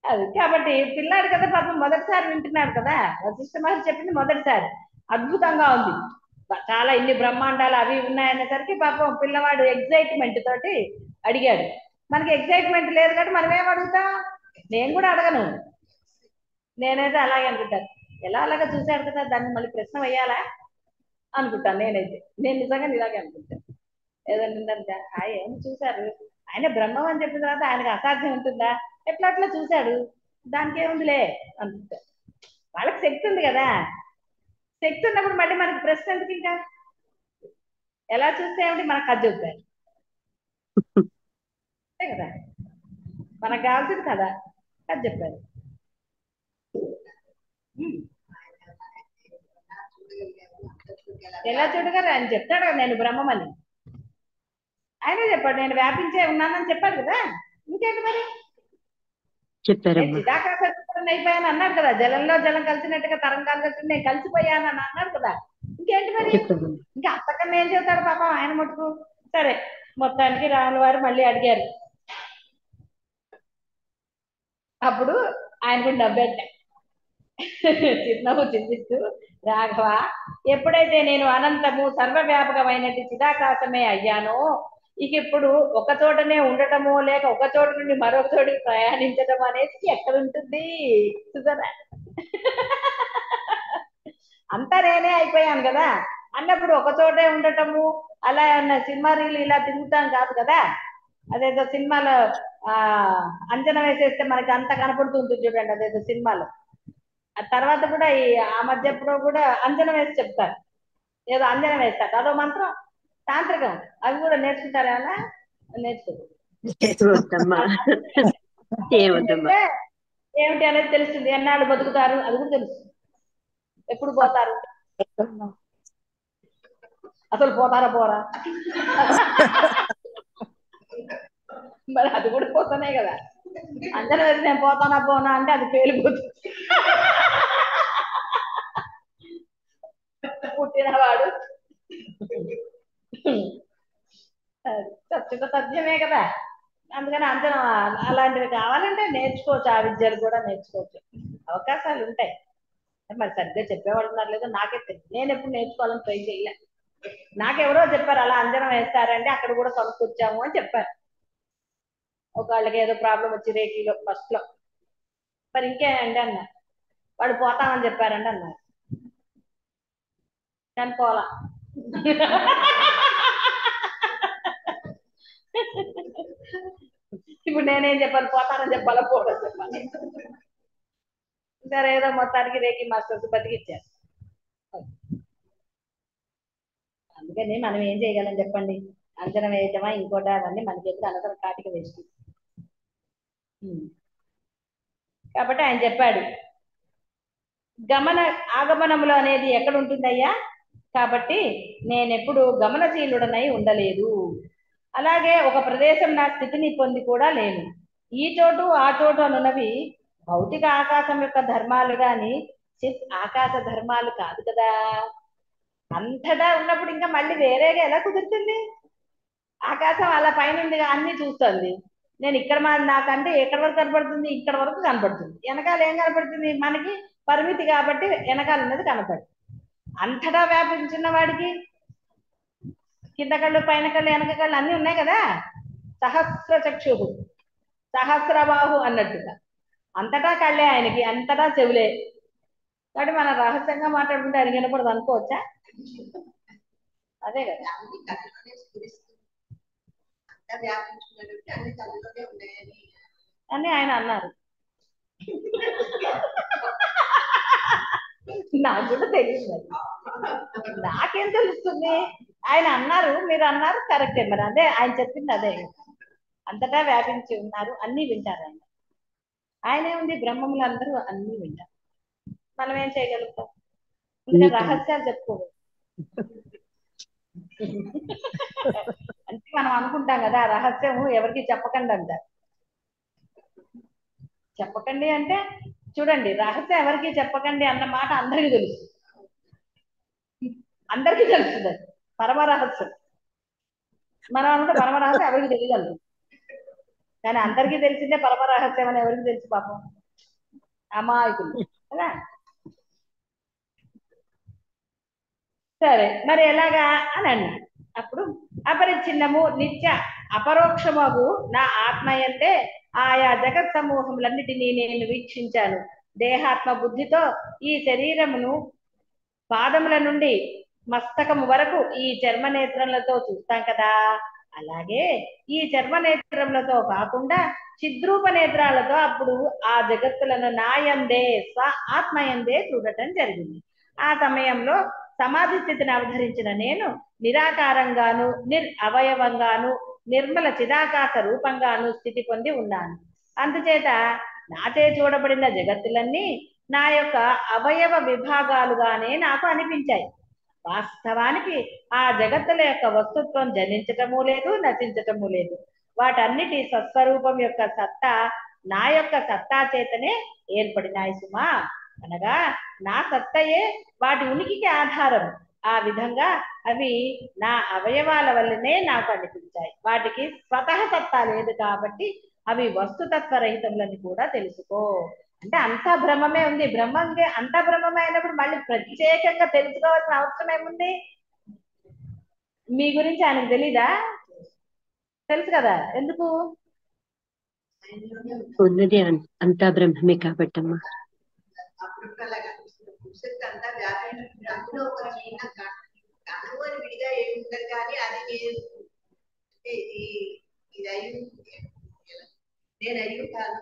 అది కాబట్టి పిల్లాడు కదా పాపం, మొదటిసారి వింటున్నాడు కదా. వశిష్ఠ మహర్షి చెప్పింది మొదటిసారి, అద్భుతంగా ఉంది, చాలా ఇన్ని బ్రహ్మాండాలు అవి ఉన్నాయనేసరికి పాపం పిల్లవాడు ఎగ్జైట్మెంట్ తోటి అడిగాడు. మనకి ఎగ్జైట్మెంట్ లేదు కాబట్టి మనం ఏం అడుగుతాం? నేను కూడా అడగను, నేనైతే అలాగే అనుకుంటాను, ఎలా అలాగా చూశాడు కదా, దాన్ని మళ్ళీ ప్రశ్న వేయాలా అనుకుంటాను. నేను నిజంగా ఇలాగే అనుకుంటాను. ఏదంటే ఏం చూశారు, ఆయన బ్రహ్మం అని చెప్పిన తర్వాత ఆయనకు అసాధ్యం ఉంటుందా, ఎట్లా అట్లా చూశాడు, దానికి ఏముందిలే అనుకుంటా. వాళ్ళకి శక్తి ఉంది కదా, శక్తి ఉన్నప్పుడు మళ్ళీ మనకి ప్రశ్న ఎందుకు? ఇంకా ఎలా చూస్తే ఏమిటి, మనకు అది చెప్తారు అంతే కదా, మనకు కావాల్సింది కదా అది చెప్పారు. ఎలా చూడగారు ఆయన చెప్తాడు కదా, నేను బ్రహ్మమని ఆయనే చెప్పాడు, నేను వ్యాపించే ఉన్నానని చెప్పాడు కదా, ఇంకేంటి మరి చెప్పారమ్మా. చిదాకాశం అయిపోయాను అన్నాడు కదా, జలంలో జలం కలిసినట్టుగా తరంగాలు కలిసి నేను కలిసిపోయాను అని అన్నాడు కదా. ఇంకేంటి మరి, చెప్పారమ్మా. ఇంకా అంతకన్నా ఏం చెబుతాడు పాపం ఆయన మటుకు. సరే, మొత్తానికి రాముల వారు మళ్ళీ అడిగారు. అప్పుడు ఆయన కూడా నవ్వేట, చిరునవ్వు చింతిస్తూ, రాఘవ, ఎప్పుడైతే నేను అనంతము సర్వవ్యాపకమైనట్టు చిదాకాశమే అయ్యానో, ఇక ఇప్పుడు ఒక చోటనే ఉండటము లేక ఒక చోట నుండి మరొక చోటికి ప్రయాణించడం అనేది ఎక్కడుంటుంది చూసారా. అంతా నేనే అయిపోయాను కదా అన్నప్పుడు ఒక చోటే ఉండటము అలా ఏమన్నా సినిమా రీలు ఇలా తిరుగుతాం కాదు కదా. అదేదో సినిమాలో ఆ అంజనం వేసేస్తే మనకి అంత కనపడుతుంటుంది చూడండి, అదేదో సినిమాలో. ఆ తర్వాత కూడా ఆ మధ్య ఎప్పుడో కూడా అంజనం వేసి చెప్తారు, ఏదో అంజనం వేస్తారు, అదో మంత్రం తాంత్రికం, అవి కూడా నేర్చుకుంటారా అలా నేర్చుకో. వద్దమ్మా, ఏమొద్దమ్మా. చెప్తే ఏమిటి అనేది తెలుస్తుంది, ఎన్నాళ్ళు బతుకుతారు అది కూడా తెలుస్తుంది, ఎప్పుడు పోతారు, అసలు పోతారా పోరా, మరి అది కూడా పోతానే కదా. అందరూ వెళ్ళి నేను పోతానా పోనా అంటే అది పేలిపోతుంది. పుట్టినవాడు చచ్చుక తథ్యమే కదా. అందుకని అంచనా అలాంటివి కావాలంటే నేర్చుకోవచ్చు, ఆ విద్యలు కూడా నేర్చుకోవచ్చు, అవకాశాలు ఉంటాయి. మరి సరిగ్గా చెప్పేవాళ్ళు ఉన్నారు లేదో నాకే తెలియదు, నేను ఎప్పుడు నేర్చుకోవాలని ట్రై చేయలే. నాకెవరో చెప్పారు అలా అంజనం వేస్తారంటే అక్కడ కూడా కొనుక్కొచ్చాము అని చెప్పారు. ఒకళ్ళకి ఏదో ప్రాబ్లం వచ్చి రేఖీలో ఫస్ట్ లో, మరి ఇంకేంటి అన్న, వాడు పోతామని చెప్పారండి అన్నారు, కానీ పోలా. ఇప్పుడు నేనేం చెప్పాలి, పోతానని చెప్పాలా పోవడం చెప్పాలి. సరే ఏదో మొత్తానికి రేఖీ మాస్టర్స్ బతికిచ్చారు. అందుకని మనం ఏం చేయగలం చెప్పండి, అంచనా వేయటమా ఇంకోటి అవన్నీ మనకి ఎప్పుడు అనవసరం కాటికి వేస్ట్. కాబట్టి ఆయన చెప్పాడు, గమన ఆగమనములు అనేది ఎక్కడ ఉంటుందయ్యా, కాబట్టి నేనెప్పుడు గమనశీలుడనై ఉండలేదు, అలాగే ఒక ప్రదేశం నా స్థితిని పొంది కూడా లేను. ఈ చోటు ఆ చోటు అనున్నవి భౌతిక ఆకాశం యొక్క ధర్మాలు గాని చిత్ ఆకాశ ధర్మాలు కాదు కదా. అంతటా ఉన్నప్పుడు ఇంకా మళ్ళీ వేరేగా ఎలా కుదురుతుంది. ఆకాశం అలా పైన అన్ని చూస్తుంది, నేను ఇక్కడ నాకంటే ఎక్కడి వరకు కనపడుతుంది, ఇక్కడ వరకు కనపడుతుంది, వెనకాల ఏం కనపడుతుంది మనకి పరిమితి కాబట్టి వెనకాల ఉన్నది కనపడుతుంది. అంతటా వ్యాపించిన వాడికి కింద కళ్ళు పైన కళ్ళు వెనక కళ్ళు అన్ని ఉన్నాయి కదా, సహస్ర చక్షు సహస్రబాహు అన్నట్టుగా అంతటా కళ్ళే ఆయనకి, అంతటా చెవులే. కాబట్టి మనం రహస్యంగా మాట్లాడుకుంటే అది వినపడదు అనుకోవచ్చా, అదే కదా. అని ఆయన అన్నారు. నాకు కూడా తెలియదు, నాకేం తెలుస్తుంది, ఆయన అన్నారు, మీరు అన్నారు కరెక్టే, మరి అదే ఆయన చెప్పింది అదే, అంతటా వ్యాపించి ఉన్నారు, అన్ని వింటారు ఆయన. ఆయనే ఉంది బ్రహ్మములు అందరూ అన్ని వింటారు, మనం ఏం చేయగలుగుతాం, ఇంకా రహస్యాలు చెప్పుకోవచ్చు. అంటే మనం అనుకుంటాం కదా రహస్యం ఎవరికి చెప్పకండి అంటారు. చెప్పకండి అంటే చూడండి, రహస్యం ఎవరికి చెప్పకండి అన్న మాట అందరికీ తెలుసు, అందరికీ తెలుస్తుంది, అది పరమ రహస్యం. మనం అనుకుంటే పరమ రహస్యం ఎవరికి తెలియగలదు, కానీ అందరికీ తెలిసిందే పరమ రహస్యం అని ఎవరికి తెలుసు పాపం, అమాయకులు కదా. సరే మరి ఎలాగా అని అన్నాడు. అప్పుడు అపరిచ్ఛిన్నము నిత్య అపరోక్షమగు నా ఆత్మయంతే ఆయా జగత్ సమూహములన్నిటినీ నేను వీక్షించాను. దేహాత్మ బుద్ధితో ఈ శరీరమును పాదముల నుండి మస్తకము వరకు ఈ చర్మ నేత్రములతో చూస్తాం కదా, అలాగే ఈ చర్మ నేత్రములతో కాకుండా చిద్రూప నేత్రాలతో అప్పుడు ఆ జగత్తులను నాయందే ఆత్మయందే చూడటం జరిగింది. ఆ సమయంలో సమాధి స్థితిని అవధరించిన నేను నిరాకారంగాను అవయవంగాను నిర్మల చిదాకాశ రూపంగాను స్థితి పొంది ఉన్నాను. అందుచేత నాచే చూడబడిన జగత్తులన్నీ నా యొక్క అవయవ విభాగాలుగానే నాకు అనిపించాయి. వాస్తవానికి ఆ జగత్తుల యొక్క వస్తుత్వం జనించటము లేదు, నశించటము లేదు. వాటన్నిటి స్వస్వరూపం యొక్క సత్తా నా యొక్క సత్తా చేతనే ఏర్పడినాయి సుమా. అనగా నా సత్తయే వాటి ఉనికికి ఆధారం. ఆ విధంగా అవి నా అవయవాల వల్లనే నాకు అనిపించాయి. వాటికి స్వతహ సత్తా లేదు కాబట్టి అవి వస్తుతత్వ రహితములని కూడా తెలుసుకో. అంటే అంతా బ్రహ్మమే ఉంది. బ్రహ్మంగా అంతా బ్రహ్మమే అయినప్పుడు మళ్ళీ ప్రత్యేకంగా తెలుసుకోవాల్సిన అవసరం ఏముంది? మీ గురించి ఆయనకు తెలీదా? తెలుసు కదా. ఎందుకు? ఉన్నది అంతా బ్రహ్మమే కాబట్టమ్మా. అప్పుడు అలాగా పురుషులకు అంతా వ్యాపించి అందులో ఒక చిన్న కణము అని విడిగా ఏమి ఉండదు, కానీ అది నేను అంటే ఇది అయ్యి నేను అయ్యి కాదు,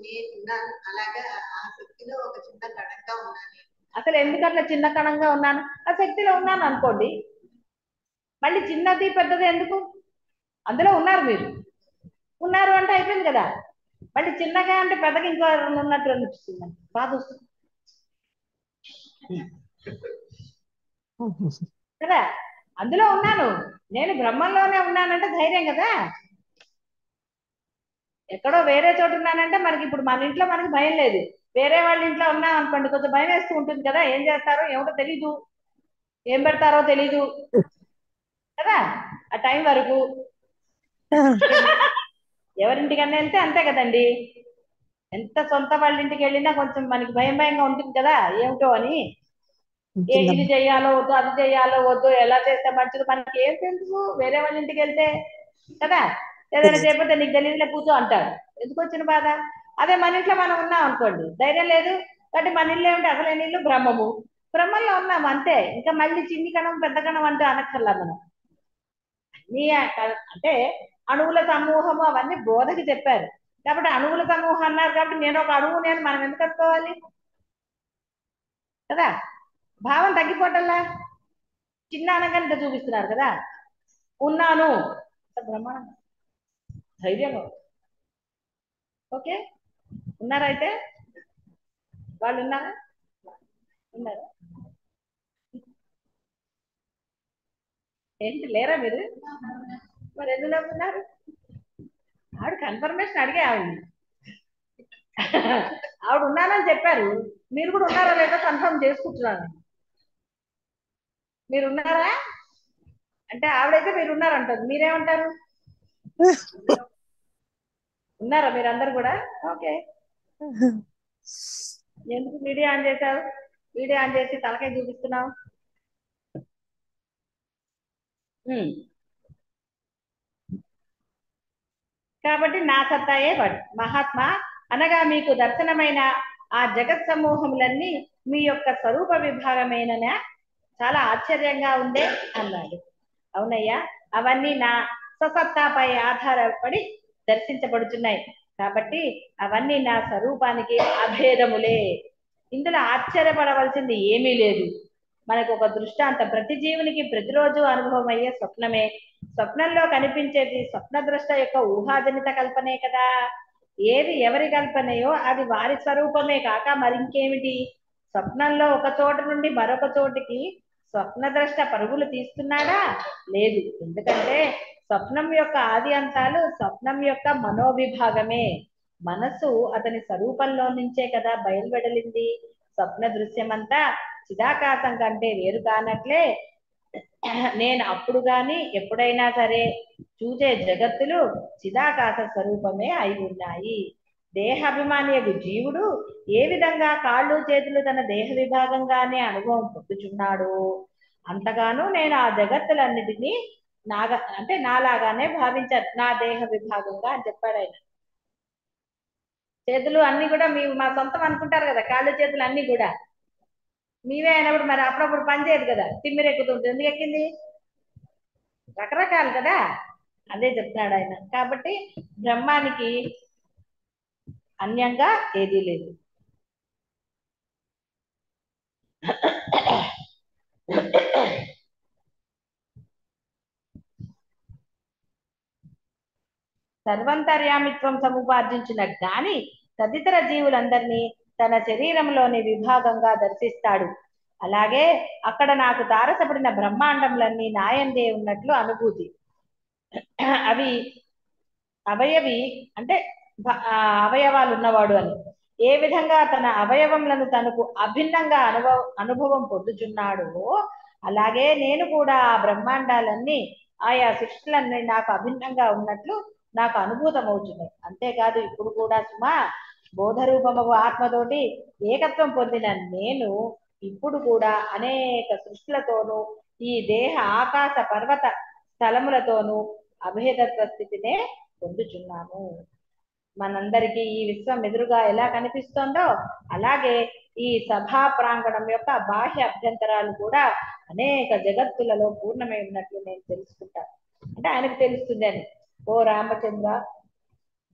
నేనున్నాను. అలాగా ఆ శక్తిలో ఒక చిన్న కణంగా ఉన్నాను. అసలు ఎందుకట్లా చిన్న కణంగా ఉన్నాను? ఆ శక్తిలో ఉన్నాను అనుకోండి. మళ్ళీ చిన్నది పెద్దది ఎందుకు? అందులో ఉన్నారు, మీరు ఉన్నారు అంటే అయిపోయింది కదా. మళ్ళీ చిన్నగా అంటే పెద్దగా ఇంకో ఉన్నట్టు అనిపిస్తుంది, బాధ వస్తుంది కదా. అందులో ఉన్నాను, నేను బ్రహ్మంలోనే ఉన్నానంటే ధైర్యం కదా. ఎక్కడో వేరే చోటు ఉన్నానంటే మనకి ఇప్పుడు మన ఇంట్లో మనకి భయం లేదు. వేరే వాళ్ళ ఇంట్లో ఉన్నాం అనుకోండి, కొంచెం భయం వేస్తూ ఉంటుంది కదా. ఏం చేస్తారో ఏమిటో తెలీదు, ఏం పెడతారో తెలీదు కదా ఆ టైం వరకు. ఎవరింటికన్నా వెళ్తే అంతే కదండి. ఎంత సొంత వాళ్ళ ఇంటికి వెళ్ళినా కొంచెం మనకి భయం భయంగా ఉంటుంది కదా, ఏమిటో అని. ఇది చెయ్యాలో వద్దు, అది చెయ్యాలో వద్దు, ఎలా చేస్తే మంచిది మనకి ఏం తెలుసు వేరే వాళ్ళ ఇంటికి వెళ్తే కదా. ఏదైనా చేయకపోతే నీకు తెలియదులే కూర్చో అంటారు. ఎందుకు వచ్చిన బాధ? అదే మన ఇంట్లో మనం ఉన్నాం అనుకోండి, ధైర్యం లేదు కాబట్టి మన ఇల్లు ఏమిటి, అసలైన ఇల్లు బ్రహ్మము, బ్రహ్మంలో ఉన్నాం అంతే. ఇంకా మళ్ళీ చిన్ని కణం పెద్ద కణం అంటూ అనక్కర్లా మనం. అన్ని అంటే అణువుల సమూహము అవన్నీ బోధకి చెప్పారు కాబట్టి అణువుల సమూహం అన్నారు కాబట్టి నేను ఒక అణువు, నేను మనం ఎందుకు అనుకోవాలి కదా. భావం తగ్గిపోవటంలా చిన్న అనగానే చూపిస్తున్నారు కదా. ఉన్నాను బ్రహ్మాండం, ధైర్యంగా. ఓకే, ఉన్నారైతే వాళ్ళు ఉన్నారా? ఉన్నారా? ఏంటి లేరా మీరు? మరి ఎందులో ఉన్నారు? ఆవిడ కన్ఫర్మేషన్ అడిగే ఆవిడ ఆవిడ ఉన్నానని చెప్పారు, మీరు కూడా ఉన్నారా లేదో కన్ఫర్మ్ చేసుకుంటున్నాను. మీరు ఉన్నారా అంటే ఆవిడైతే మీరు ఉన్నారంటారు, మీరేమంటారు? ఉన్నారా మీరు అందరు కూడా? ఓకే. ఎందుకు వీడియో ఆన్ చేశావు? వీడియో ఆన్ చేసి తలకాయ చూపిస్తున్నావు. కాబట్టి నా సత్తాయే వాడు మహాత్మా. అనగా మీకు దర్శనమైన ఆ జగత్ సమూహములన్నీ మీ యొక్క స్వరూప విభాగమేననే చాలా ఆశ్చర్యంగా ఉందే అన్నాడు. అవునయ్యా, అవన్నీ నా స్వసత్తాపై ఆధారపడి దర్శించబడుతున్నాయి కాబట్టి అవన్నీ నా స్వరూపానికి అభేదములే. ఇందులో ఆశ్చర్యపడవలసింది ఏమీ లేదు. మనకు ఒక దృష్టాంతం, ప్రతి జీవునికి ప్రతిరోజు అనుభవం అయ్యే స్వప్నమే. స్వప్నంలో కనిపించేది స్వప్న దృష్ట యొక్క ఊహాజనిత కల్పనే కదా. ఏది ఎవరి కల్పనయో అది వారి స్వరూపమే కాక మరింకేమిటి. స్వప్నంలో ఒక చోట నుండి మరొక చోటికి స్వప్న ద్రష్ట పరుగులు తీస్తున్నాడా? లేదు. ఎందుకంటే స్వప్నం యొక్క ఆది అంతాలు స్వప్నం యొక్క మనోవిభాగమే. మనసు అతని స్వరూపంలో నుంచే కదా బయలువెడలింది. స్వప్న దృశ్యమంతా చిదాకాశం కంటే వేరు కానట్లే నేను అప్పుడు గాని ఎప్పుడైనా సరే చూసే జగత్తులు చిదాకాశ స్వరూపమే అయి ఉన్నాయి. దేహాభిమానియగు జీవుడు ఏ విధంగా కాళ్ళు చేతులు తన దేహ విభాగంగానే అనుభవం పొందుచున్నాడు, అంతగానూ నేను ఆ జగత్తులన్నిటినీ నాలాగానే భావించాను, నా దేహ విభాగంగా అని చెప్పాడు ఆయన. చేతులు అన్ని కూడా మా సొంతం అనుకుంటారు కదా, కాళ్ళు చేతులు అన్ని కూడా మీవే అయినప్పుడు మరి అప్పుడప్పుడు పని చేయదు కదా, తిమ్మిరెక్కుతుంటుంది. ఎందుకు ఎక్కింది? రకరకాలు కదా, అదే చెప్తున్నాడు ఆయన. కాబట్టి బ్రహ్మానికి అన్యంగా ఏదీ లేదు. సర్వంతర్యామిత్వం సముపార్జించిన జ్ఞాని తదితర జీవులందరినీ తన శరీరంలోని విభాగంగా దర్శిస్తాడు. అలాగే అక్కడ నాకు తారసపడిన బ్రహ్మాండములన్నీ నాయందే ఉన్నట్లు అనుభూతి. అవి అవయవి అంటే అవయవాలు ఉన్నవాడు అని. ఏ విధంగా తన అవయవములను తనకు అభిన్నంగా అనుభవం పొందుచున్నాడో అలాగే నేను కూడా ఆ బ్రహ్మాండాలన్నీ ఆయా సృష్టిలన్నీ నాకు అభిన్నంగా ఉన్నట్లు నాకు అనుభూతం అవుతున్నాయి. అంతేకాదు ఇప్పుడు కూడా సుమా బోధరూపము ఆత్మతోటి ఏకత్వం పొందిన నేను ఇప్పుడు కూడా అనేక సృష్టిలతోనూ ఈ దేహ ఆకాశ పర్వత స్థలములతోనూ అభేదత్వ స్థితినే పొందుచున్నాను. మనందరికీ ఈ విశ్వం ఎదురుగా ఎలా కనిపిస్తుందో అలాగే ఈ సభా ప్రాంగణం యొక్క బాహ్య అభ్యంతరాలు కూడా అనేక జగత్తులలో పూర్ణమై ఉన్నట్లు నేను తెలుసుకుంటాను. అంటే ఆయనకు తెలుస్తుంది అని. ఓ రామచంద్ర,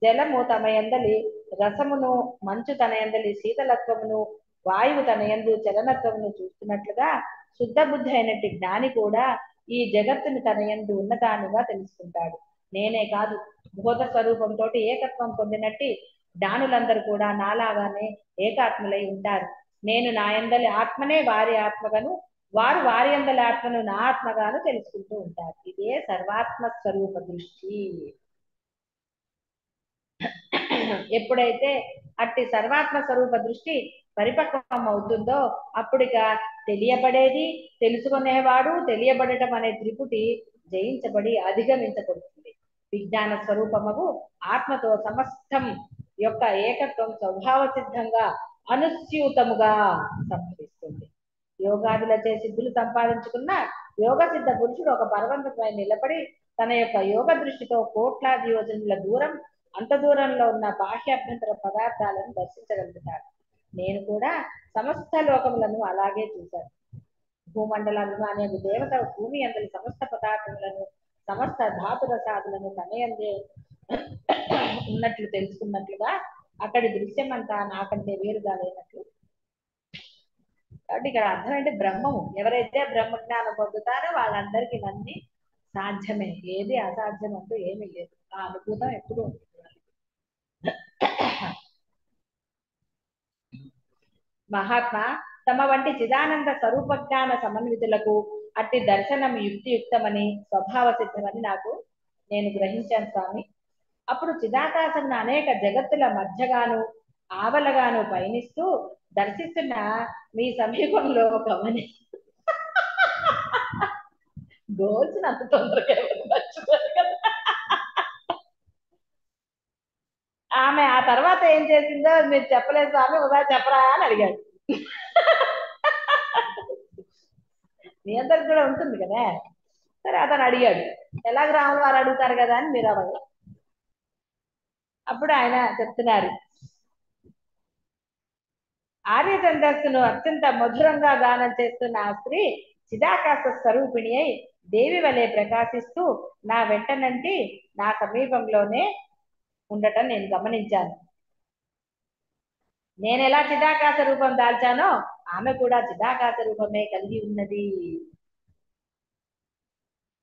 జలము తమ యందలి రసమును, మంచు తన యందలి శీతలత్వమును, వాయువు తన యందు చలనత్వమును చూస్తున్నట్లుగా శుద్ధ బుద్ధి అయినట్టు జ్ఞాని కూడా ఈ జగత్తుని తన యందు ఉన్నదానిగా తెలుసుకుంటాడు. నేనే కాదు, బోధ స్వరూపంతో ఏకత్వం పొందినట్టు జ్ఞానులందరూ కూడా నాలాగానే ఏకాత్ములై ఉంటారు. నేను నా యందలి ఆత్మనే వారి ఆత్మగాను, వారు వారి యందలి ఆత్మను నా ఆత్మగాను తెలుసుకుంటూ ఉంటారు. ఇదే సర్వాత్మ స్వరూప దృష్టి. ఎప్పుడైతే అట్టి సర్వాత్మ స్వరూప దృష్టి పరిపక్వం అవుతుందో అప్పుడిక తెలియబడేది, తెలుసుకునేవాడు, తెలియబడటం అనే త్రిపుటి జయించబడి అధిగమించబడుతుంది. విజ్ఞాన స్వరూపము ఆత్మతో సమస్తం యొక్క ఏకత్వం స్వభావ సిద్ధంగా అనుస్యూతముగా సంభవిస్తుంది. యోగాదులచే సిద్ధులు సంపాదించుకున్న యోగ సిద్ధ పురుషుడు ఒక పర్వతంపై నిలబడి తన యొక్క యోగ దృష్టితో కోట్లాది యోజనల దూరం, అంత దూరంలో ఉన్న బాహ్యాభ్యంతర పదార్థాలను దర్శించగలుగుతాడు. నేను కూడా సమస్త లోకములను అలాగే చూశాను. భూమండలాలను అనేక దేవత భూమి అందరి సమస్త పదార్థములను, సమస్త ధాతు రసాదులను తనయందే ఉన్నట్లు తెలుసుకున్నట్లుగా అక్కడి దృశ్యం అంతా నాకంటే వేరుగా లేనట్లు. కాబట్టి ఇక్కడ అర్థం ఏంటి? బ్రహ్మము. ఎవరైతే బ్రహ్మ జ్ఞానం పొందుతారో వాళ్ళందరికీ ఇవన్నీ సాధ్యమే. ఏది అసాధ్యం అంటూ ఏమీ లేదు. ఆ అనుభూతం ఎప్పుడు ఉంటుంది. మహాత్మా తమ వంటి చిదానంద స్వరూప జ్ఞాన సమన్వితులకు అట్టి దర్శనం యుక్తియుక్తమని, స్వభావ సిద్ధమని నేను గ్రహించాను స్వామి. అప్పుడు చిదాకాశమున అనేక జగత్తుల మధ్యగాను ఆవలగాను పయనిస్తూ దర్శిస్తున్న మీ సమీపంలో గమని గోల్చిన అంత తొందరగా మర్చిపోరు కదా. ఆమె ఆ తర్వాత ఏం చేసిందో మీరు చెప్పలేదు స్వామి, ఉదా చెప్పరా అని అడిగాడు. మీ అందరికి కూడా ఉంటుంది కదా. సరే అతను అడిగాడు, ఎలాగ రాములు వారు అడుగుతారు కదా అని మీరు అడగ. అప్పుడు ఆయన చెప్తున్నారు, ఆర్యచందస్సును అత్యంత మధురంగా గానం చేస్తున్న ఆ స్త్రీ చిదాకాశ స్వరూపిణి అయి దేవి వలె ప్రకాశిస్తూ నా వెంటనంటి నా సమీపంలోనే ఉండటం నేను గమనించాను. నేను ఎలా చిదాకాశ రూపం దాల్చానో ఆమె కూడా చిదాకాశ రూపమే కలిగి ఉన్నది.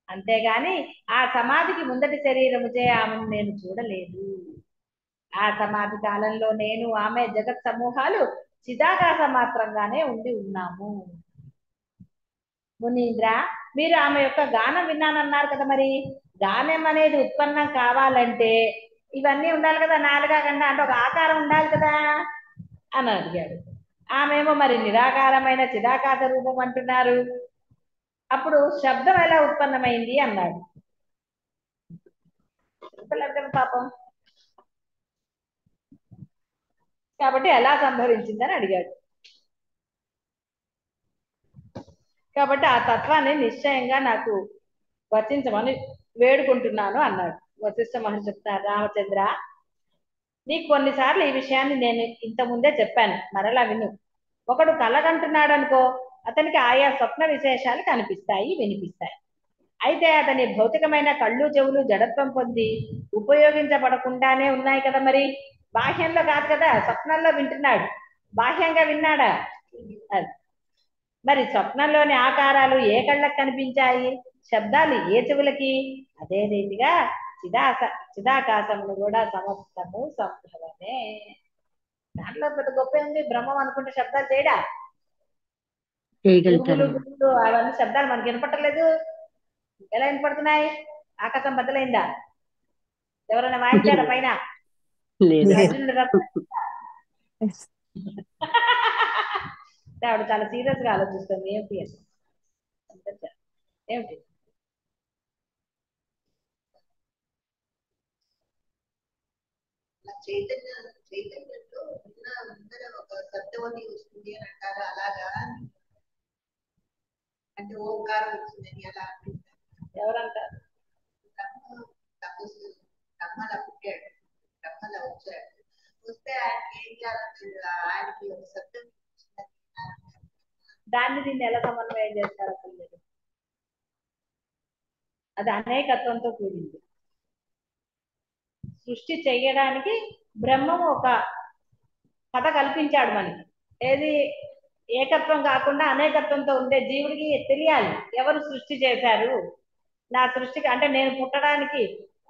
అంతేగాని ఆ సమాధికి ముందటి శరీరముచే ఆమెను నేను చూడలేదు. ఆ సమాధి కాలంలో నేను ఆమె జగత్ సమూహాలు చిదాకాశ మాత్రంగానే ఉండి ఉన్నాము. మునీంద్ర, మీరు ఆమె యొక్క గానం విన్నానన్నారు కదా, మరి గానం అనేది ఉత్పన్నం కావాలంటే ఇవన్నీ ఉండాలి కదా, నాలుగా గంట అంటే ఒక ఆకారం ఉండాలి కదా అని అడిగాడు. ఆమెమో మరి నిరాకారమైన చిదాకాశ రూపం అంటున్నారు. అప్పుడు శబ్దం ఎలా ఉత్పన్నమైంది అన్నాడు. పాపం కాబట్టి ఎలా సంభవించిందని అడిగాడు. కాబట్టి ఆ తత్వాన్ని నిశ్చయంగా నాకు వర్తించమని వేడుకుంటున్నాను అన్నాడు. వశిష్ఠ మహర్షి చెప్తారు, రామచంద్ర, నీకు కొన్నిసార్లు ఈ విషయాన్ని నేను ఇంత ముందే చెప్పాను, మరలా విను. ఒకడు కలగంటున్నాడు అనుకో, అతనికి ఆయా స్వప్న విశేషాలు కనిపిస్తాయి, వినిపిస్తాయి. అయితే అతని భౌతికమైన కళ్ళు చెవులు జడత్వం పొంది ఉపయోగించబడకుండానే ఉన్నాయి కదా. మరి బాహ్యంలో కాదు కదా, స్వప్నంలో వింటున్నాడు. బాహ్యంగా విన్నాడా? అది మరి స్వప్నంలోని ఆకారాలు ఏ కళ్ళకు కనిపించాయి, శబ్దాలు ఏ చెవులకి? అదే రీతిగా చిదాకాశమును కూడా సమస్తము సంభవమే. దాంట్లో పెద్ద గొప్ప ఉంది. బ్రహ్మం అనుకుంటే శబ్దాలు చేయడా? గురుగులు అవన్నీ శబ్దాలు మనకి వినపట్టలేదు. ఎలా వినపడుతున్నాయి? ఆకాశం బద్దలైందా? ఎవరైనా వాయించారా పైన? లేదు అర్జునుడి రథం ఆవిడ చాలా సీరియస్ గా ఆలోచిస్తుంది. ఏమిటి అని ఏమిటి చైతన్యంలో ఉన్న ముందర ఒక శబ్దవతి వస్తుంది అని అంటారు, అలాగా అంటే ఓంకారం వచ్చిందని అలా అనిపిస్తారు. ఎవరంటారు? బ్రహ్మలా పుట్టాడు, బ్రహ్మలా వచ్చాడు, వస్తే ఆయనకి ఏం చేయాలి, ఆయనకి ఒక శబ్దం దాన్ని దీన్ని ఎలా సమన్వయం చేస్తారు అసలు మీరు? అది అనేకత్వంతో కూడింది. సృష్టి చెయ్యడానికి బ్రహ్మము ఒక కథ కల్పించాడు మనకి. ఏది ఏకత్వం కాకుండా అనేకత్వంతో ఉండే జీవుడికి తెలియాలి ఎవరు సృష్టి చేశారు, నా సృష్టికి అంటే నేను పుట్టడానికి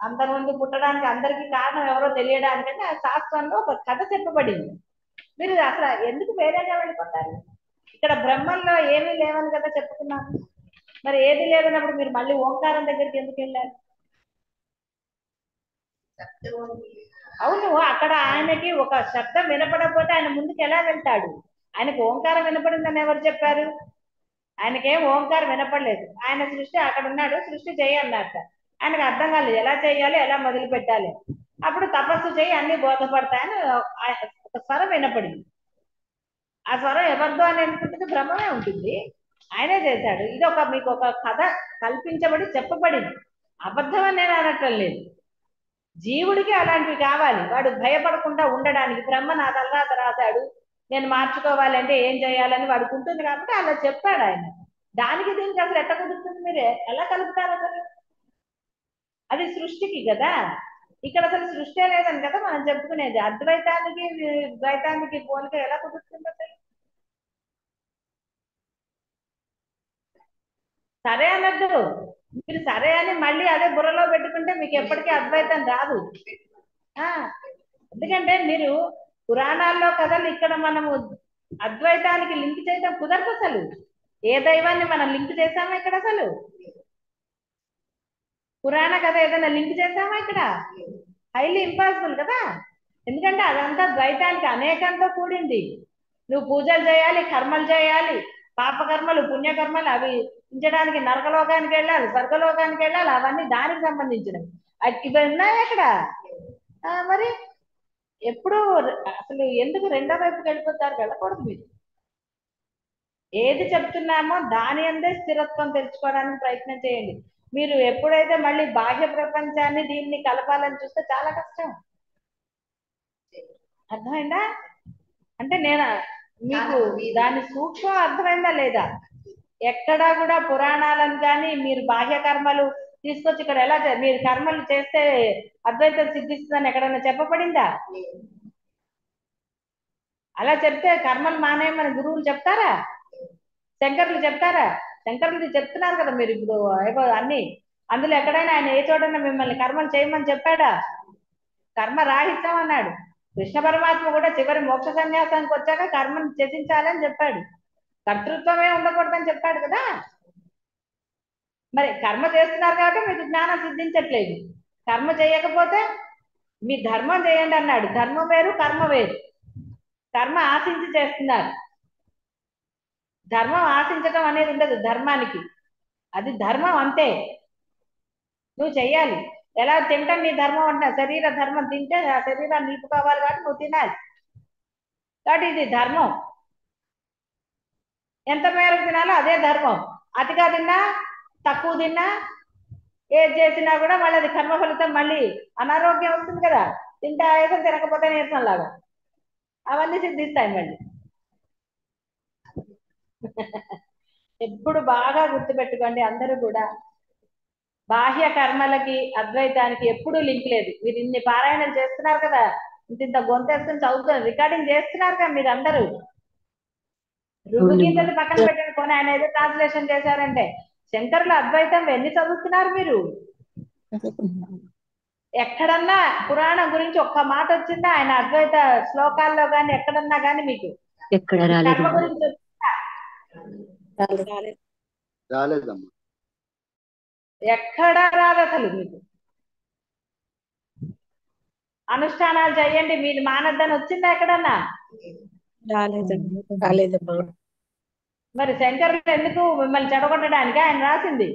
అంతకుముందు పుట్టడానికి అందరికీ కారణం ఎవరో తెలియడానికంటే ఆ శాస్త్రంలో ఒక కథ చెప్పబడింది. మీరు అసలు ఎందుకు వేరేగా వెళ్ళిపోతారు? ఇక్కడ బ్రహ్మంలో ఏమీ లేవని కదా చెప్పుకున్నాను. మరి ఏది లేదన్నప్పుడు మీరు మళ్ళీ ఓంకారం దగ్గరికి ఎందుకు వెళ్ళారు? అవును, అక్కడ ఆయనకి ఒక శబ్దం వినపడకపోతే ఆయన ముందుకు ఎలా వెళ్తాడు? ఆయనకు ఓంకారం వినపడిందని ఎవరు చెప్పారు? ఆయనకేం ఓంకారం వినపడలేదు. ఆయన సృష్టి అక్కడ ఉన్నాడు, సృష్టి చేయన్నట్ట. ఆయనకు అర్థం కాలేదు ఎలా చేయాలి, ఎలా మొదలు పెట్టాలి. అప్పుడు తపస్సు చేయి అన్ని బోధపడతాయని ఒక స్వరం వినపడింది. ఆ స్వరం ఎవరిదో అని అనుకుంటుంది, బ్రహ్మమే ఉంటుంది, ఆయనే చేశాడు. ఇది ఒక మీకు ఒక కథ కల్పించబడి చెప్పబడింది, అబద్ధం అని నేను అనటం లేదు. జీవుడికి అలాంటివి కావాలి, వాడు భయపడకుండా ఉండడానికి. బ్రహ్మ నా తర్వాత రాశాడు, నేను మార్చుకోవాలంటే ఏం చేయాలని వాడికి ఉంటుంది కాబట్టి అలా చెప్పాడు ఆయన. దానికి దీనికి అసలు ఎట్ట కుదురుతుంది? మీరు ఎలా కలుపుతారు అసలు? అది సృష్టికి కదా. ఇక్కడ అసలు సృష్టి లేదని కదా మనం చెప్పుకునేది. అద్వైతానికి ద్వైతానికి పోలిక ఎలా కుదురుతుంది అసలు? సరే అనద్దు మీరు, సరే అని మళ్ళీ అదే బుర్రలో పెట్టుకుంటే మీకు ఎప్పటికీ అద్వైతం రాదు. ఎందుకంటే మీరు పురాణాల్లో కథలు ఇక్కడ మనము అద్వైతానికి లింక్ చేయడం కుదరదు అసలు. ఏ దైవాన్ని మనం లింక్ చేసామా ఇక్కడ? అసలు పురాణ కథ ఏదైనా లింక్ చేసామా ఇక్కడ? హైలీ ఇంపాసిబుల్ కదా. ఎందుకంటే అదంతా ద్వైతానికి అనేకంతో కూడింది. నువ్వు పూజలు చేయాలి, కర్మలు చేయాలి, పాపకర్మలు పుణ్యకర్మలు అవి ఉంచడానికి నరకలోకానికి వెళ్ళాలి, స్వర్గలోకానికి వెళ్ళాలి, అవన్నీ దానికి సంబంధించినవి. ఇవి ఉన్నాయి అక్కడ. మరి ఎప్పుడు అసలు ఎందుకు రెండో వైపుకి వెళ్ళిపోతారు? వెళ్ళకూడదు. మీరు ఏది చెప్తున్నామో దాని అందే స్థిరత్వం తెచ్చుకోవడానికి ప్రయత్నం చేయండి. మీరు ఎప్పుడైతే మళ్ళీ బాహ్య ప్రపంచాన్ని దీన్ని కలపాలని చూస్తే చాలా కష్టం. అర్థమైందా? అంటే నేను మీకు దాని సూక్ష్మం అర్థమైందా లేదా? ఎక్కడా కూడా పురాణాలను కానీ మీరు బాహ్య కర్మలు తీసుకొచ్చి ఇక్కడ ఎలా మీరు కర్మలు చేస్తే అద్వైతం సిద్ధిస్తుందని ఎక్కడన్నా చెప్పబడిందా? అలా చెప్తే కర్మలు మానేయమని గురువులు చెప్తారా? శంకరులు చెప్తారా? శంకరులు చెప్తున్నారు కదా మీరు ఇప్పుడు అన్ని. అందులో ఎక్కడైనా ఆయన ఏ చోటన్నా మిమ్మల్ని కర్మలు చేయమని చెప్పాడా? కర్మ రాహిత్యం అన్నాడు. కృష్ణ పరమాత్మ కూడా చివరి మోక్ష సన్యాసానికి వచ్చాక కర్మను త్యజించాలని చెప్పాడు, కర్తృత్వమే ఉండకూడదని చెప్పాడు కదా. మరి కర్మ చేస్తున్నారు కాబట్టి మీకు జ్ఞానం సిద్ధించట్లేదు. కర్మ చేయకపోతే మీ ధర్మం చేయండి అన్నాడు. ధర్మం వేరు, కర్మ వేరు. కర్మ ఆశించి చేస్తున్నారు, ధర్మం ఆశించడం అనేది ఉండదు ధర్మానికి. అది ధర్మం అంతే, నువ్వు చెయ్యాలి. ఎలా తింటాం నీ ధర్మం అంటున్నా, శరీర ధర్మం తింటే ఆ శరీరాన్ని నిలుపుకోవాలి కాబట్టి నువ్వు తినాలి. కాబట్టి ఇది ధర్మం, ఎంత మేరకు తినాలో అదే ధర్మం. అతిగా తిన్నా తక్కువ తిన్నా ఏది చేసినా కూడా మళ్ళీ అది కర్మ ఫలితం. మళ్ళీ అనారోగ్యం వస్తుంది కదా, తింటే ఆయాసం, తినకపోతే నీరసం లాగా, అవన్నీ సిద్ధిస్తాయి మళ్ళీ. ఎప్పుడు బాగా గుర్తుపెట్టుకోండి అందరూ కూడా, బాహ్య కర్మలకి అద్వైతానికి ఎప్పుడూ లింక్ లేదు. మీరు ఇన్ని పారాయణలు చేస్తున్నారు కదా, ఇంత గొంతేసుకుని చదువుతున్నారు, రికార్డింగ్ చేస్తున్నారు కదా మీరు అందరూ. ఋగ్వేదాన్ని పక్కన పెట్టండి, కొని ఆయన ఏదో ట్రాన్స్లేషన్ చేశారంటే. శంకరుల అద్వైతం ఎన్ని చదువుతున్నారు మీరు? ఎక్కడన్నా పురాణం గురించి ఒక్క మాట వచ్చిందా ఆయన అద్వైత శ్లోకాల్లో కానీ ఎక్కడన్నా కానీ? మీకు ఎక్కడ రాలేదు. కర్మ గురించి వచ్చిందా? రాలేదమ్మా. ఎక్కడా రాదు అసలు మీకు. అనుష్ఠానాలు చేయండి మీరు మానద్దని వచ్చిందా ఎక్కడన్నా? రాలేదమ్మా. మరి శంకరులు ఎందుకు మిమ్మల్ని చెడగొట్టడానికి ఆయన రాసింది?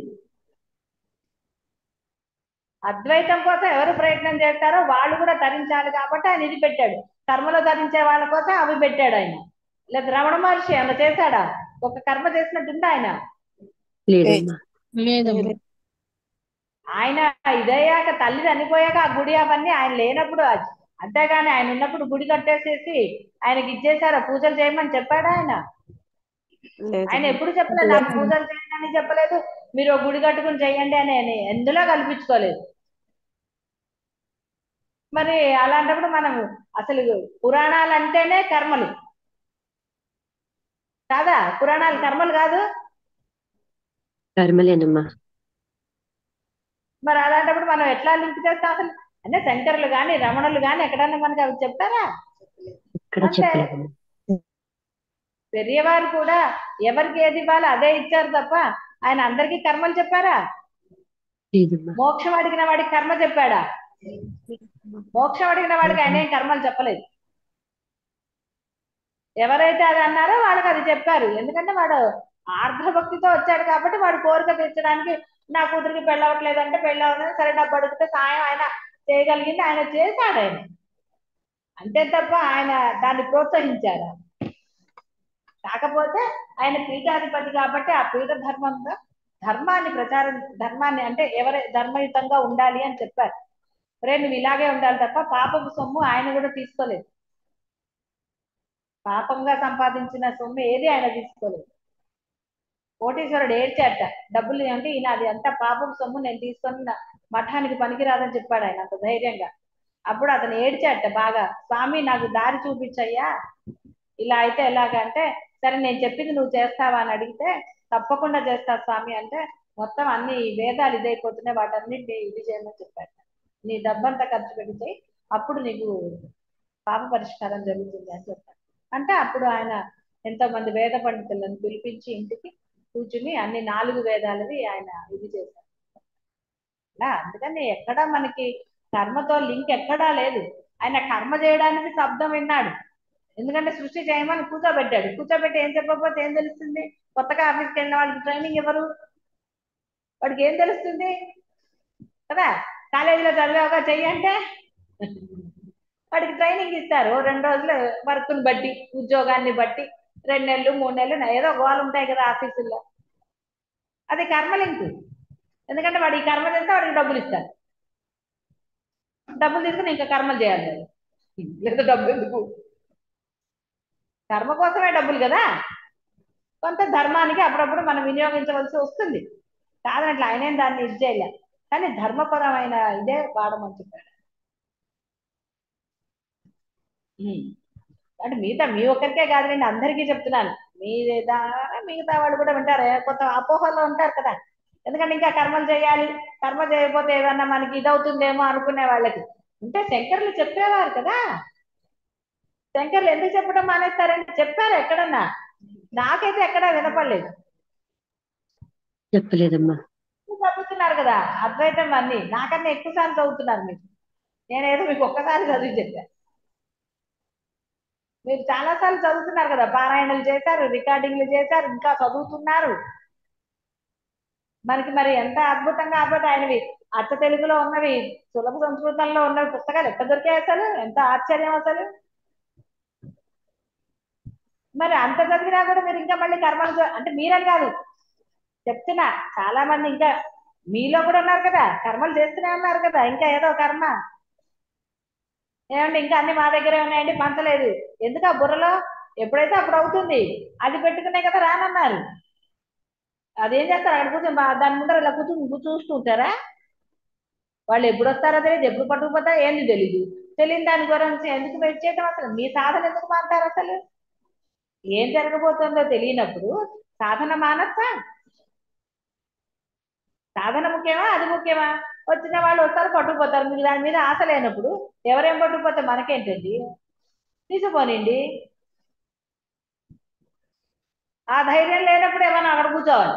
అద్వైతం కోసం ఎవరు ప్రయత్నం చేస్తారో వాళ్ళు కూడా తరించాలి కాబట్టి ఆయన ఇది పెట్టాడు. కర్మలో తరించే వాళ్ళ కోసం అవి పెట్టాడు ఆయన. లేదా రమణ మహర్షి ఏమన్నా చేశాడా? ఒక కర్మ చేసినట్టుందా ఆయన? లేదమ్మా. లేదమ్మా. ఆయన ఇదయ్యాక తల్లి చనిపోయాక ఆ గుడి అవన్నీ ఆయన లేనప్పుడు అంతేగాని ఆయన ఉన్నప్పుడు గుడి కట్టేసేసి ఆయనకి ఇచ్చేసారా పూజలు చేయమని చెప్పాడా ఆయన? ఆయన ఎప్పుడు చెప్పలేదు నాకు పూజలు చేయండి అని చెప్పలేదు, మీరు ఒక గుడి కట్టుకుని చేయండి అని ఆయన ఎందులో కల్పించుకోలేదు. మరి అలాంటప్పుడు మనం అసలు పురాణాలు అంటేనే కర్మలు కాదా? పురాణాలు కర్మలు కాదు? కర్మలేనమ్మా. మరి అలాంటప్పుడు మనం ఎట్లా లింక్ చేస్తాం అసలు? అంటే శంకరులు గాని రమణులు గాని ఎక్కడన్నా మనకి అవి చెప్తారా? ఇక్కడ అంటే చెప్పలేదమ్మా. పెరియవారు కూడా ఎవరికి ఏది ఇవ్వాలో అదే ఇచ్చారు తప్ప ఆయన అందరికీ కర్మలు చెప్పారా? లేదమ్మా. మోక్షం అడిగిన వాడికి కర్మ చెప్పాడా? మోక్షం అడిగిన వాడికి ఆయన ఏం కర్మలు చెప్పలేదు. ఎవరైతే అది అన్నారో వాళ్ళకి అది చెప్పారు. ఎందుకంటే వాడు ఆర్ద్రభక్తితో వచ్చాడు కాబట్టి వాడు కోరిక తీర్చడానికి నా కూతురికి పెళ్ళవట్లేదంటే పెళ్ళవదని సరే డబ్బు అడిగితే సాయం ఆయన చేయగలిగింది ఆయన చేశాడు ఆయన. అంతే తప్ప ఆయన దాన్ని ప్రోత్సహించారు. కాకపోతే ఆయన పీఠాధిపతి కాబట్టి ఆ పీఠ ధర్మంగా ధర్మాన్ని అంటే ఎవరి ధర్మయుతంగా ఉండాలి అని చెప్పారు. రే నువ్వు ఇలాగే ఉండాలి తప్ప పాపపు సొమ్ము ఆయన కూడా తీసుకోలేదు. పాపంగా సంపాదించిన సొమ్ము ఏది ఆయన తీసుకోలేదు. కోటీశ్వరుడు ఏడ్చాట డబ్బులు అంటే ఈయన అది అంతా పాపపు సొమ్ము నేను తీసుకొని మఠానికి పనికిరాదని చెప్పాడు ఆయన అంత ధైర్యంగా. అప్పుడు అతను ఏడ్చాట బాగా, స్వామి నాకు దారి చూపించయ్యా, ఇలా అయితే ఎలాగంటే సరే నేను చెప్పింది నువ్వు చేస్తావా అని అడిగితే తప్పకుండా చేస్తా స్వామి అంటే మొత్తం అన్ని వేదాలు ఇదైపోతున్నాయి వాటన్నిటిని ఇది చేయమని చెప్పాడు. నీ డబ్బంతా ఖర్చు పెడితే అప్పుడు నీకు పాప పరిష్కారం జరుగుతుంది అని చెప్పాడు. అంటే అప్పుడు ఆయన ఎంతో మంది వేద పండితులను పిలిపించి ఇంటికి కూర్చుని అన్ని 4 వేదాలవి ఆయన ఇది చేశారు. అందుకని ఎక్కడా మనకి కర్మతో లింక్ ఎక్కడా లేదు. ఆయన కర్మ చేయడానికి శబ్దం విన్నాడు. ఎందుకంటే సృష్టి చేయమని కూర్చోబెట్టాడు. కూర్చోబెట్టి ఏం చెప్పకపోతే ఏం తెలుస్తుంది? కొత్తగా ఆఫీస్కి వెళ్ళిన వాళ్ళకి ట్రైనింగ్ ఎవరు? వాడికి ఏం తెలుస్తుంది కదా? కాలేజీలో చదివాక చెయ్యంటే వాడికి ట్రైనింగ్ ఇస్తారు 2 రోజులు వర్క్ని బట్టి ఉద్యోగాన్ని బట్టి 2 నెలలు 3 నెలలు ఏదో గోలు ఉంటాయి కదా ఆఫీసుల్లో. అది కర్మ లింకు. ఎందుకంటే వాడు ఈ కర్మ చేస్తే వాడికి డబ్బులు ఇస్తారు. డబ్బులు తీసుకుని ఇంకా కర్మలు చేయాలి లేదా డబ్బులు ఎందుకు? కర్మ కోసమే డబ్బులు కదా. కొంత ధర్మానికి అప్పుడప్పుడు మనం వినియోగించవలసి వస్తుంది కాదనట్లా ఆయనేం దాన్ని ఇది చేయలే. కానీ ధర్మపరమైన ఇదే వాడమని చెప్పాడు. అంటే మీ ఒక్కరికే కాదు నేను అందరికీ చెప్తున్నాను. మిగతా వాళ్ళు కూడా వింటారు. కొంత అపోహల్లో ఉంటారు కదా. ఎందుకంటే ఇంకా కర్మలు చేయాలి, కర్మ చేయకపోతే ఏదన్నా మనకి ఇదవుతుందేమో అనుకునే వాళ్ళకి ఉంటే శంకర్లు చెప్పేవారు కదా. శంకర్లు ఎందుకు చెప్పడం మానేస్తారంటే చెప్పారు ఎక్కడన్నా. నాకైతే ఎక్కడా వినపడలేదు. చెప్పలేదమ్మా. చదువుతున్నారు కదా అద్వైతం అన్ని, నాకన్నా ఎక్కువ సార్లు చదువుతున్నారు మీరు. నేనేదో మీకు ఒక్కసారి చదివి చెప్పాను. మీరు చాలా సార్లు చదువుతున్నారు కదా, పారాయణలు చేశారు, రికార్డింగ్లు చేశారు, ఇంకా చదువుతున్నారు. మనకి మరి ఎంత అద్భుతంగా అద్భుతం ఆయనవి అచ్చ తెలుగులో ఉన్నవి, సులభ సంస్కృతంలో ఉన్నవి పుస్తకాలు ఎక్కడ దొరికాయి అసలు? ఎంత ఆశ్చర్యం అసలు. మరి అంత చదివినా కూడా మీరు ఇంకా మళ్ళీ కర్మలు అంటే మీరని కాదు చెప్తున్నా, చాలా మంది ఇంకా మీలో కూడా ఉన్నారు కదా, కర్మలు చేస్తూనే ఉన్నారు కదా, ఇంకా ఏదో కర్మ ఏమండి ఇంకా అన్ని మా దగ్గరే ఉన్నాయండి పంచలేదు. ఎందుకు ఆ బుర్రలో ఎప్పుడైతే అప్పుడు అవుతుంది. అది పెట్టుకునే కదా రానన్నారు. అదేం చేస్తారు అక్కడ కూర్చొని దాని ముందర ఇలా కూర్చొని చూస్తూ ఉంటారా? వాళ్ళు ఎప్పుడు వస్తారో తెలియదు, ఎప్పుడు పట్టుకుపోతారో ఏంది తెలీదు. తెలియని దాని గురించి ఎందుకు వెయిట్ చేయడం? అసలు మీ సాధన ఎందుకు మారుతారు? అసలు ఏం జరగబోతుందో తెలియనప్పుడు సాధన మానచ్చా? సాధన ముఖ్యమా అది ముఖ్యమా? వచ్చిన వాళ్ళు వస్తారు పట్టుకుపోతారు. మీకు దాని మీద ఆశ లేనప్పుడు ఎవరేం పట్టుకుపోతే మనకేంటండి? తీసుకోనండి. ఆ ధైర్యం లేనప్పుడు ఏమన్నా అక్కడ కూర్చోవాలి.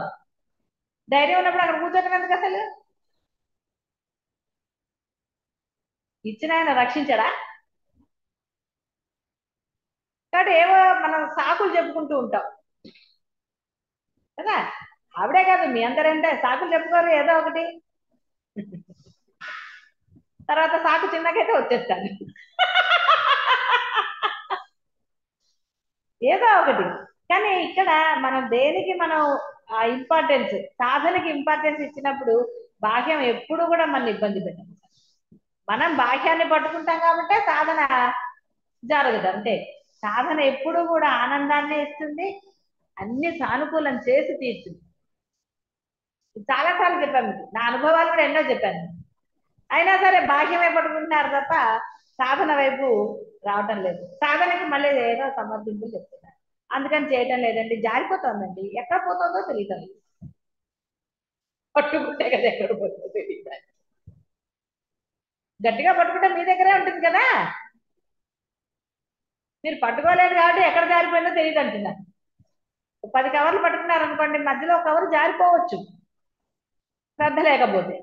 ధైర్యం ఉన్నప్పుడు అక్కడ కూర్చోటం ఎందుకు అసలు? ఇచ్చిన ఆయన రక్షించడా? కాబట్టి ఏవో మనం సాకులు చెప్పుకుంటూ ఉంటాం కదా. ఆవిడే కాదు, మీ అందరంటే సాకులు చెప్పుకోరు ఏదో ఒకటి. తర్వాత సాకు చిన్నకైతే వచ్చేస్తాను ఏదో ఒకటి. కానీ ఇక్కడ మనం దేనికి మనం ఆ ఇంపార్టెన్స్, సాధనకి ఇంపార్టెన్స్ ఇచ్చినప్పుడు బాహ్యం ఎప్పుడు కూడా మన ఇబ్బంది పెట్టదు. మనం బాహ్యాన్ని పట్టుకుంటాం కాబట్టి సాధన జరగదు అంతే. సాధన ఎప్పుడు కూడా ఆనందాన్నే ఇస్తుంది, అన్ని సానుకూలం చేసి తీర్చుంది. చాలాసార్లు చెప్పాను మీకు, నా అనుభవాలు కూడా ఎన్నో చెప్పాను. అయినా సరే బాహ్యమే పట్టుకుంటున్నారు తప్ప సాధన వైపు రావటం లేదు. సాధనకి మళ్ళీ ఏదో సమర్థింపులు చెప్తున్నారు, అందుకని చేయటం లేదండి. జారిపోతుందండి, ఎక్కడ పోతుందో తెలియదు. పట్టుకుంటే కదా ఎక్కడ పోతుందో తెలియదు. గట్టిగా పట్టుకుంటే మీ దగ్గరే ఉంటుంది కదా, మీరు పట్టుకోలేదు కాబట్టి ఎక్కడ జారిపోయిందో తెలియదు అంటున్నారు. 10 కవర్లు పట్టుకున్నారు అనుకోండి, మధ్యలో ఒక కవర్ జారిపోవచ్చు శ్రద్ధ లేకపోతే,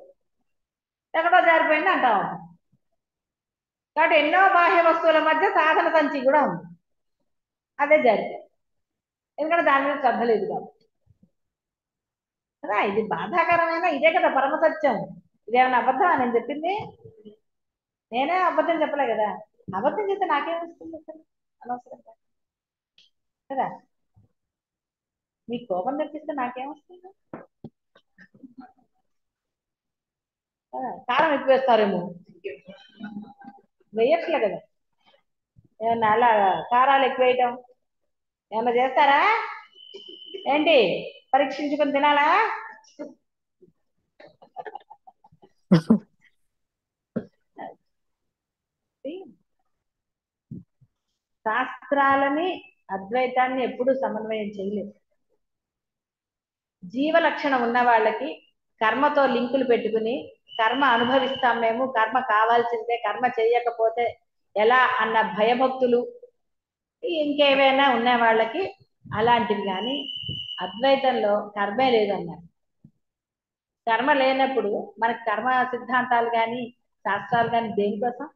ఎక్కడో జారిపోయింది అంటా ఉంటాం. కాబట్టి ఎన్నో బాహ్య వస్తువుల మధ్య సాధన సంచి కూడా ఉంది, అదే జారిపోయింది. ఎందుకంటే దాని మీద శ్రద్ధ లేదు కాబట్టి కదా. ఇది బాధాకరమైన ఇదే కదా పరమ సత్యం. ఇదేమన్నా అబద్ధమా నేను చెప్పింది? నేనే అబద్ధం చెప్పలే కదా. అబద్ధం చెప్తే నాకేమొస్తుంది అసలు అనవసరంగా కదా. మీకు కోపం తెప్పిస్తే నాకేమొస్తుంది? కారం ఎక్కువ వేస్తారేమో, వేయట్లే కదా. ఏమన్నా అలా కారాలు ఎక్కువ వేయటం ఏమన్నా చేస్తారా ఏంటి? పరీక్షించుకొని తినాలా? శాస్త్రాలని అద్వైతాన్ని ఎప్పుడూ సమన్వయం చేయలేదు. జీవ లక్షణం ఉన్న వాళ్ళకి కర్మతో లింకులు పెట్టుకుని కర్మ అనుభవిస్తాం మేము, కర్మ కావాల్సిందే, కర్మ చేయకపోతే ఎలా అన్న భయభక్తులు ఇంకేమైనా ఉన్న వాళ్ళకి అలాంటివి. కానీ అద్వైతంలో కర్మే లేదన్నారు. కర్మ లేనప్పుడు మనకి కర్మ సిద్ధాంతాలు కానీ శాస్త్రాలు కానీ దేనికోసం?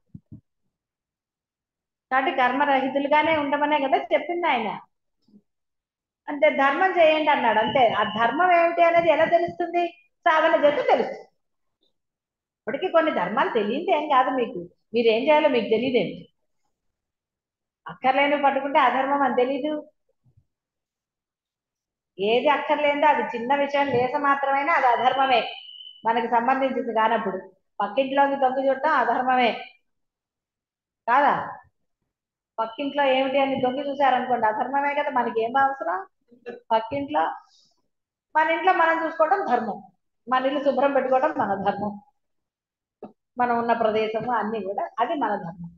కాబట్టి కర్మరహితులుగానే ఉండమనే కదా చెప్పింది ఆయన. అంటే ధర్మం చేయండి అన్నాడు అంతే. ఆ ధర్మం ఏమిటి అనేది ఎలా తెలుస్తుంది? సాధన చేస్తే తెలుస్తుంది. ఇప్పటికీ కొన్ని ధర్మాలు తెలియదు ఏం కాదు మీకు, మీరు ఏం చేయాలో మీకు తెలియదేంటి? అక్కర్లేని పట్టుకుంటే అధర్మం అని తెలీదు. ఏది అక్కర్లేదో అది చిన్న విషయం లేస మాత్రమైనా అది అధర్మమే, మనకి సంబంధించింది కానప్పుడు. పక్కింట్లోకి దొంగ చూడటం అధర్మమే కాదా? పక్కింట్లో ఏమిటి అని దొంగ చూసారనుకోండి, అధర్మమే కదా. మనకి ఏం అవసరం పక్కింట్లో? మన ఇంట్లో మనం చూసుకోవడం ధర్మం, మన ఇల్లు శుభ్రం పెట్టుకోవడం మన ధర్మం, మనం ఉన్న ప్రదేశము అన్ని కూడా అది మన ధర్మం.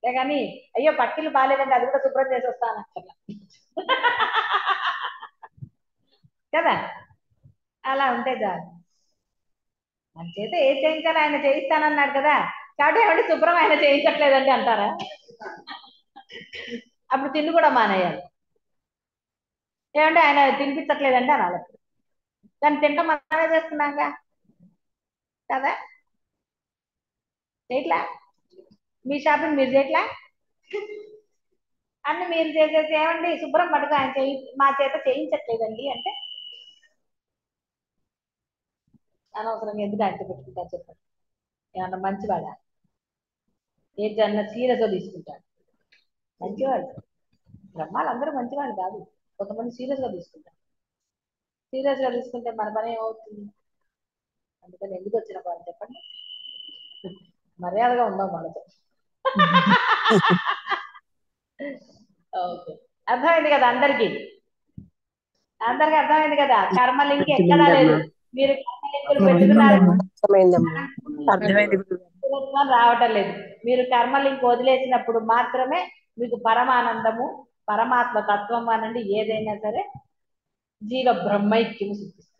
కానీ అయ్యో పక్కిల్లు బాగాలేదంటే అది కూడా శుభ్రం చేసి వస్తాను అక్కర్లా కదా. అలా ఉంటే చాలు. మన చేత ఏ చేయించాలో ఆయన చేయిస్తానన్నాడు కదా. కాబట్టి ఏమంటే శుభ్రం ఆయన చేయించట్లేదండి అంటారా? అప్పుడు తిండి కూడా మానేయాలి. ఏమంటే ఆయన తినిపించట్లేదండి అనాలి. దాన్ని తింటాం మనమే చేస్తున్నాగా కదా. చేయట్లా? మీ షాపింగ్ మీరు చేయట్లా? అన్ని మీరు చేసేసి ఏమండి శుభ్రం పట్టుకు ఆయన మా చేత చేయించట్లేదండి అంటే అనవసరంగా ఎందుకు ఆయన పెట్టుకుంటారు చెప్పండి. ఏమన్నా మంచివాడా? ఏ జన్న సీరియస్గా తీసుకుంటాడు? మంచివాడు. బ్రహ్మాలు అందరూ మంచివాళ్ళు కాదు, కొంతమంది సీరియస్గా తీసుకుంటారు. సీరియస్గా తీసుకుంటే మన పని ఏమవుతుంది? అందుకని ఎందుకు వచ్చిన వాళ్ళు చెప్పండి, మర్యాదగా ఉందాం వాళ్ళతో. ఓకే, అర్థమైంది కదా అందరికి? అందరికి అర్థమైంది కదా. కర్మ లింక్ ఎక్కడా లేదు. మీరు కర్మ లింకులు పెట్టుకున్నారు, రావటం లేదు. మీరు కర్మ లింక్ వదిలేసినప్పుడు మాత్రమే మీకు పరమానందము, పరమాత్మ తత్వం అనండి ఏదైనా సరే జీవ బ్రహ్మైక్యము సిద్ధిస్తుంది.